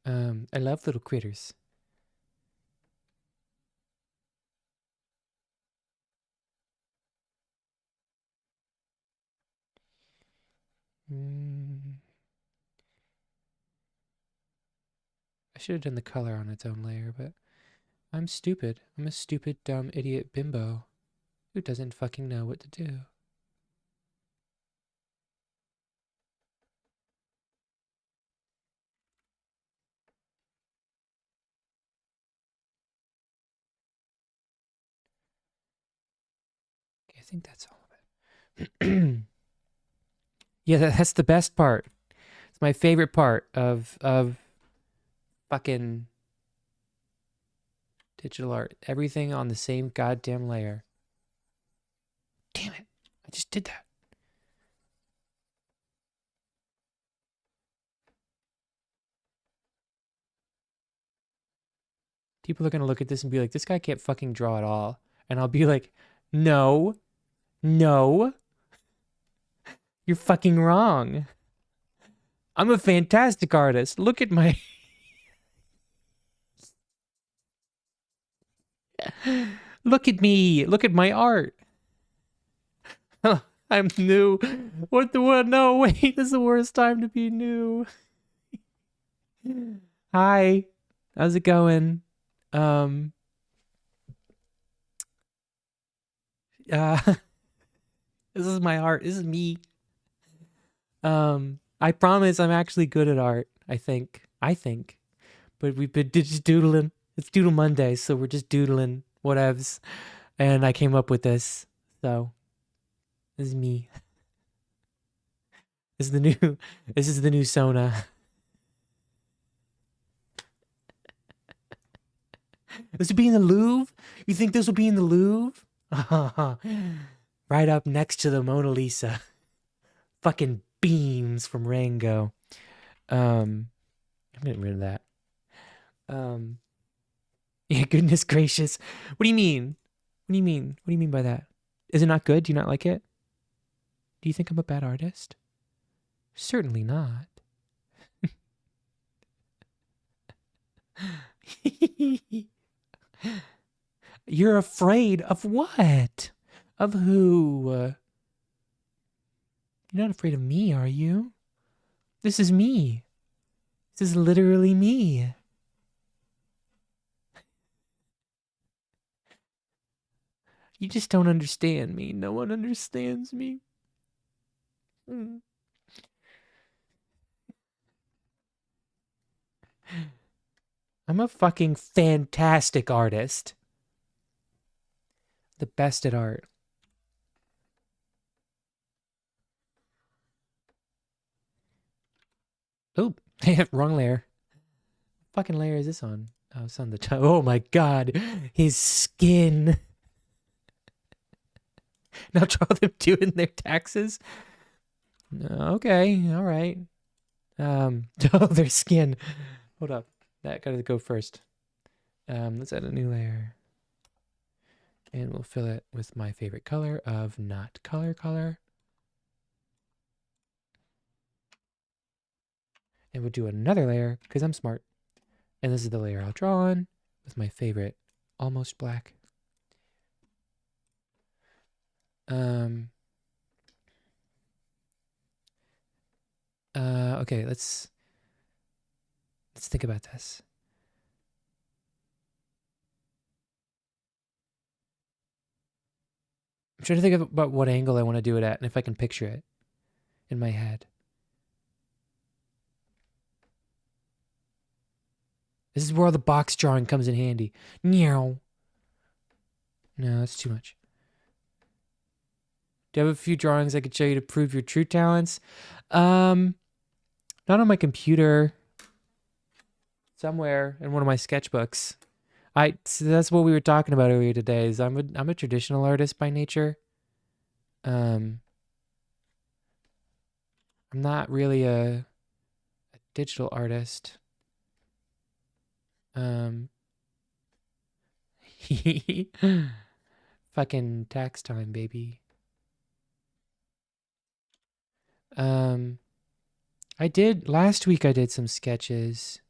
I love little critters. I should have done the color on its own layer, but I'm stupid. I'm a stupid, dumb, idiot bimbo who doesn't fucking know what to do. Okay, I think that's all of it. Yeah, that's the best part. It's my favorite part of fucking digital art. Everything on the same goddamn layer. Damn it. I just did that. People are going to look at this and be like, this guy can't fucking draw at all. And I'll be like, no, no, you're fucking wrong. I'm a fantastic artist. Look at my... Look at me. Look at my art. I'm new. What the what? No, wait. This is the worst time to be new. Hi. How's it going? Uh this is my art. This is me. I promise I'm actually good at art. I think. But we've been just doodling. It's Doodle Monday, so we're just doodling whatevs. And I came up with this. So this is me. This is the new this is the new Sona. This would be in the Louvre? You think this will be in the Louvre? Right up next to the Mona Lisa. Fucking beams from Rango. I'm getting rid of that. Yeah, goodness gracious. What do you mean? What do you mean? What do you mean by that? Is it not good? Do you not like it? Do you think I'm a bad artist? Certainly not. You're afraid of what? Of who? You're not afraid of me, are you? This is me. This is literally me. You just don't understand me. No one understands me. Mm. I'm a fucking fantastic artist. The best at art. Oh, wrong layer. What fucking layer is this on? Oh, it's on the top. Oh my god. His skin. Now draw them doing their taxes. Okay, all right. Oh, their skin. Hold up. That gotta go first. Let's add a new layer. And we'll fill it with my favorite color of not color. And we'll do another layer because I'm smart. And this is the layer I'll draw on with my favorite almost black. Okay, let's think about this. I'm trying to think about what angle I want to do it at and if I can picture it in my head. This is where all the box drawing comes in handy. Meow. No, that's too much. Do you have a few drawings I could show you to prove your true talents? Not on my computer. Somewhere in one of my sketchbooks. So that's what we were talking about earlier today. Is I'm a traditional artist by nature. I'm not really a digital artist. Fucking tax time, baby. I did last week. I did some sketches.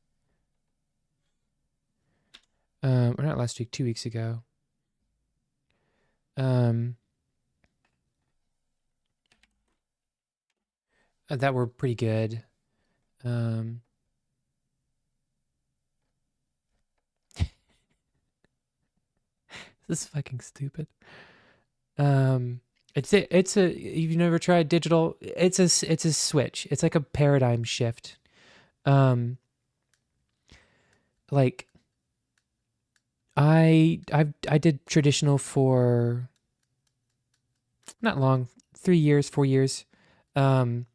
Or not last week, 2 weeks ago. That were pretty good. This is fucking stupid. It's a you've never tried digital. It's a switch. It's like a paradigm shift. Like I did traditional for not long, 3 years, 4 years. And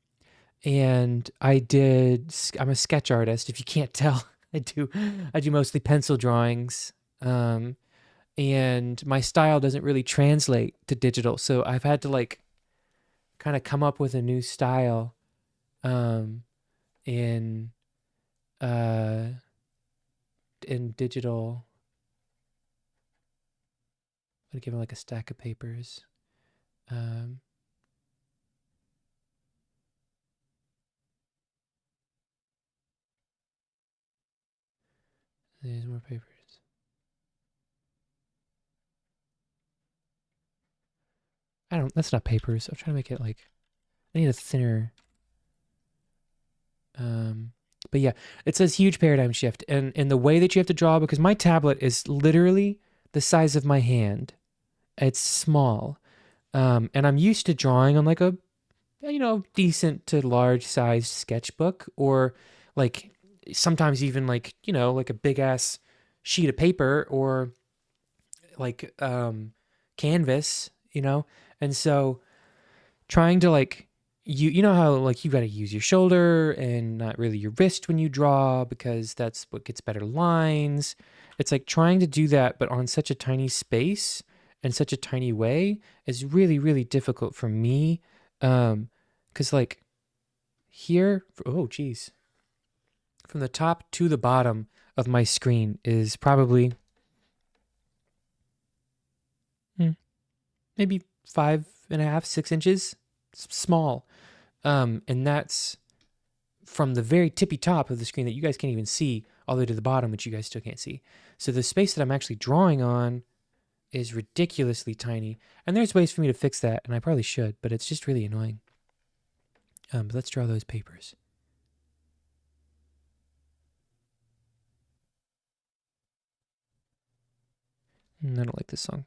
I'm a sketch artist. If you can't tell, I do mostly pencil drawings. And my style doesn't really translate to digital. So I've had to like kind of come up with a new style, in, uh, in digital. I'm gonna give it like a stack of papers. Um, there's more papers. That's not papers. I'm trying to make it like, I need a thinner. But yeah, it's this huge paradigm shift, and in the way that you have to draw, because my tablet is literally the size of my hand. It's small, and I'm used to drawing on like a decent to large sized sketchbook, or like sometimes even like like a big ass sheet of paper, or like canvas, and so trying to like you know how like you got to use your shoulder and not really your wrist when you draw because that's what gets better lines. It's like trying to do that but on such a tiny space and such a tiny way is really really difficult for me. Cuz like here, oh geez, from the top to the bottom of my screen is probably maybe 5.5, 6 inches. Small. And that's from the very tippy top of the screen that you guys can't even see all the way to the bottom, which you guys still can't see. So the space that I'm actually drawing on is ridiculously tiny. And there's ways for me to fix that, and I probably should, but it's just really annoying. But let's draw those papers. I don't like this song.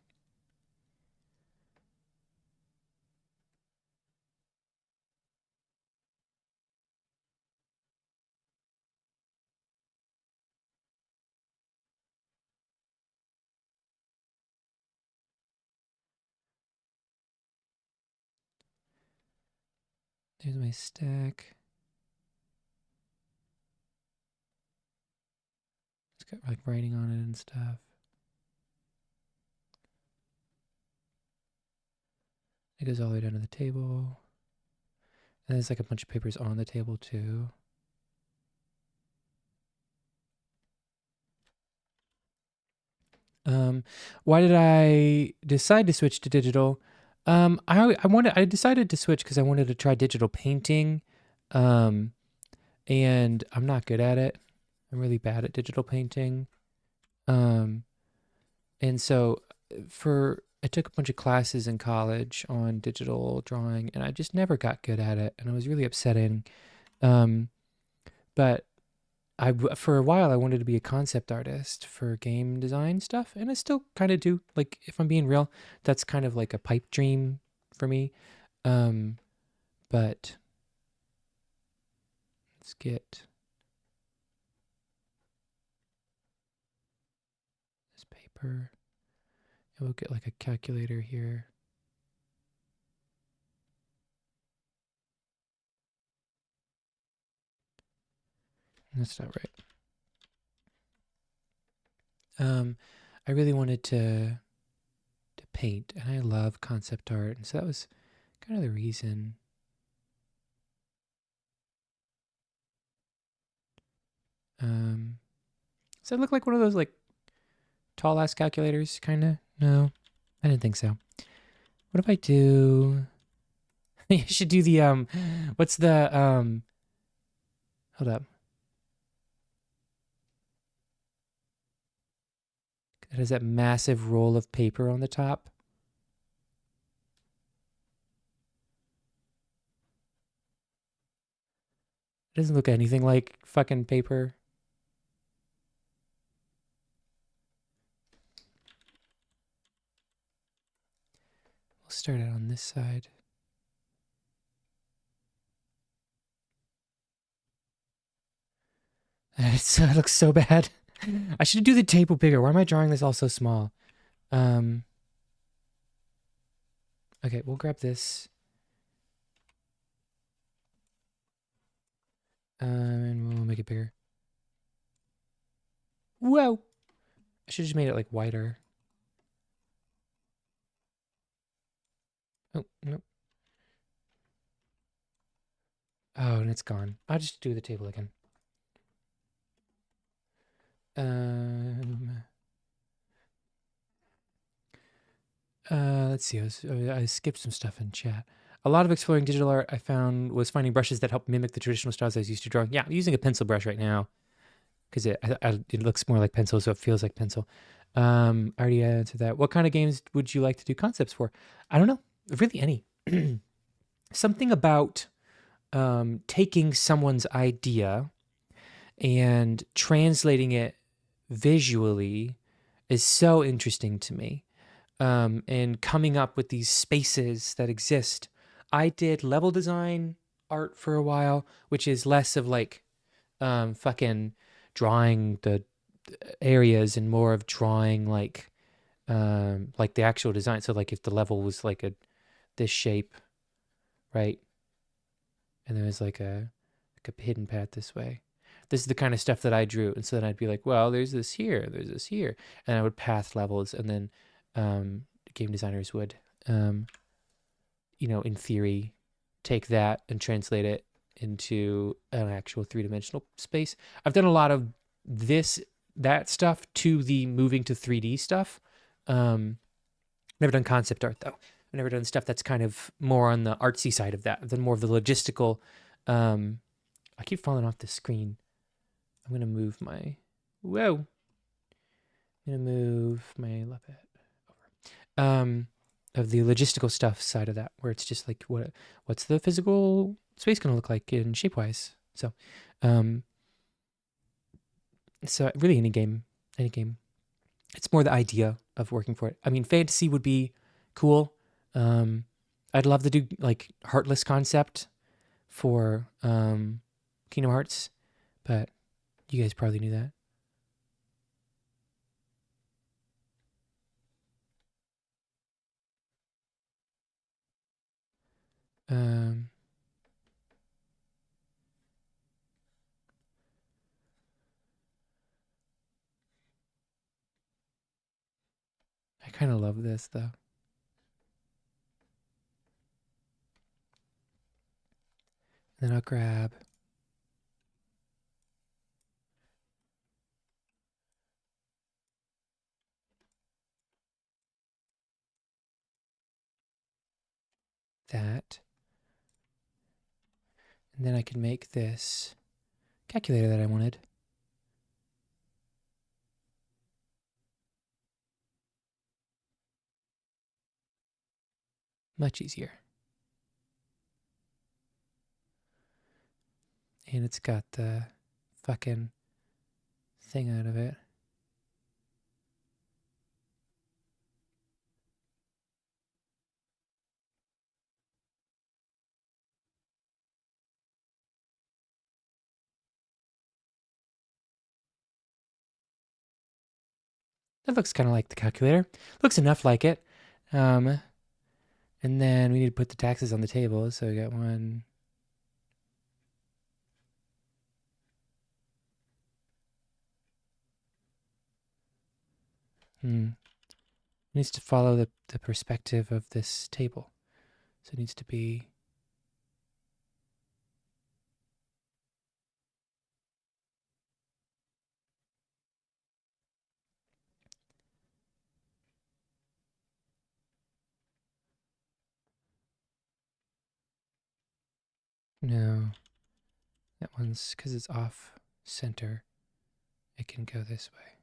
There's my stack. It's got like writing on it and stuff. It goes all the way down to the table. And there's like a bunch of papers on the table too. Why did I decide to switch to digital? I decided to switch because I wanted to try digital painting, um, and I'm not good at it. I'm really bad at digital painting, um, and so I took a bunch of classes in college on digital drawing, and I just never got good at it, and it was really upsetting. Um, but for a while I wanted to be a concept artist for game design stuff, and I still kind of do. Like if I'm being real, that's kind of like a pipe dream for me. Um, but let's get this paper. And we'll get like a calculator here. That's not right. I really wanted to paint, and I love concept art, and so that was kind of the reason. Does that look like one of those like tall ass calculators? Kind of. No, I didn't think so. What if I do? You should do the What's the Hold up. It has that massive roll of paper on the top. It doesn't look anything like fucking paper. We'll start it on this side. It looks so bad. I should do the table bigger. Why am I drawing this all so small? Okay, we'll grab this. And we'll make it bigger. Whoa! I should have just made it like wider. Oh, nope. Oh, and it's gone. I'll just do the table again. Let's see. I skipped some stuff in chat. A lot of exploring digital art I found was finding brushes that help mimic the traditional styles I was used to drawing. Yeah, I'm using a pencil brush right now because it looks more like pencil, so it feels like pencil. I already answered that. What kind of games would you like to do concepts for? I don't know. Really, any. Something about taking someone's idea and translating it visually is so interesting to me. And coming up with these spaces that exist. I did level design art for a while, which is less of like fucking drawing the areas and more of drawing like the actual design. So like if the level was like this shape, right? And there was like a hidden path this way. This is the kind of stuff that I drew. And so then I'd be like, well, there's this here, and I would path levels, and then game designers would, in theory, take that and translate it into an actual three-dimensional space. I've done a lot of that stuff to the moving to 3D stuff. Never done concept art though. I've never done stuff that's kind of more on the artsy side of that, than more of the logistical. I keep falling off the screen. I'm gonna move my. Whoa. I'm gonna move my left over. Of the logistical stuff side of that, where it's just like what's the physical space gonna look like in shape wise. So really any game. It's more the idea of working for it. I mean, fantasy would be cool. I'd love to do like Heartless concept for Kingdom Hearts, but you guys probably knew that. I kind of love this though. Then I'll grab that. And then I can make this calculator that I wanted. Much easier. And it's got the fucking thing out of it. That looks kind of like the calculator. Looks enough like it. And then we need to put the taxes on the table. So we got one. It needs to follow the perspective of this table. So it needs to be. No. That one's because it's off center. It can go this way.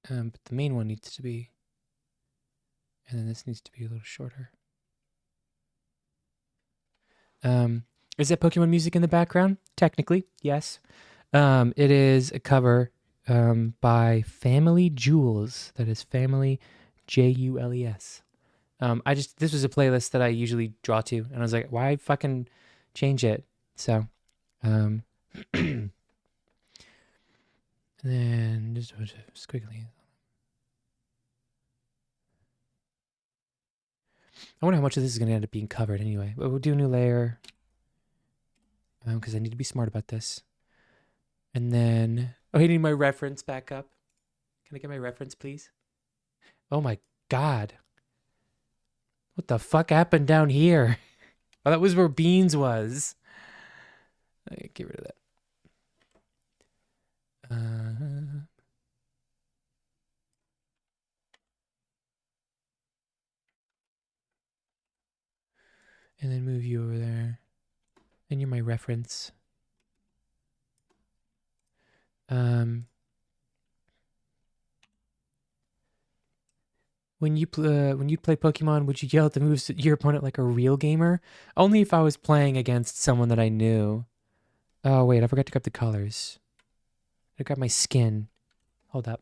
But the main one needs to be, and then this needs to be a little shorter. Is that Pokemon music in the background? Technically, yes. It is a cover by Family Jewels. That is Family Jules. This was a playlist that I usually draw to, and I was like, why fucking change it? So, and then just a bunch of squiggly. I wonder how much of this is going to end up being covered anyway. But we'll do a new layer because I need to be smart about this. And then, oh, I need my reference back up. Can I get my reference, please? Oh my god. What the fuck happened down here? Oh, that was where Beans was. Get rid of that. And then move you over there. And you're my reference. When you play Pokemon, would you yell at the moves your opponent like a real gamer? Only if I was playing against someone that I knew. Oh wait, I forgot to grab the colors. I got my skin. Hold up.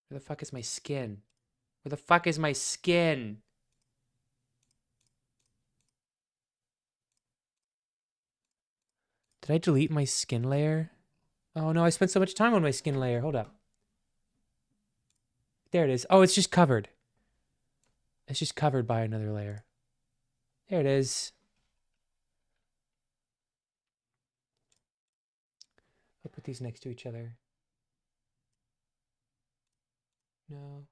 Where the fuck is my skin? Where the fuck is my skin? Did I delete my skin layer? Oh no, I spent so much time on my skin layer. Hold up. There it is. Oh, it's just covered. It's just covered by another layer. There it is. I'll put these next to each other. No.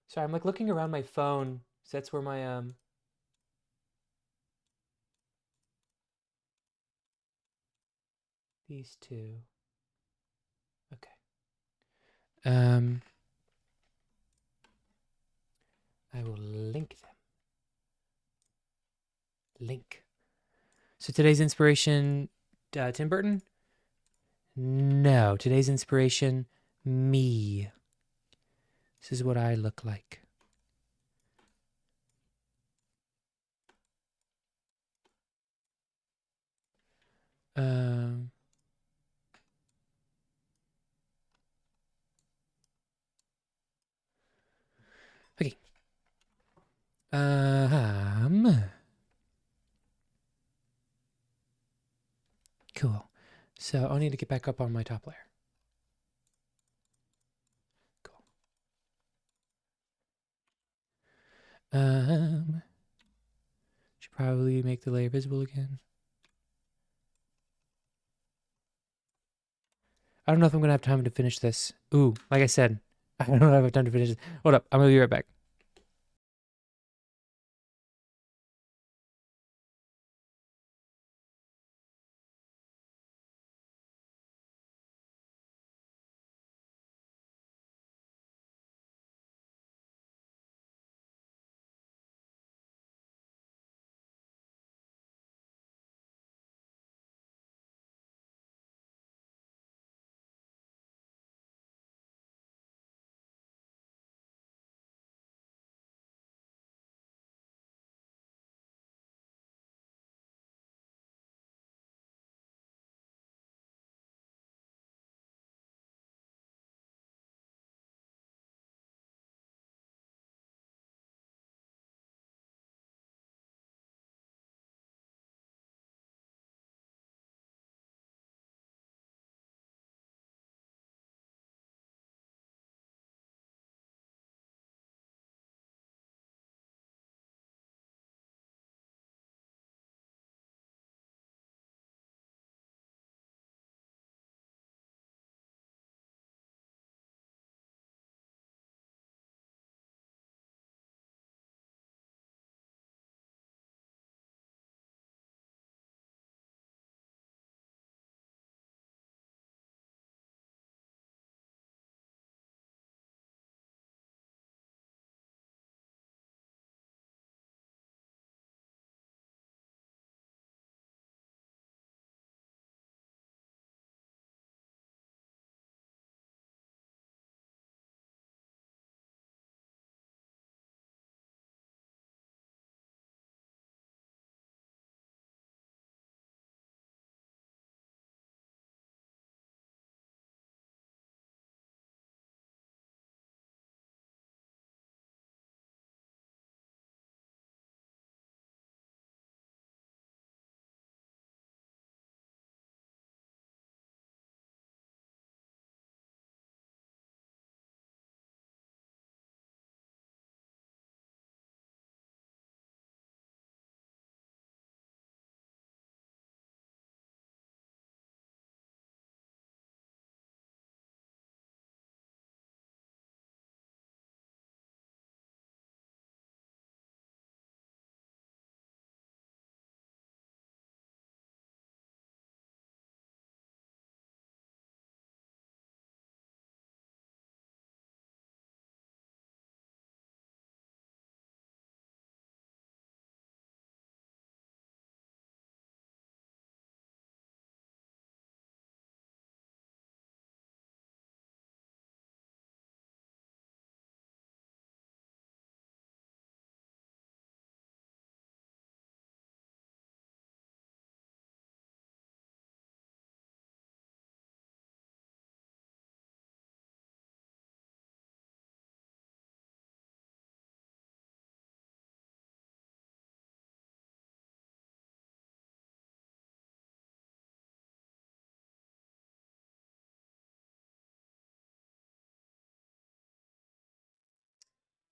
Sorry, I'm like looking around my phone. So that's where my these two. Okay. I will link them. Link. So today's inspiration, Tim Burton? No, today's inspiration, me. This is what I look like. Um, okay. Cool. So I'll need to get back up on my top layer. Cool. Should probably make the layer visible again. I don't know if I'm gonna have time to finish this. Ooh, like I said, I don't know if I have time to finish it. Hold up, I'm gonna be right back.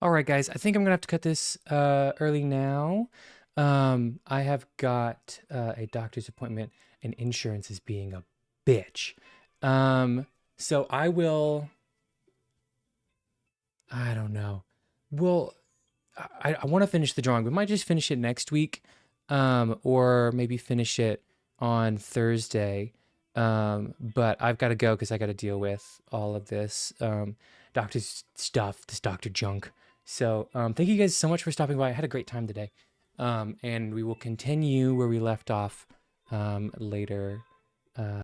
All right, guys, I think I'm gonna have to cut this early now. I have got a doctor's appointment, and insurance is being a bitch. Um, so I will. I don't know. Well, I want to finish the drawing. We might just finish it next week, or maybe finish it on Thursday. But I've got to go because I got to deal with all of this doctor's stuff, this doctor junk. So thank you guys so much for stopping by. I had a great time today, and we will continue where we left off later.